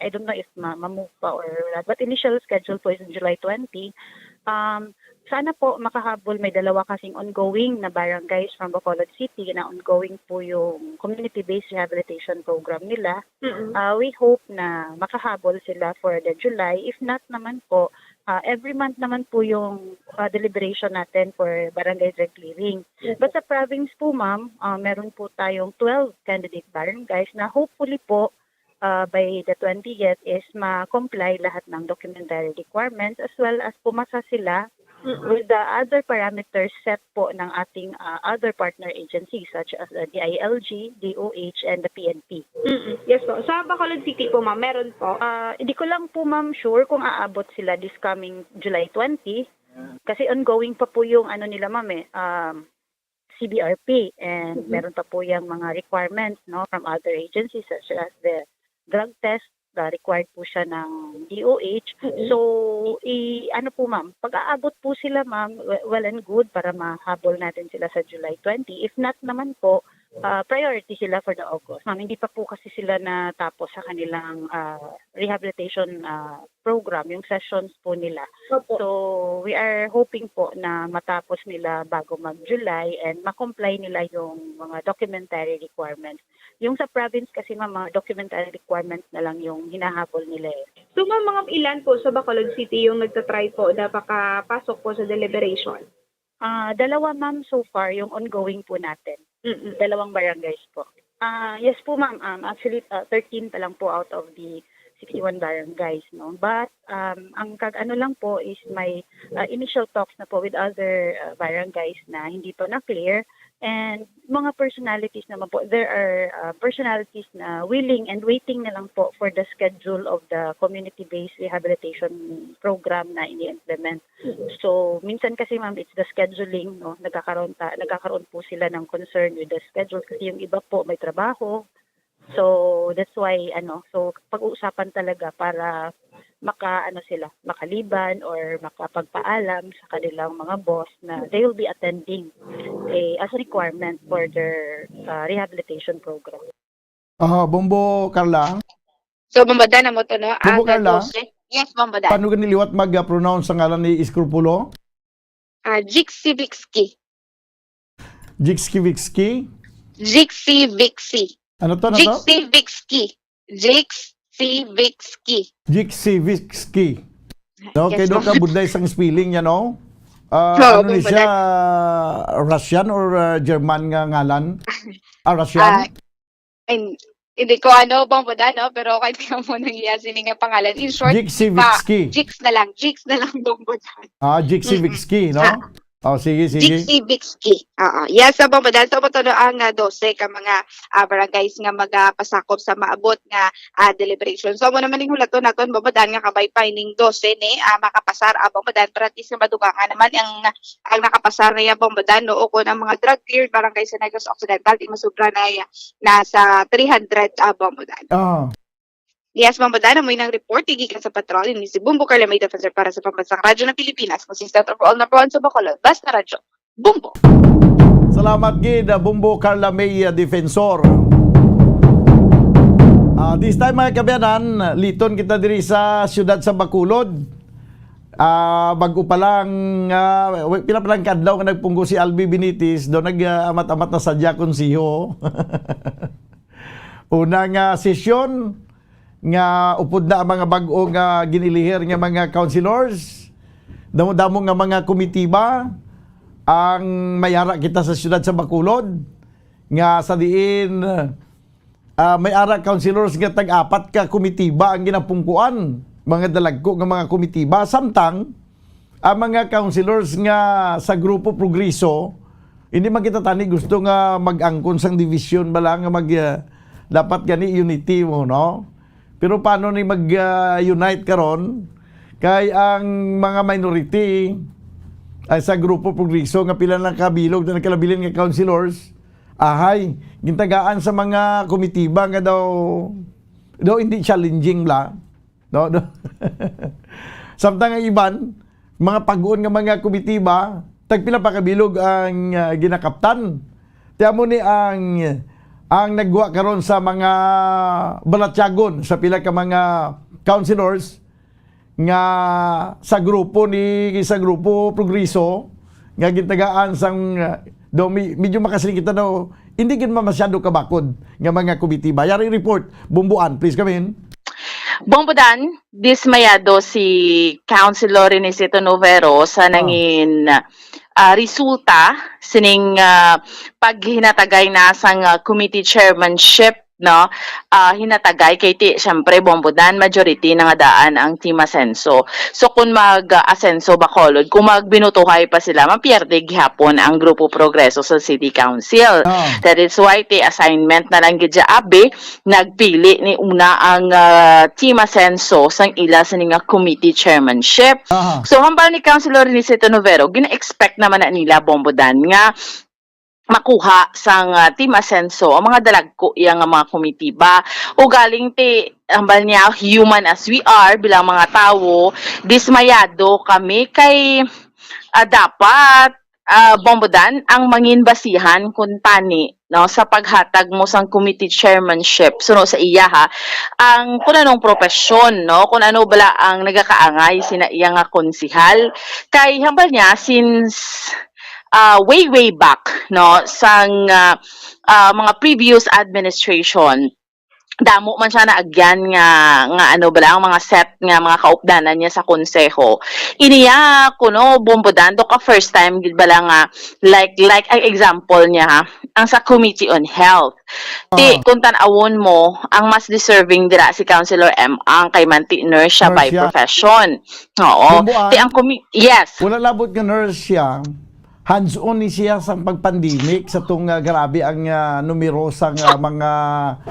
I don't know if ma-move pa or not, but initial schedule po is July 20. Sana po makahabol, may dalawa kasing ongoing na barangays from Bacolod City na ongoing po yung community-based rehabilitation program nila. We hope na makahabol sila for the July. If not naman po, every month naman po yung deliberation natin for barangay drug clearing. But sa province po, ma'am, meron po tayong 12 candidate barangays na hopefully po by the 20th is ma-comply lahat ng documentary requirements as well as pumasa sila with the other parameters set po ng ating other partner agencies such as the DILG, DOH, and the PNP. Yes po. Sa Bacolod City po, ma'am, meron po. Hindi ko lang po, ma'am, sure kung aabot sila this coming July 20 kasi ongoing pa po yung nila, ma'am, CBRP, and meron pa po yung mga requirements, no, from other agencies such as the drug test, required po siya ng DOH. So, po, ma'am, pag-aabot po sila, ma'am, well and good para mahabol natin sila sa July 20. If not naman po, priority sila for the August. Ma'am, hindi pa po kasi sila natapos sa kanilang rehabilitation program, yung sessions po nila. So, we are hoping po na matapos nila bago mag-July and makomply nila yung mga documentary requirements. Yung sa province kasi, ma'am, mga documentary requirements na lang yung hinahabol nila eh. So, ma'am, mga ilan po sa Bacolod City yung nagtatry po na makapasok po sa deliberation? Dalawa, ma'am, so far, yung ongoing po natin. Dalawang barangays po. Yes po, ma'am. Actually, 13 pa lang po out of the 61 barangays, no? But, ang lang po is may initial talks na po with other barangays na hindi pa na-clear. And mga personalities naman po, there are personalities na willing and waiting na lang po for the schedule of the community-based rehabilitation program na ini-implement. So, minsan kasi, ma'am, it's the scheduling, no? Nagkakaroon po sila ng concern with the schedule kasi yung iba po may trabaho. So, that's why, so pag-uusapan talaga para makaliban or makapagpaalam sa kanilang mga boss na they will be attending as a requirement for their rehabilitation program. Bombo Carla. So, Bombodan na mo to, no? Bombo Carla. Yes, Bombodan. Paano ganiliwat mag-pronounce ang ngalan ni Escropulo? Jixie Vixki. Jixie Vixki? Jixie Vixi. Ano to? Jixie Vixki. Jixie Vixki. Jixie Vixki. No, Yes, kaya doon ka budlay sang spelling niya, no? Ni siya, Russian or German nga ngalan? Russian? Hindi ko Bombodan, no? Pero kahit nga mo nang iyasin nga pangalan. In short, Jixie Vixki. Jix na lang, Bombodan. Jixie Vixki, no? Sige. Jixie Vixki. Yes, sa Bombodan. So, ito ang 12 ka mga barangays nga magapasakop sa maabot nga deliberation. So, mo naman yung hulato natin, Bombodan, nga kabay pining 12 ni makapasar Bombodan. Pero at least nga madugangan naman ang nakapasar na Bombodan, no? O kung ang mga drug cleared barangay sa Negros Occidental, di masubra na nasa 300 Bombodan. Yes, Mambadan, amoy ng report, igikan sa patrol, ni si Bumbo Carla May Defensor para sa Pambansang Radyo ng Pilipinas, consistent of all number 1 sa Bacolod, Basta Radyo, Bumbo. Salamat gid Bumbo Carla May Defensor. This time mga kabayanan, liton kita diri sa siyudad sa Bacolod. Bago pa lang pila pa lang kadlaw nga nagpunggo si Albi Benitez do nag-amat-amat na sadya konsiho. Unang sesyon nga upod na ang mga bag-o nga ginilihir nga mga councilors, damo-damo nga mga komitiba ang mayara kita sa siyudad sa Bacolod nga sa diin may ara councilors nga tag-apat ka komitiba ang ginapungkuan, mga dalagko nga mga komitiba, samtang ang mga councilors nga sa Grupo Progreso hindi man kita tani gusto nga mag-angkon sang division bala nga dapat gani unity mo, no? Pero paano ni mag-unite karon kay ang mga minority ay sa Grupo Progreso nga pila lang kabilog na nagkalabilin nga councilors gintagaan sa mga komitiba nga daw hindi challenging bla, no? Samtang ang iban mga pag-uon nga mga komitiba tagpila pa kabilog ang ginakaptan. Tiamo ni ang nagwa karon sa mga balatyagon sa pila ka mga councilors nga sa grupo Progreso nga gintagaan sang medyo makasiling kita daw hindi gid masyado kabakod nga mga komitiba. Yari report Bumbuan, please come in. Bombodan, dismayado si Councilor Inesito Novero sa nangin resulta sining paghinatagay na sang committee chairmanship, no? Hinatagay kay ti syempre Bombodan majority nga daan ang Team Asenso. So kung mag-asenso Bacolod, kung magbinutuhay pa sila, mapierde gihapon ang Grupo Progreso sa City Council. That is why ti assignment na lang gid abi nagpili ni una ang Team Asenso sang ila sa nga committee chairmanship. So hambal ni Councilor Inesito Novero, gina-expect naman na nila Bombodan nga makuha sang Team Asenso ang mga dalagko yang mga komitiba o galing ti hambal niya human as we are bilang mga tao, dismayado kami kay dapat Bombodan ang mangin basihan kun tani, no, sa paghatag mo sang committee chairmanship suno sa iya ang kun anong profesyon, no, kun ano bala ang nagakaangay sina iya nga konsihal kay hambal niya since way back, no, sang mga previous administration damo man siya na agyan nga ano bala ang mga set nga mga kaupdanan niya sa konseho. Iniya kuno Bombodan do ka first time gid bala nga like ang example niya ang sa Committee on Health. Ti kung tan-awon mo ang mas deserving dira si Councilor M ang kay manti nurse siya by profession. Oo. Ti ang yes. Wala labot nga nurse siya. Hands-on ni siya sa pagpandemic sa itong grabe ang numero sa mga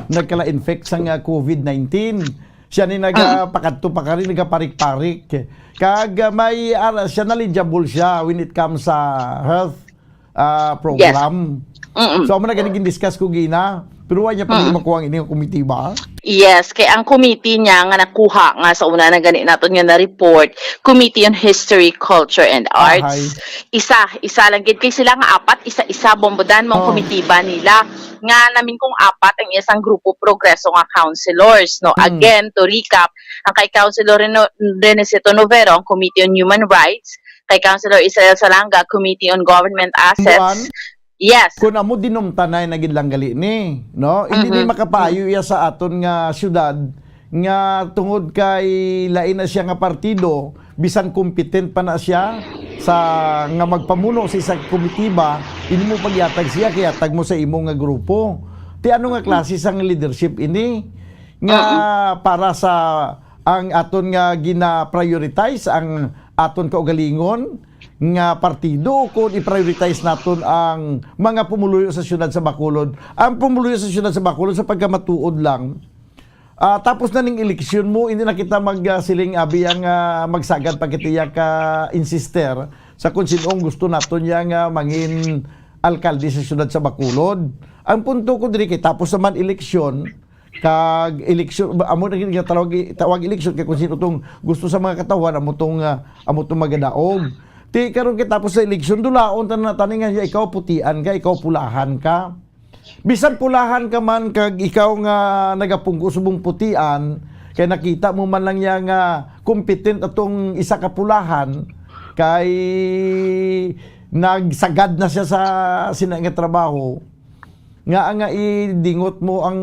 nagkala-infect sa COVID-19. Siya ni nagpakadto pa ka rin, nagparik-parik. Kag may siya knowledgeable siya when it comes sa health program. Yes. So, mo na ganiging discuss ko gina. Pero wala niya pa makuha ang inyong committee ba? Yes, kay ang committee niya nga nakuha nga sa una na ganit naton nga na report, Committee on History, Culture and Arts. Isa lang gid kay sila nga apat, isa Bombodan mong komitiba nila nga namin kung apat ang isang grupo Progreso nga councilors, no. Again, to recap, ang kay Councilor Inesito Novero, ang Committee on Human Rights, kay Councilor Israel Salanga, Committee on Government Assets. Yes. Kung amo dinumtanay na gidlang gali ni, no? Hindi ni makapayo iya sa aton nga syudad nga tungod kay lain na siya nga partido, bisan competent pa na siya sa nga magpamuno sa isang komitiba, hindi mo pagyatag siya kaya tag mo sa imong nga grupo. Ti ano nga klase sang leadership ini nga para sa ang aton nga gina-prioritize ang aton kaugalingon nga partido kung i-prioritize naton ang mga pumuluyo sa syudad sa Bacolod. Ang pumuluyo sa syudad sa Bacolod sa pagkamatuod lang. Tapos na ning eleksyon mo, hindi na kita magsiling abi ang magsagad pagkitiya ka insister sa kung sinong gusto naton yang mangin alkalde sa syudad sa Bacolod. Ang punto ko diri kay tapos naman eleksyon, kag eleksyon amo na gid tawag eleksyon kay kung sino tong gusto sa mga katawan amo tong magadaog. Ti karon kitapos sa eleksyon dulaon tani nga ikaw putian ka, ikaw pulahan ka. Bisan pulahan ka man kag ikaw nga nagapunggo subong putian kay nakita mo man lang niya nga competent atong isa ka pulahan kay nagsagad na siya sa nga trabaho nga idingot mo ang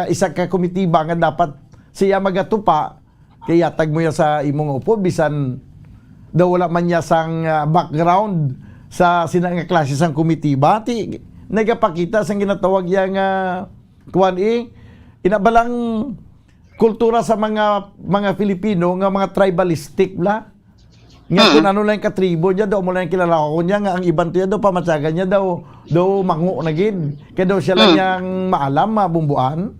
isa ka komitiba nga dapat siya magatupa kaya tag mo ya sa imong upo bisan daw wala man niya sang background sa nga klase sang komitiba ti nagapakita sang ginatawag ya nga inabalang kultura sa mga Filipino nga mga tribalistic bla nga kung ano lang katribo niya daw mo lang kilala ko niya nga ang ibang tiya daw pamatsagan niya daw mango na gid kaya daw siya lang yang maalam mabumbuan.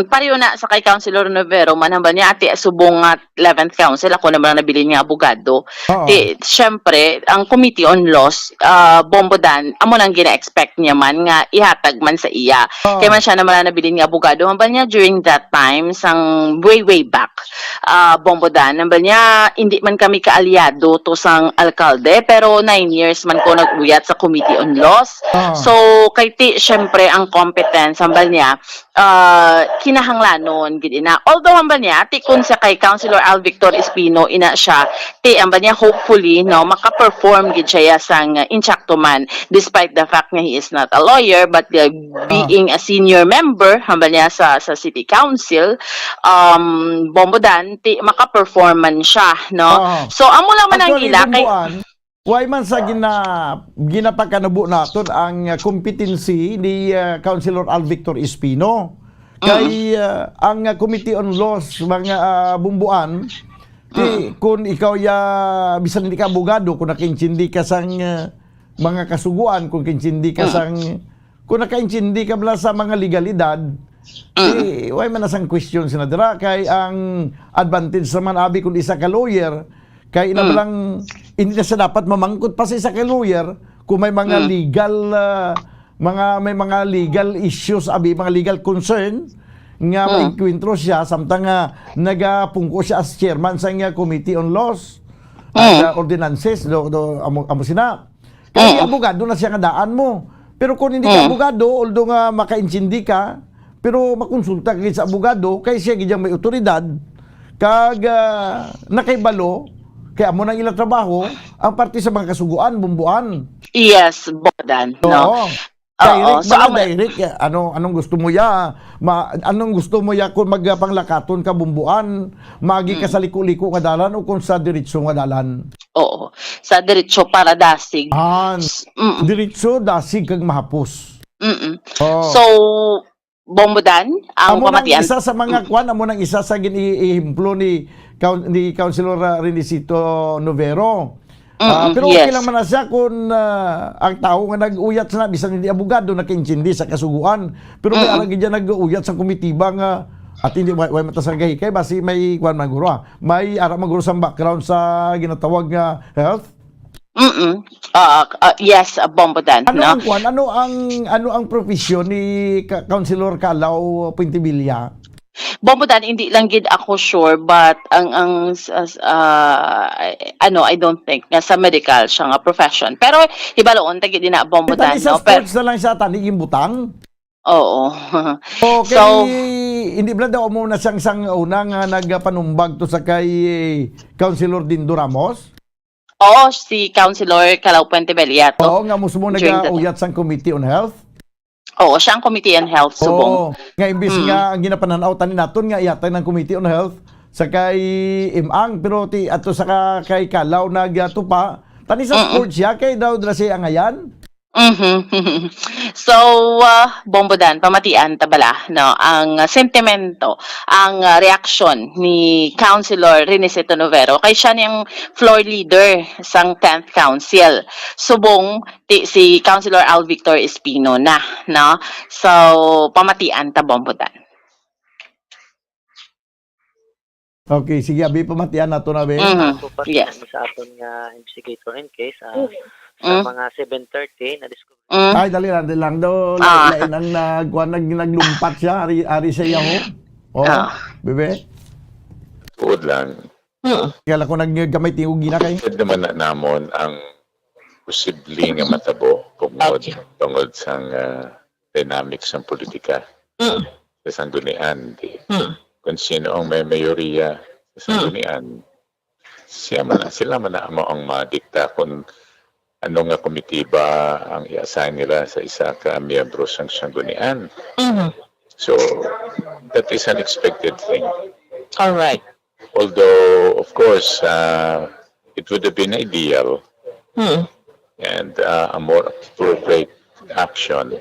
Pareho na sa kay Councilor Novero manamba niya ati subong 11th council ako naman nabili niya abogado. Syempre ang Committee on Laws bombodan amo nang gina-expect niya man nga ihatag man sa iya. Kaya man siya naman nabili niya abogado man niya during that time sang way back bombodan namba niya hindi man kami kaalyado to sang alkalde pero 9 years man ko nag-uyat sa Committee on Laws. So kay ti syempre ang competence ambal niya kinahanglanon gid ina. Although ambal niya ti kun sa kay Councilor Al Victor Espino ina siya ti ambal niya hopefully no maka-perform gid siya sang inchakto man despite the fact nga he is not a lawyer but being a senior member ambal niya sa City Council bombodan ti maka-perform man siya no. So amo lang man ang ila kay why man sa ginapakanabu naton ang competency ni Councilor Al Victor Espino kay ang Committee on Laws mga bumbuan kung ikaw bisan hindi ka abogado kung nakaintindi ka sang mga kasuguan kung nakaintindi ka kung nakaintindi ka bala sa mga legalidad why man nasang question sinadra kay ang advantage sa abi kung isa ka lawyer kay inabalang hindi na siya dapat mamangkot pa sa isa ka lawyer kung may mga legal may mga legal issues abi mga legal concern nga maikwentro siya samtang nagapungko siya as chairman sa Committee on Laws ordinances amo sina kay abogado na siya nga daan mo pero kung hindi ka abogado although nga makaintindi ka pero makonsulta ka sa abogado kay siya gidyang may otoridad kag nakaibalo kaya mo nang ilang trabaho ang parte sa mga kasuguan, bumbuan. Yes, bodan. No. Direct, anong gusto mo anong gusto mo kung magpanglakaton ka bumbuan, magi ka sa liko-liko nga dalan o kung sa diretso nga dalan? Oo, sa diretso para dasig. Diretso, dasig kag mahapos. So, bombodan ang pamatian. Isa sa mga amo nang isa sa ginihimplo ni Councilor Renisito Novero. Pero okay lang man na siya kung ang tao nga nag-uyat sa bisan hindi abogado nakaintindi sa kasuguan. Pero may arang diyan nag-uyat sa komitiba nga at hindi way matasagay kay basi may kwan maguro. May ara maguro sa background sa ginatawag nga health. Yes, bombodan. Ano ang profesyon ni Councilor Calao Puentevilla? Bombodan hindi lang gid ako sure but I don't think nga sa medical siya nga profession pero ibaloon tagi din na bombodan no pero sports na lang siya tani gimbutang. Oo. Okay, so hindi ba daw mo na siyang una nga nagpanumbag to sa kay Councilor Dindo Ramos? Oo, si Councilor Calao Puentevilla to. Oo, nga mo nag-uyat sa Committee on Health. Oo, siya ang Committee on Health subong. Nga imbis nga ang ginapananaw-tan naton nga iyatay ng Committee on Health sa kay Imang pero ato sa kay Calao nagatupa tani sa sports siya kay daw dra siya angayan. So, bombodan, pamatian tabala, no? Ang sentimento, ang reaksyon ni Councilor Renisito Novero kay siya niyang floor leader sang 10th Council. Subong si Councilor Al Victor Espino na, no? So, pamatian ta bombodan. Okay, sige, abi pamatian nato na be. Yes. Sa aton nga investigator in case mga 7:30 na discover. Ay, dali lang. Lain ang naglumpat siya. Ari siya ho. Bebe. Tuod lang. Kaya ko naggamay tiugi na kayo. Pwede naman na namon ang posibleng matabo tungod sa dynamics ng politika sa sanggunian. Kung sino ang may mayoriya sa sanggunian, sila man na ang madikta kung ano nga komitiba ang i-assign nila sa isa ka miyembro sa sanggunian. So, that is an expected thing. All right. Although, of course, it would have been ideal and a more appropriate action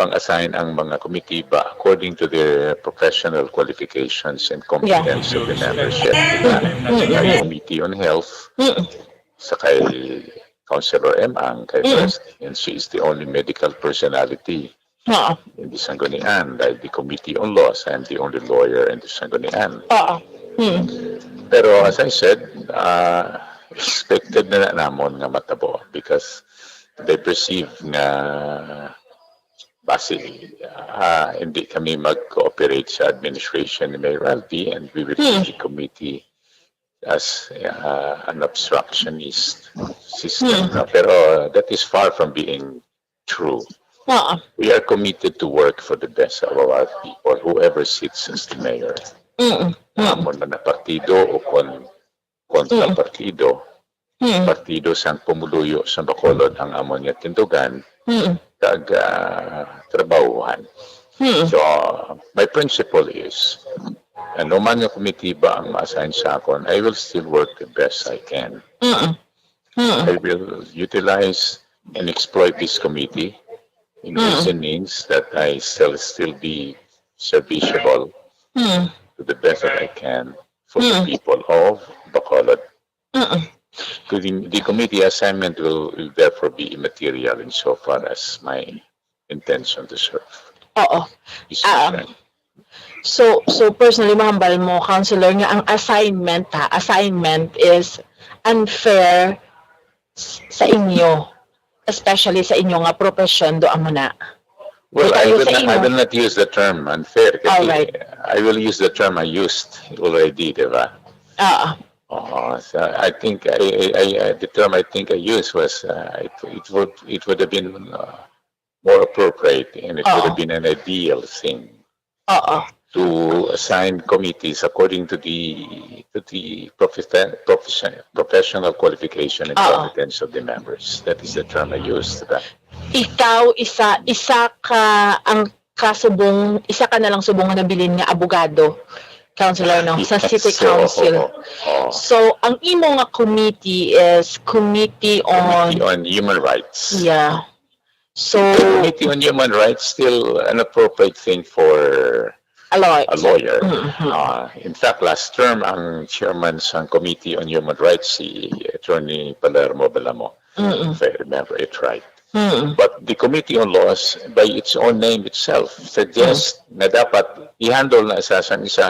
pang-assign ang mga komitiba according to their professional qualifications and competence of the membership. Kay Committee on Health, sa kay Councilor Emang, kay President, she is the only medical personality in the Sanggunian. Dahil the Committee on Laws, I am the only lawyer in the Sanggunian. Pero as I said, expected na namon nga matabo because they perceive na base hindi kami mag-cooperate sa administration ni Mayor Albi and we will see the committee as an obstructionist system. Pero that is far from being true. We are committed to work for the best of our people, whoever sits as the mayor. Amon na partido o kontra partido. Partido sang pumuluyo sa Bacolod ang amon niya tindugan kag trabahuhan. So, my principle is, ano man yung komitiba ang ma-assign sa akon, I will still work the best I can. I will utilize and exploit this committee in ways and means that I still be serviceable to the best that I can for the people of Bacolod. The committee assignment will therefore be immaterial insofar as my intention to serve. So personally, mahambal mo, Councilor, nga ang assignment is unfair sa inyo, especially sa inyo nga profession do amo na. Well, I will not use the term unfair. Alright. I will use the term I used already, diba? So I think the term I think I used was it would have been more appropriate and it would have been an ideal thing to assign committees according to the professional qualification and competence of the members. That is the term I used. Ikaw isa ka na lang subong nga nabilin nga abogado, Councilor, no, sa City Council. So ang imo nga committee is Committee on Human Rights. Yeah. So Committee on Human Rights still an appropriate thing for a lawyer. In fact, last term ang chairman sa Committee on Human Rights si Attorney Palermo Belamo, if I remember it right. But the Committee on Laws, by its own name itself, suggests na dapat i-handle na isa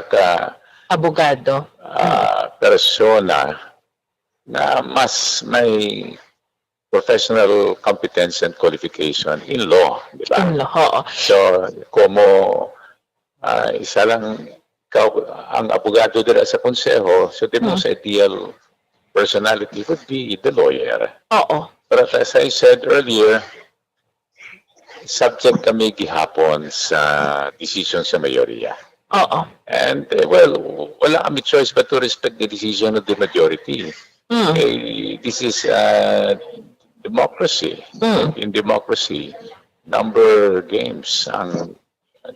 ka abogado, persona na mas may professional competence and qualification in law, di ba? In law. So, como isa lang ang abogado dira sa konseho, so the most ideal personality would be the lawyer. But as I said earlier, subject kami gihapon sa decision sa mayorya. And well, wala kami choice but to respect the decision of the majority. This is democracy. In democracy, number games ang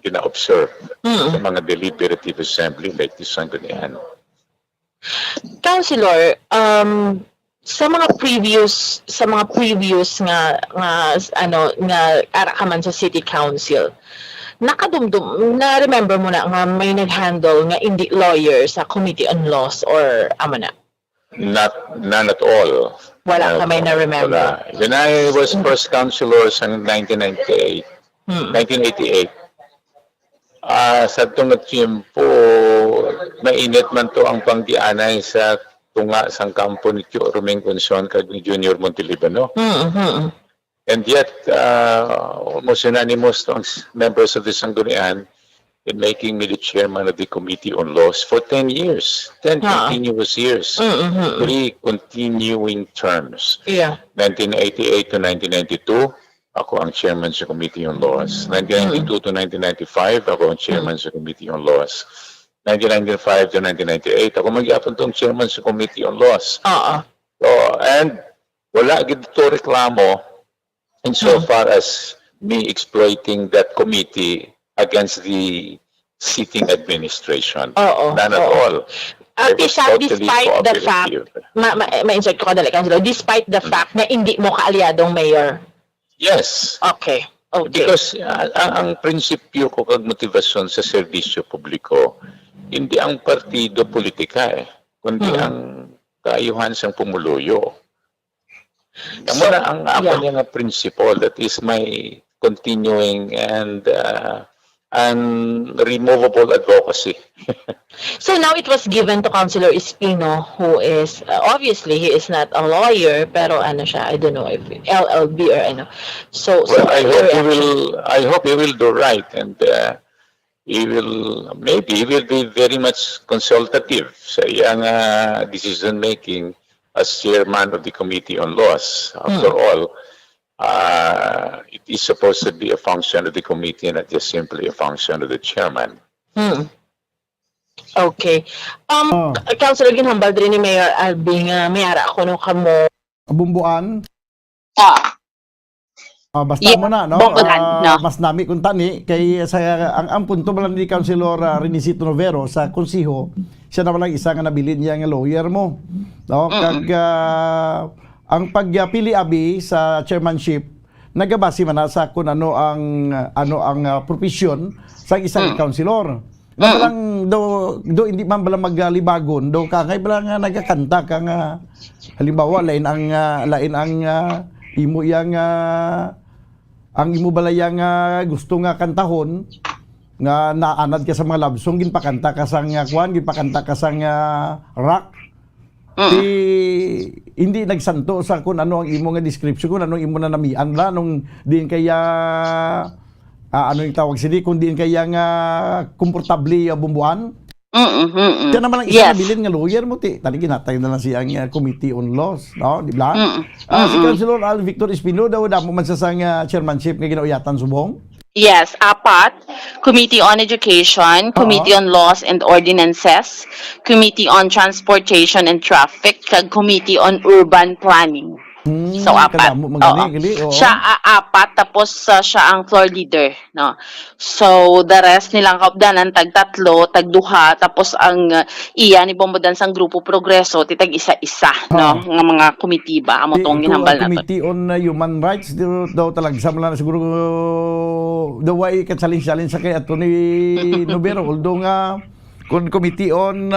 gina-observe sa mga deliberative assembly like this Sanggunian. Councilor, sa mga previous nga ara ka man sa City Council, na remember mo na nga may nag-handle nga hindi lawyer sa Committee on Laws or amo na? None at all. Wala ka may na-remember. When I was first councilor sa 1988, sa tong tiyempo, mainit man to ang panggianay sa tunga sang kampo ni Tio Romeng Conson kag ni Junior Montelibano. And yet, almost unanimous ang members of the Sanggunian in making me the chairman of the Committee on Laws for 10 years. 10 continuous years. 3 continuing terms. 1988 to 1992, ako ang chairman sa Committee on Laws. 1992 to 1995, ako ang chairman sa Committee on Laws. 1995 to 1998, ako magyapon tong chairman sa Committee on Laws. So, and wala gito reklamo insofar as me exploiting that committee against the sitting administration. None at all. Despite the fact, ma-insert ko kadali, Councilor, despite the fact na hindi mo kaalyadong mayor. Yes. Okay. Because ang prinsipyo ko kag motibasyon sa serbisyo publiko, hindi ang partido politika kundi ang kaayuhan sang pumuluyo. Amo na ang ako nga principle, that is my continuing and unremovable advocacy. So now it was given to Councilor Espino, who is, obviously, he is not a lawyer, pero ano siya, I don't know if LLB or ano. So, well, I hope he will do right, and he will be very much consultative sa iyang decision making as chairman of the Committee on Laws. After all, it is supposed to be a function of the committee, not just simply a function of the chairman. Okay. Councilor, ginhambal din ni Mayor Alvin nga mayara ako no kamo. Bumbuan. Basta mo na, no? Mas nami kung tani, kay ang punto ba lang ni Councilor Renisito Novero sa konsiho, siya naman lang isa nga nabilin niya nga lawyer mo. No? Kag ang pagpili abi sa chairmanship, nagabasi man na sa kung ano ang profesyon sa isang councilor. Lang do hindi man bala maglibagon, do kangay bala nga nagakanta ka nga halimbawa lain ang imo yang ang imo balayang gusto nga kantahon nga naanad ka sa mga love song, ginpakanta ka sang kwan, ginpakanta ka sang rock. Hindi nagsanto sa kung ano ang imo nga description, kung ano ang imo na namian la nung diin kaya ano yung tawag sila, kung diin kaya nga komportable bumbuan. Kaya naman ang isa nabilin nga lawyer mo, tali ginatay na lang siyang Committee on Laws, no? Di ba? Si Councilor Al Victor Espino daw damo man sa sang chairmanship nga ginauyatan subong. Yes, 4. Committee on Education, Committee on Laws and Ordinances, Committee on Transportation and Traffic, kag Committee on Urban Planning. So, 4. Siya 4, tapos siya ang floor leader, no? So, the rest nilang kaupdanan, tag-3, tag-2, tapos ang iya ni Bombodan sang Grupo Progreso, titag isa-isa, no? Nga mga komitiba, amo tong ginhambal nato. Committee on Human Rights, daw talaga sa na siguro the way katsalin-salin sa kay ato ni Novero, although nga kung Committee on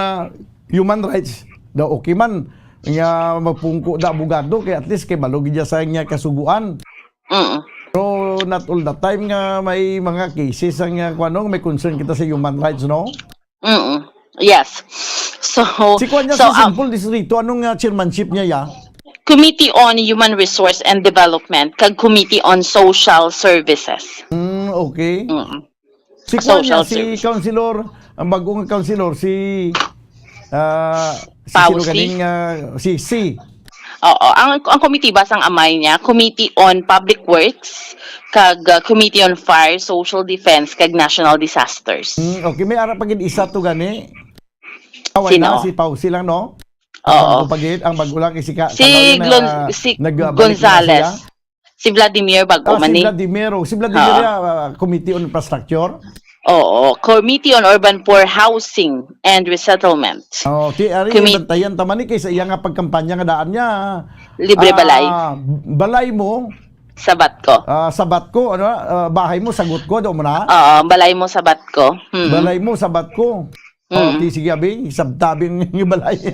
Human Rights, daw okay man nga magpungko da abogado kay at least kay balog niya sa niya kasuguan. So not all the time nga may mga cases ang kuno may concern kita sa human rights, no? Yes. So si kuan niya sa simple distrito anong chairmanship niya ya? Committee on Human Resource and Development kag Committee on Social Services. Okay. Si kuan niya, si councilor, ang bagong councilor si si Oo, ang committee basang amay niya, Committee on Public Works, kag Committee on Fire, Social Defense, kag National Disasters. Okay, may ara pagid isa to gani. Sino? Si Pausi lang, no? Oo. Ang bagulang si Gonzales. Si Vladimir bago man ni. Si Vladimir Committee on Infrastructure. Oo, Committee on Urban Poor Housing and Resettlement. Ari bantayan taman ni kaysa iya nga pagkampanya nga daan niya. Libre balay. Balay mo sabat ko. Sabat ko ano, bahay mo sagot ko do mo na. Oo, balay mo sabat ko. Balay mo sabat ko. Sige abi, sabtabing ng balay.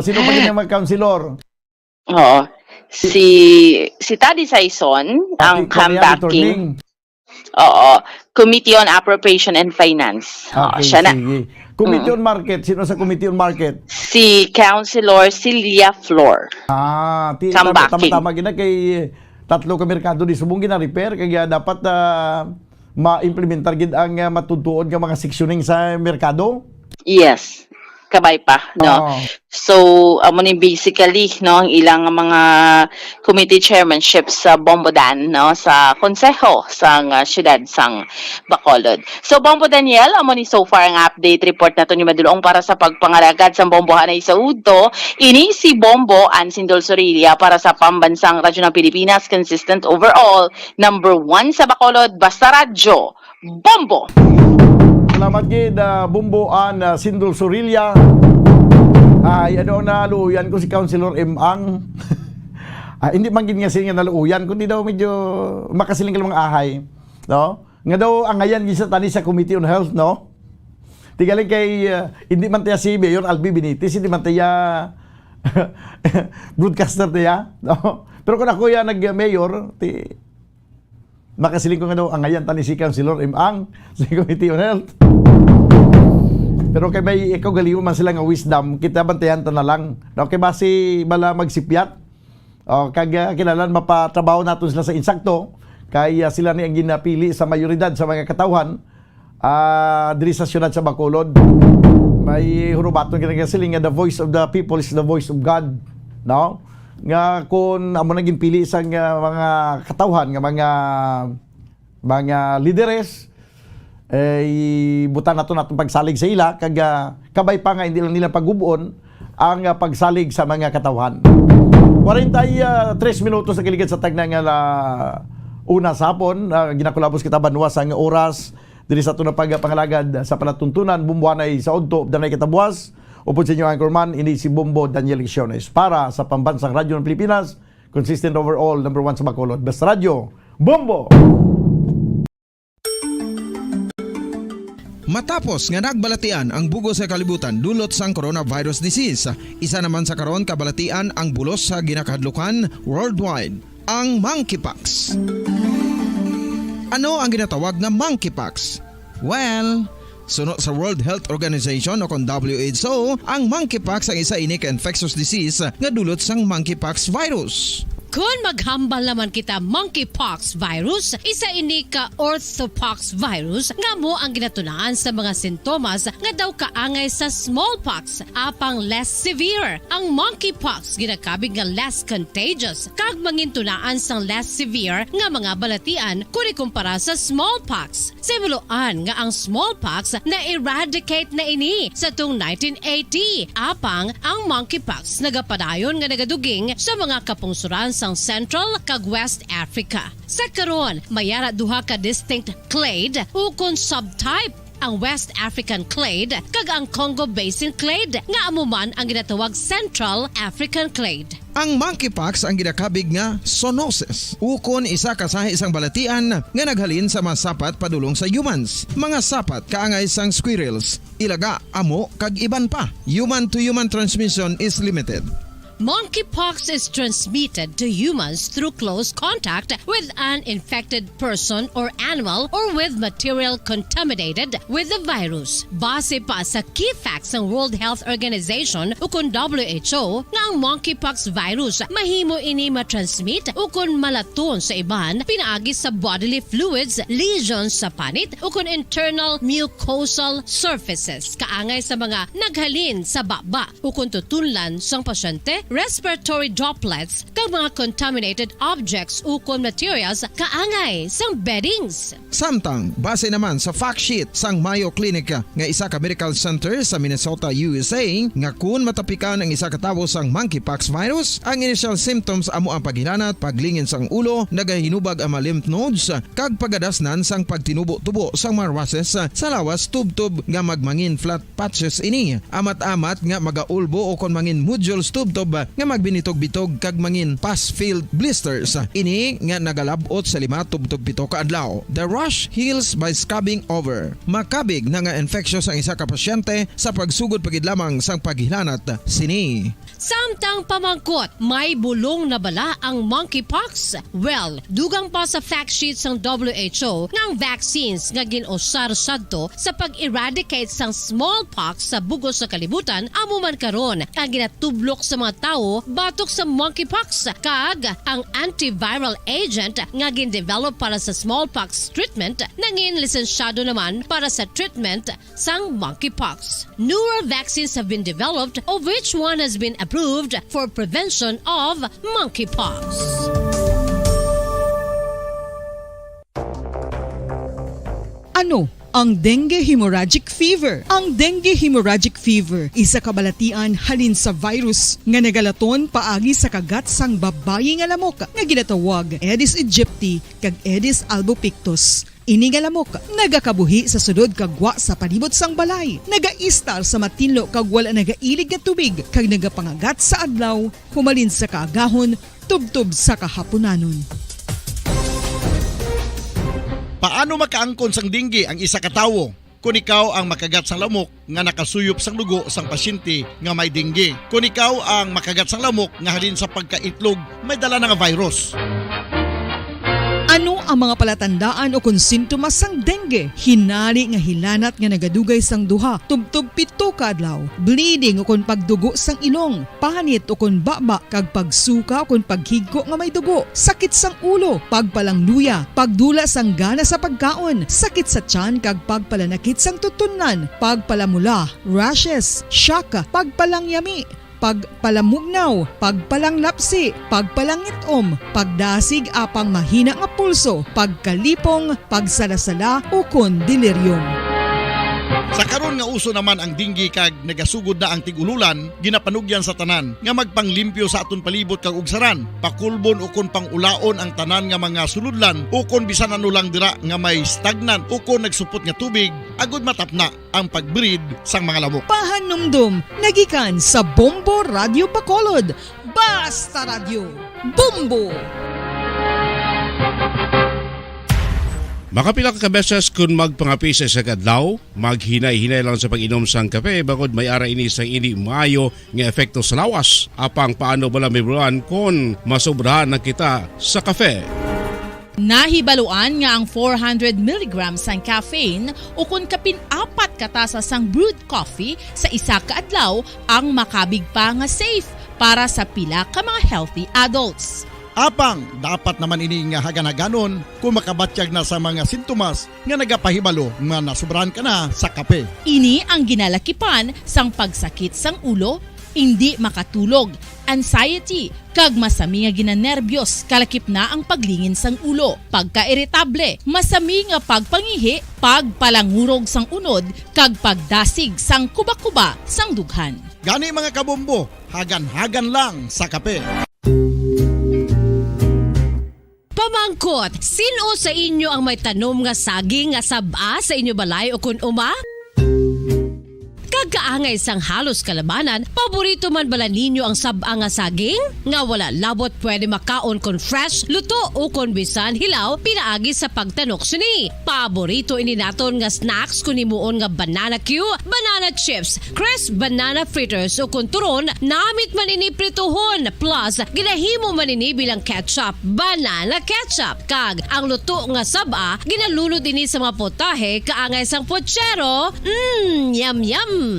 Sino pa yung mga councilor? Oo. Si Taddy Saison ang comebacking. Oo, Committee on Appropriation and Finance. Oo, Okay, siya na. sige. Committee on Market. Sino sa Committee on Market? Si Councilor Celia Flor. Kambaki. Tama gina kay tatlo ka merkado di subong gina-repair kaya dapat ma-implementar gid ang matutuon nga mga sectioning sa merkado. Yes. Kabay pa, no? So, amo ni basically, no, ang ilang mga committee chairmanship sa Bombodan, no, sa konseho sang siyudad sang Bacolod. So, Bombo Daniel, amo ni so far ang update report nato ni Madulong para sa pagpangaragad sa Bombohanay sa Udto. Ini si Bombo Ansindol Sorilia para sa Pambansang Radyo ng Pilipinas, consistent overall, number 1 sa Bacolod, basta radyo, Bombo! Salamat gid Bumboan Sindol Sorilia. Ay ano naluyan ko si Councilor Ang. Hindi man gid nga siya naluyan kundi daw medyo makasiling ka mga ahay, no? Nga daw ang ngayan gisa tani sa Committee on Health, no? Tigaling kay hindi man tiya si Mayor Albi Benitez, hindi man tiya broadcaster tiya, no? Pero kung ako ya nag-mayor, makasiling ko nga daw ang ngayon tani si Councilor Ang sa Committee on Health. Pero kay may ikaw galiw man sila nga wisdom, kita bantayan ta na lang. Okay ba si bala magsipyat? O kag kinalan mapatrabaho naton sila sa insakto kay sila ni ang ginapili sa mayoridad sa mga katawhan diri sa siyudad sa Bacolod. May hurubaton kinagasiling nga the voice of the people is the voice of God, no? Nga kung amo naging pili sa mga katawhan nga mga lideres butan nato natong pagsalig sa ila kag kabay pa nga hindi lang nila pagubon ang pagsalig sa mga katawhan. 43 minutos na kiligid sa tagna nga una sa hapon, ginakulabos kita banwas ang oras diri sa tunang pagpangalagad sa palatuntunan bumbuanay sa Udto danay kitabuas. Upod sa inyo anchorman, ini si Bombo Daniel Lecciones para sa Pambansang Radyo ng Pilipinas, consistent overall, number 1 sa Bacolod, best radyo, Bombo! Matapos nga nagbalatian ang bugo sa kalibutan dulot sang coronavirus disease, isa naman sa karon kabalatian ang bulos sa ginakahadlukan worldwide, ang monkeypox. Ano ang ginatawag na monkeypox? Well, sunod sa World Health Organization o kung WHO, ang monkeypox ang isa ini ka infectious disease nga dulot sang monkeypox virus. Kung maghambal naman kita monkeypox virus, isa ini ka orthopox virus nga mo ang ginatunaan sa mga sintomas nga daw kaangay sa smallpox, apang less severe. Ang monkeypox ginakabig nga less contagious, kag mangintunaan sang less severe nga mga balatian kung ikumpara sa smallpox. Simuloan nga ang smallpox na-eradicate na ini sa tung 1980, apang ang monkeypox nagapadayon nga nagaduging sa mga kapungsuran sang Central kag West Africa. Sa karon, mayara duha ka distinct clade ukon subtype, ang West African clade kag ang Congo Basin clade nga amuman ang ginatawag Central African clade. Ang monkeypox ang ginakabig nga zoonosis. Ukon isa ka sa isang balatian nga naghalin sa mga sapat padulong sa humans. Mga sapat kaangay sang squirrels, ilaga, amo kag iban pa. Human to human transmission is limited. Monkeypox is transmitted to humans through close contact with an infected person or animal or with material contaminated with the virus. Base pa sa key facts ng World Health Organization ukon WHO nga ang monkeypox virus mahimo ini matransmit ukon malaton sa iban pinaagi sa bodily fluids, lesions sa panit ukon internal mucosal surfaces kaangay sa mga naghalin sa baba ukon tutunlan sang pasyente, respiratory droplets kag mga contaminated objects ukon materials kaangay sang beddings. Samtang, base naman sa fact sheet sang Mayo Clinic nga isa ka medical center sa Minnesota, USA, nga kung matapikan ang isa ka tawo sang monkeypox virus, ang initial symptoms amo ang paghilanat, paglingin sang ulo, nagahinubag ang mga lymph nodes, kag pagadasnan sang pagtinubo-tubo sang mga rashes sa lawas tubtob nga magmangin flat patches ini. Amat-amat nga magaulbo o kon mangin nodules tubtob usab nga magbinitog-bitog kag mangin pus-filled blisters. Ini nga nagalabot sa 5-7 ka adlaw. The rash heals by scabbing over. Makabig na nga infectious ang isa ka pasyente sa pagsugod pagid lamang sang paghilanat sini. Samtang pamangkot, may bulong na bala ang monkeypox? Well, dugang pa sa fact sheet ng WHO ng vaccines nga ginusar sadto sa pag-eradicate sang smallpox sa bugos sa kalibutan, amo man karon ang ginatublok sa mga tao batok sa monkeypox kag ang antiviral agent nga gin-develop para sa smallpox treatment nangin lisensyado naman para sa treatment sang monkeypox. Newer vaccines have been developed, of which one has been approved for prevention of monkeypox. Ano ang dengue hemorrhagic fever? Ang dengue hemorrhagic fever isa kabalatian halin sa virus nga nagalaton paagi sa kagat sang babayi nga lamok nga ginatawag Aedes aegypti kag Aedes albopictus. Ini nga lamok nagakabuhi sa sudod kagwa sa palibot sang balay, nagaistar sa matinlo kag wala nagailig nga tubig kag nagapangagat sa adlaw humalin sa kaagahon tubtob sa kahaponanon. Paano makaangkon sang dengue ang isa ka tawo? Kung ikaw ang makagat sang lamok nga nakasuyop sang dugo sang pasyente nga may dengue. Kung ikaw ang makagat sang lamok nga halin sa pagkaitlog may dala nga virus. Ano ang mga palatandaan o kung sintomas sang dengue? Hinari nga hilanat nga nagadugay sang duha, tubtob 7 ka adlaw, bleeding o kung pagdugo sang ilong, panit o kung baba, kag pagsuka o kung paghigko nga may dugo, sakit sang ulo, pagpalangluya, pagdula sang gana sa pagkaon, sakit sa tiyan kag pagpalanakit sang tutunan, pagpalamula, rashes, shock, pagpalangyami, pagpalamugnaw, pagpalanglapsi, pagpalangitom, pagdasig apang mahina nga pulso, pagkalipong, pagsalasala o kon delirium. Sa karon nga uso naman ang dengue kag nagasugod na ang tigululan, ginapanugyan sa tanan nga magpanglimpyo sa aton palibot kag ugsaran, pakulbon o kon pangulaon ang tanan nga mga suludlan o kon bisan ano lang dira nga may stagnant o kon nagsupot nga tubig, agud matapna ang pagbreed sang mga lamok. Pahanumdum, nagikan sa Bombo Radio Bacolod. Basta Radio, Bombo! Makapila ka beses kung magpangapi sa kadlaw, maghinay-hinay lang sa pag-inom sang kape bagod may ara ini sang hindi maayo nga epekto sa lawas. Apang paano bala may bulan kung masobrahan na kita sa kape? Nahibaluan nga ang 400 mg sang caffeine o kung kapin-4 katasa sang brewed coffee sa isa ka adlaw ang makabig pa nga safe para sa pila ka mga healthy adults. Apang, dapat naman ini nga haganaganon kung makabatyag na sa mga sintomas nga nagapahibalo nga nasubrahan ka na sa kape. Ini ang ginalakipan sang pagsakit sang ulo, hindi makatulog, anxiety, kag masami nga ginanerbiyos, kalakip na ang paglingin sang ulo, pagka-irritable, masami nga pagpangihi, pagpalangurog sang unod, kag pagdasig sang kuba-kuba sang dughan. Gani mga kabombo, hagan-hagan lang sa kape. Pamangkot, sino sa inyo ang may tanom nga saging nga saba sa inyo balay o kun uma? Kagkaangay sang halos kalabanan, paborito man bala ninyo ang saba nga saging? Nga wala labot pwede makaon kon fresh, luto o kon bisan hilaw, pinaagi sa pagtanok sini. Paborito ini naton nga snacks kun himuon nga banana Q, banana chips, crisp banana fritters o kun turon, namit man ini prituhon, plus ginahimo man ini bilang ketchup, banana ketchup. Kag ang luto nga saba, ginalulod ini sa mga potahe kaangay sang pochero. Yum yum.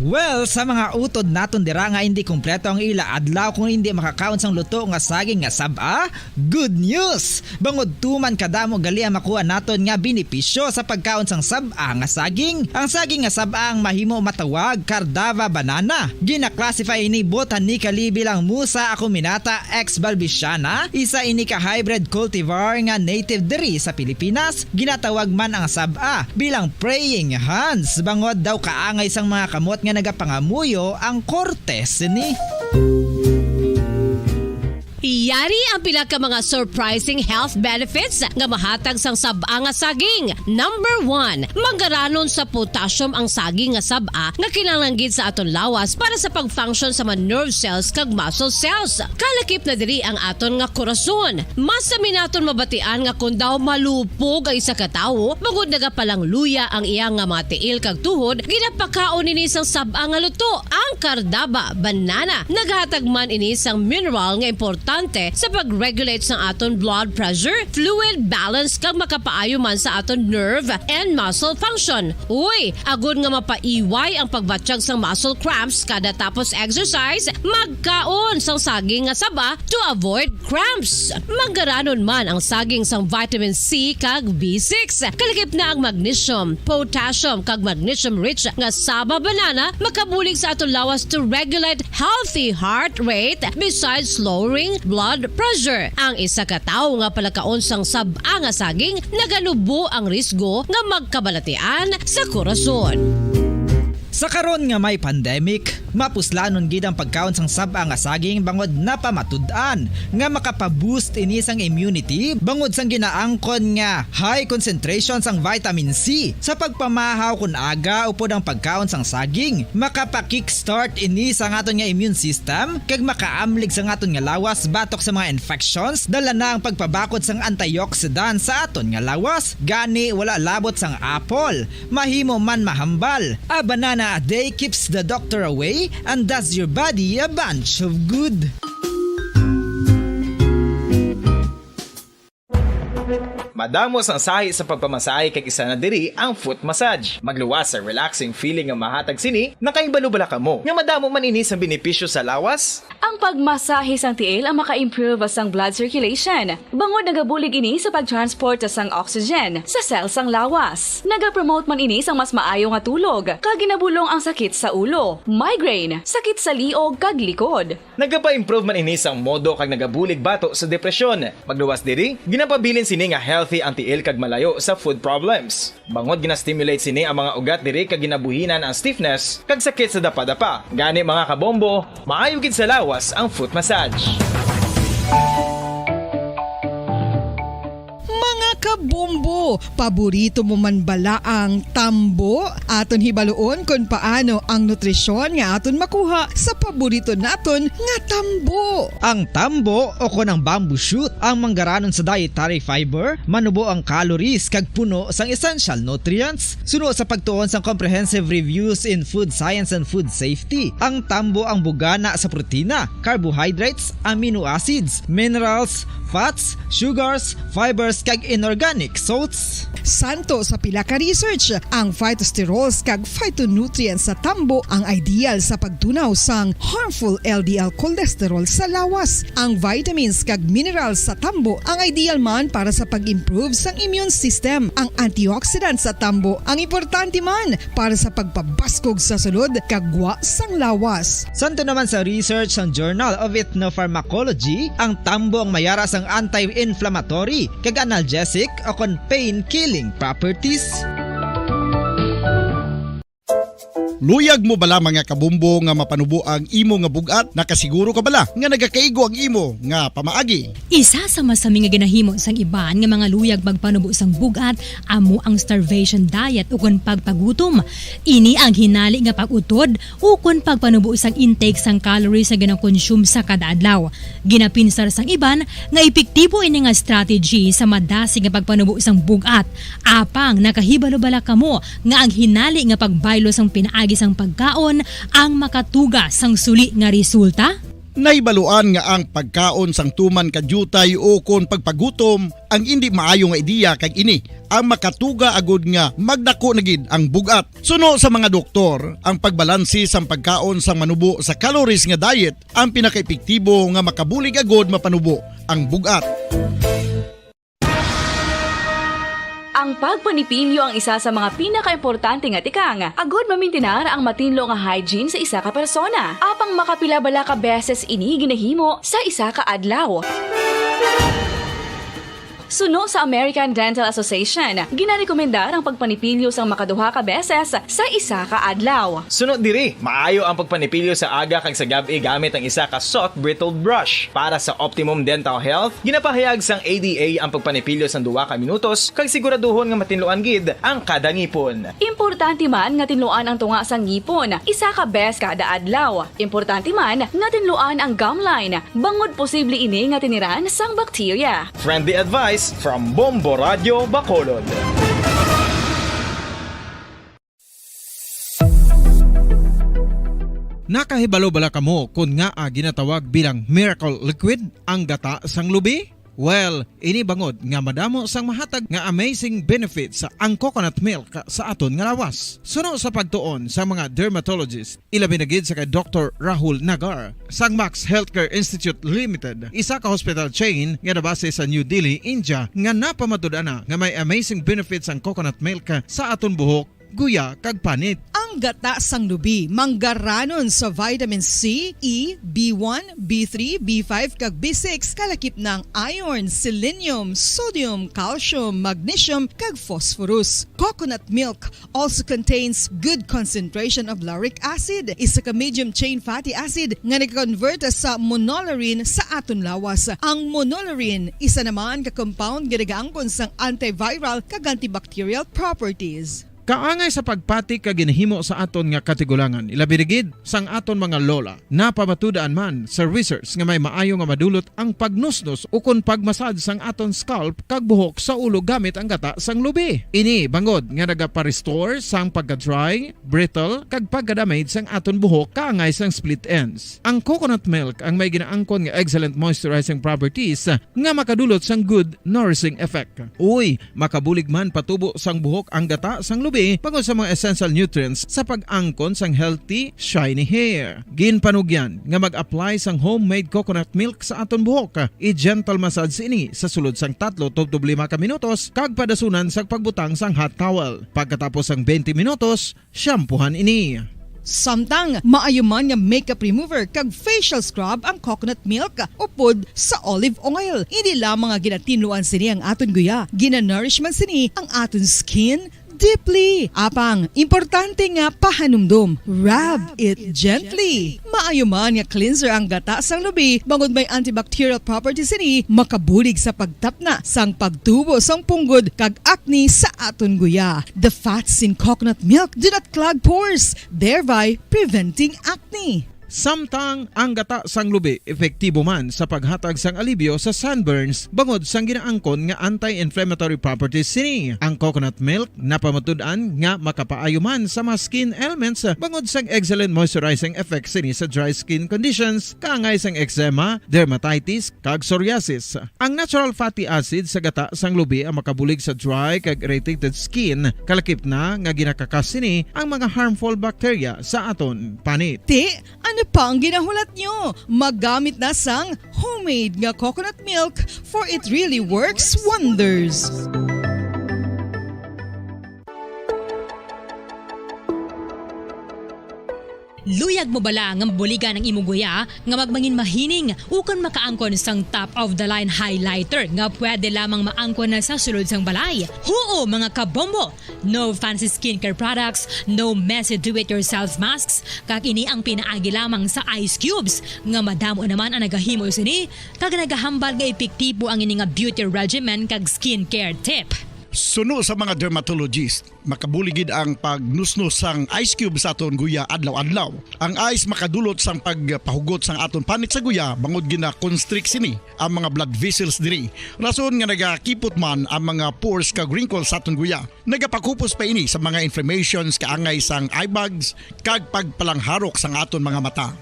Well, sa mga utod naton dira nga hindi kumpleto ang ila adlaw kung hindi makakaon sang luto nga saging nga saba, good news! Bangod tuman kadamo gali ang makuha naton nga benepisyo sa pagkaon sang saba nga saging. Ang saging nga saba ang mahimo matawag Cardava banana. Gina-classify ini botanically bilang Musa acuminata ex balbisiana, isa ini ka hybrid cultivar nga native diri sa Pilipinas. Ginatawag man ang saba bilang praying hands, bangod daw kaangay sang mga kamot nga nagapangamuyo ang kortes ni. Yari ang pila ka mga surprising health benefits nga mahatag sang sab-a nga saging. Number 1, manggaranon sa potassium ang saging nga sab-a nga kinahanglan gid sa aton lawas para sa pag-function sa mga nerve cells kag muscle cells. Kalakip na diri ang aton nga korason. Mas sa minaton mabatian nga kun daw malupog ang isa ka tawo, bangod nagapalang luya ang iyang nga mga tiil kag tuhod, ginapakaon ini sang sab-a nga luto, ang kardaba, banana. Naghatag man ini sang mineral nga importante sa pag-regulate sa aton blood pressure, fluid balance kag makapaayo man sa aton nerve and muscle function. Uy, agud nga mapaiway ang pagbatsyag sang muscle cramps kada tapos exercise, magkaon sang saging nga saba to avoid cramps. Manggaranon man ang saging sang vitamin C kag B6. Kalikip na ang magnesium, potassium kag magnesium rich nga saba banana makabulig sa aton lawas to regulate healthy heart rate besides lowering blood pressure. Ang isa ka tawo nga palakaon sang sab-a nga saging naganubo ang risgo nga magkabalatian sa korason. Sa karon nga may pandemic, mapuslanon gid ang pagkaon sang sab-a nga saging bangod napamatud-an nga makapaboost ini sang immunity bangod sang ginaangkon nga high concentration sang vitamin C. Sa pagpamahaw kun aga upod ang pagkaon sang saging, makapa-kickstart ini sa aton nga immune system kag makaamlig sa aton nga lawas batok sa mga infections, dala na ang pagpabakod sang antioxidant sa aton nga lawas. Gani wala labot sang apple, mahimo man mahambal. A banana a day keeps the doctor away and does your body a bunch of good. Madamos ang sahi sa pagpamasahe kag isa na diri ang foot massage. Magluwas sa relaxing feeling nga mahatag sini, nakaibalo-bala ka mo. Nga madamo man ini sa benepisyo sa lawas. Ang pagmasahe sang tiil ang maka-improve sang blood circulation. Bangod nagabulig ini sa pag-transport sang oxygen sa cells sang lawas. Nagapromote man ini sang mas maayo nga tulog, kag ginabulong ang sakit sa ulo, migraine, sakit sa liog kag likod. Nagapa-improve man ini sang modo kag nagabulig bato sa depresyon. Magluwas diri, ginapabilin sini nga healthy ang tiil kag malayo sa food problems. Bangod gina-stimulate sini ang mga ugat diri kag ginabuhinan ang stiffness kag sakit sa dapa-dapa. Gani mga kabombo, maayo gid sa lawas ang foot massage. Kabombo, paborito mo man bala ang tambo? Aton hibaluon kung paano ang nutrisyon nga aton makuha sa paborito naton nga tambo. Ang tambo o kon ang bamboo shoot ang manggaranon sa dietary fiber, manubo ang calories kag puno sang essential nutrients. Suno sa pagtuon sang comprehensive reviews in food science and food safety, ang tambo ang bugana sa protina, carbohydrates, amino acids, minerals, fats, sugars, fibers kag inorganic salts. Santo sa pila ka research, ang phytosterols kag phytonutrients sa tambo ang ideal sa pagtunaw sang harmful LDL cholesterol sa lawas. Ang vitamins kag minerals sa tambo ang ideal man para sa pag-improve sang immune system. Ang antioxidants sa tambo ang importante man para sa pagpabaskog sa sulod kag gwa sang lawas. Santo naman sa research ng Journal of Ethnopharmacology, ang tambo ang mayara sang anti-inflammatory kag analgesic o kon pain-killing properties. Luyag mo bala mga kabumbo nga mapanubo ang imo nga bugat? Nakasiguro ka bala nga nagakaigo ang imo nga pamaagi? Isa sa masami nga ginahimo sang iban nga mga luyag magpanubo sang bugat amo ang starvation diet ukon pagpagutom. Ini ang hinali nga pag-utod ukon pagpanubo sang intake sang calories sa gina-consume sa kada adlaw. Ginapinsar sang iban nga epektibo ini nga strategy sa madasig nga pagpanubo sang bugat. Apang nakahibalo-bala kamo nga ang hinali nga pagbaylo sang pinaagi sang pagkaon ang makatuga sang suli nga resulta? Naibaluan nga ang pagkaon sang tuman kadyutay o kon pagpagutom ang hindi maayo nga ideya kag ini ang makatuga agud nga magdako na gid ang bugat. Suno sa mga doktor, ang pagbalansi sang pagkaon sang manubo sa calories nga diet ang pinakaepektibo nga makabulig agud mapanubo ang bugat. Ang pagpanipilyo ang isa sa mga pinaka-importante nga tikang. Agod mamintinar ang matinlo nga hygiene sa isa ka persona. Apang makapila-bala ka beses ini ginahimo sa isa ka adlaw. Suno sa American Dental Association, ginarekomendar ang pagpanipilyo sang makaduha ka beses sa isa ka adlaw. Sunod diri, maayo ang pagpanipilyo sa aga kag sa gabi gamit ang isa ka soft brittled brush. Para sa optimum dental health, ginapahayag sang ADA ang pagpanipilyo sa 2 ka minutos kag siguraduhon nga matinluan gid ang kada ngipon. Importante man nga tinluan ang tunga sang ngipon, isa ka bes kada adlaw. Importante man nga tinluan ang gum line, bangod posible ini nga tiniran sang bakterya. Friendly advice from Bombo Radio Bacolod. Nakahibalo bala kamo kung nga ginatawag bilang miracle liquid ang gata sang lubi? Well, ini bangod nga madamo sang mahatag nga amazing benefits sa ang coconut milk sa aton nga lawas. Suno sa pagtuon sa mga dermatologist, ilabi na gid sa kay Dr. Rahul Nagar sang Max Healthcare Institute Limited, isa ka hospital chain nga nabase sa New Delhi, India, nga napamatud-ana nga may amazing benefits ang coconut milk sa aton buhok, guya kag panit. Ang gata sang lubi manggaranon sa vitamin C, E, B1, B3, B5 kag B6 kalakip ng iron, selenium, sodium, calcium, magnesium kag phosphorus. Coconut milk also contains good concentration of lauric acid, isa ka medium chain fatty acid nga nag-convert sa monolarin sa aton lawas. Ang monolarin isa naman ka compound nga nagaangkon sang antiviral kag antibacterial properties. Kaangay sa pagpati ka ginahimo sa aton nga katigulangan, ilabirigid sang aton mga lola. Napamatudaan man sa research nga may maayo nga madulot ang pagnusnos o kon pagmasad sang aton scalp kag buhok sa ulo gamit ang gata sang lubi. Ini bangod nga nagapa-restore sang pagka-dry, brittle kag pagka-damage sang aton buhok kaangay sang split ends. Ang coconut milk ang may ginaangkon nga excellent moisturizing properties nga makadulot sang good nourishing effect. Uy, makabulig man patubo sang buhok ang gata sang lubi pangod sa mga essential nutrients sa pag-angkon sang healthy, shiny hair. Ginpanugyan nga mag-apply sang homemade coconut milk sa aton buhok. I-gentle massage ini sa sulod sang 3 to 5 ka minutos kag padasunan sa pagbutang sang hot towel. Pagkatapos sang 20 minutos, shampoohan ini. Samtang maayuman nga makeup remover kag facial scrub ang coconut milk upod sa olive oil. Hindi lamang nga ginatinluan sini ang aton guya, ginanourishment sini ang aton skin deeply. Apang, importante nga pahanumdum. Rub it gently. Maayo man nga cleanser ang gata sang lubi, bangod may antibacterial properties ini, makabulig sa pagtapna sang pagtubo sang punggod kag acne sa aton guya. The fats in coconut milk do not clog pores, thereby preventing acne. Samtang ang gata sang lubi epektibo man sa paghatag sang alibyo sa sunburns bangod sang ginaangkon nga anti-inflammatory properties sini. Ang coconut milk napamatud-an nga makapaayo man sa mga skin ailments bangod sang excellent moisturizing effect sini sa dry skin conditions kaangay sang eczema, dermatitis kag psoriasis. Ang natural fatty acid sa gata sang lubi ang makabulig sa dry kag irritated skin, kalakip na nga ginakakas sini ang mga harmful bacteria sa aton panit. Ano pa ang ginahulat nyo? Maggamit na sang homemade nga coconut milk for it really works wonders. Luyag mo bala nga mabuligan ang imuguya nga magmangin mahining ukon makaangkon sang top of the line highlighter nga pwede lamang maangkon na sa sulod sang balay. Huo mga kabombo! No fancy skincare products, no messy do-it-yourself masks, kag ini ang pinaagi lamang sa ice cubes nga madamo naman ang nagahimo sini kag nagahambal nga epektibo ang ini nga beauty regimen kag skincare tip. Suno sa mga dermatologist, makabuligid ang pagnusnos sang ice cube sa aton guya adlaw-adlaw. Ang ice makadulot sang pagpahugot sang aton panit sa guya bangod gina-constrict sini ang mga blood vessels diri. Rason nga nagakipot man ang mga pores kag wrinkles sa aton guya. Nagapakupos pa ini sa mga inflammations kaangay sang eye bags kag pagpalangharok sang aton mga mata.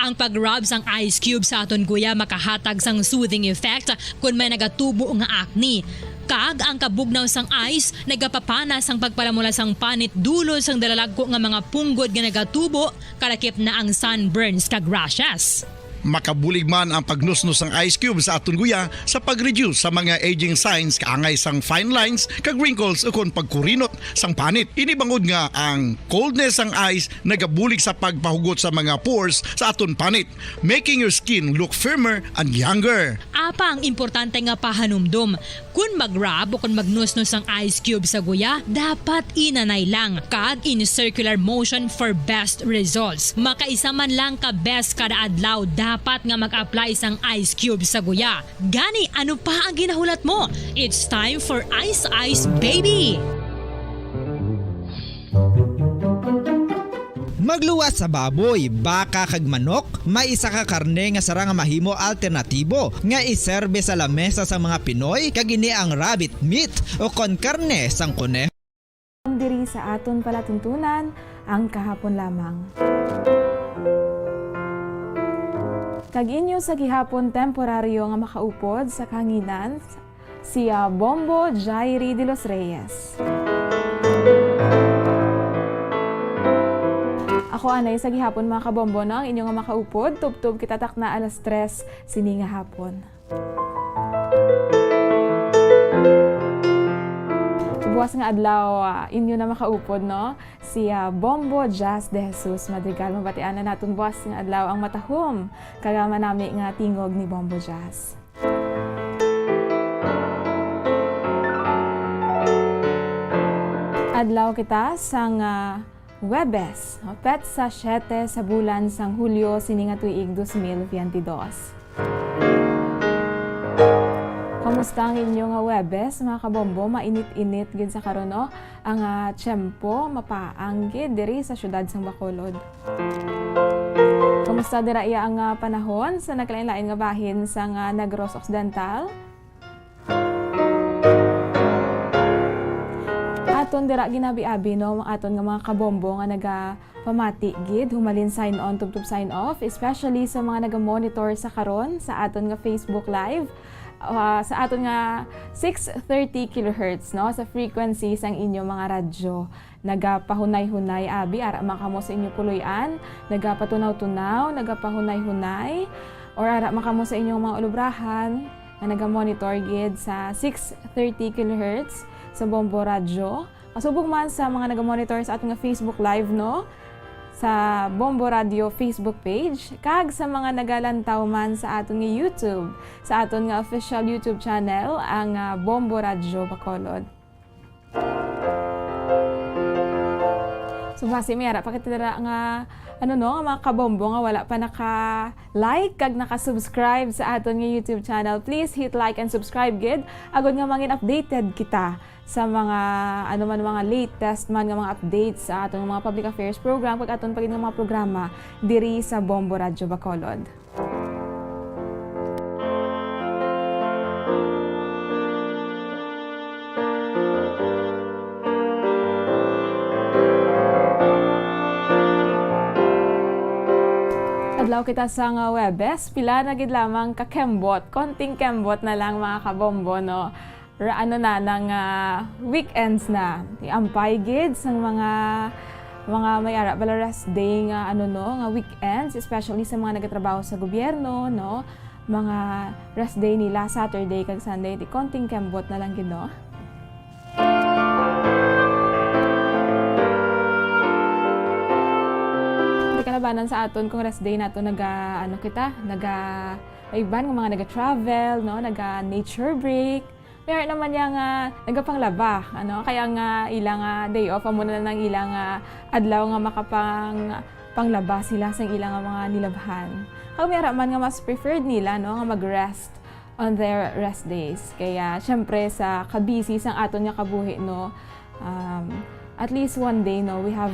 Ang pag-rub sang ice cube sa aton guya makahatag sang soothing effect kung may nagatubo nga acne. Kag ang kabugnaw sang ice nagapapanas ang pagpalamula sang panit dulo sang dalalagko nga mga punggod nga nagatubo kalakip na ang sunburns kag rashes. Makabulig man ang pagnusnos ng ice cube sa aton guya sa pag-reduce sa mga aging signs kaangay sang fine lines kag wrinkles ukon pagkurinot sang panit. Ini bangod nga ang coldness sang ice nagabulig sa pagpahugot sa mga pores sa aton panit, making your skin look firmer and younger. Apa ang importante nga pahanumdum, kung mag-rub o kung magnusnos ang ice cube sa guya, dapat inanay lang kag in circular motion for best results. Makaisa man lang ka best kada adlaw, dapat nga mag-apply sang ice cube sa guya. Gani, ano pa ang ginahulat mo? It's time for Ice Ice Baby! Magluwas sa baboy, baka kag manok, may isa ka karne nga sara nga mahimo alternatibo nga iserbe sa lamesa sa mga Pinoy kag ini ang rabbit meat o kon karne sang kuneho. Diri sa aton palatuntunan ang kahapon lamang. Kag inyo sa gihapon temporaryo nga makaupod sa kanginan si Bombo Jairi de los Reyes. Ako anay sa gihapon mga kabombo no, ang inyo nga makaupod, tubtub kita takna alas 3 sini nga hapon. Buwas nga adlaw inyo na makaupod no, si Bombo Jazz de Jesus Madrigal. Mabatian na naton buwas nga adlaw ang matahom kagama nami nga tingog ni Bombo Jazz. Adlaw kita sang Webes, pet sa 7 sa bulan sang Hulyo sininga tuig 2022. Kamusta ang inyo nga Webes, mga kabombo? Mainit-init gid sa karon no? Ang tiyempo mapaang gid diri sa syudad sang Bacolod. Kamusta dira iya ang panahon sa naglain-lain nga bahin sang Negros Occidental? Aton dira ginabi-abi no, aton nga mga kabombo nga nagapamati gid humalin sign on tubtub sign off, especially sa mga naga-monitor sa karon sa aton nga Facebook live sa aton nga 630 kHz no, sa frequency sang inyo mga radyo. Nagapahunay-hunay abi ara makamo sa inyo puloy-an, nagapatunaw-tunaw, nagapahunay-hunay or ara makamo sa inyong mga ulubrahan nga naga-monitor gid sa 630 kHz sa Bombo Radio. Kasubok man sa mga naga-monitor sa ating Facebook Live, no? Sa Bombo Radio Facebook page, kag sa mga nagalantaw man sa ating YouTube, sa ating official YouTube channel, ang Bombo Radio Bacolod. So, basi may harap, pakitira nga, mga kabombo nga wala pa naka-like kag naka-subscribe sa aton nga YouTube channel. Please hit like and subscribe gid. Agod nga mangin updated kita sa mga mga latest man nga mga updates sa aton mga public affairs program kag aton pagin nga mga programa diri sa Bombo Radio Bacolod. Adlaw kita sa nga Webes, pila na gid lamang ka kembot, konting kembot na lang mga kabombo no. Nang weekends na. Iampay gid sang mga may ara bala rest day nga nga weekends, especially sa mga nagatrabaho sa gobyerno no. Mga rest day nila Saturday kag Sunday, di konting kembot na lang gid no. Kalabanan sa aton kung rest day nato iban ng mga naga-travel no, naga-nature break. Mayroon naman yang nagapanglaba kaya nga ilang day off amo na nang ilang adlaw nga panglaba sila sa ilang mga nilabhan. Kag mayroon man nga mas preferred nila no nga mag-rest on their rest days. Kaya syempre sa kabisi sang aton nga kabuhi no, at least one day no we have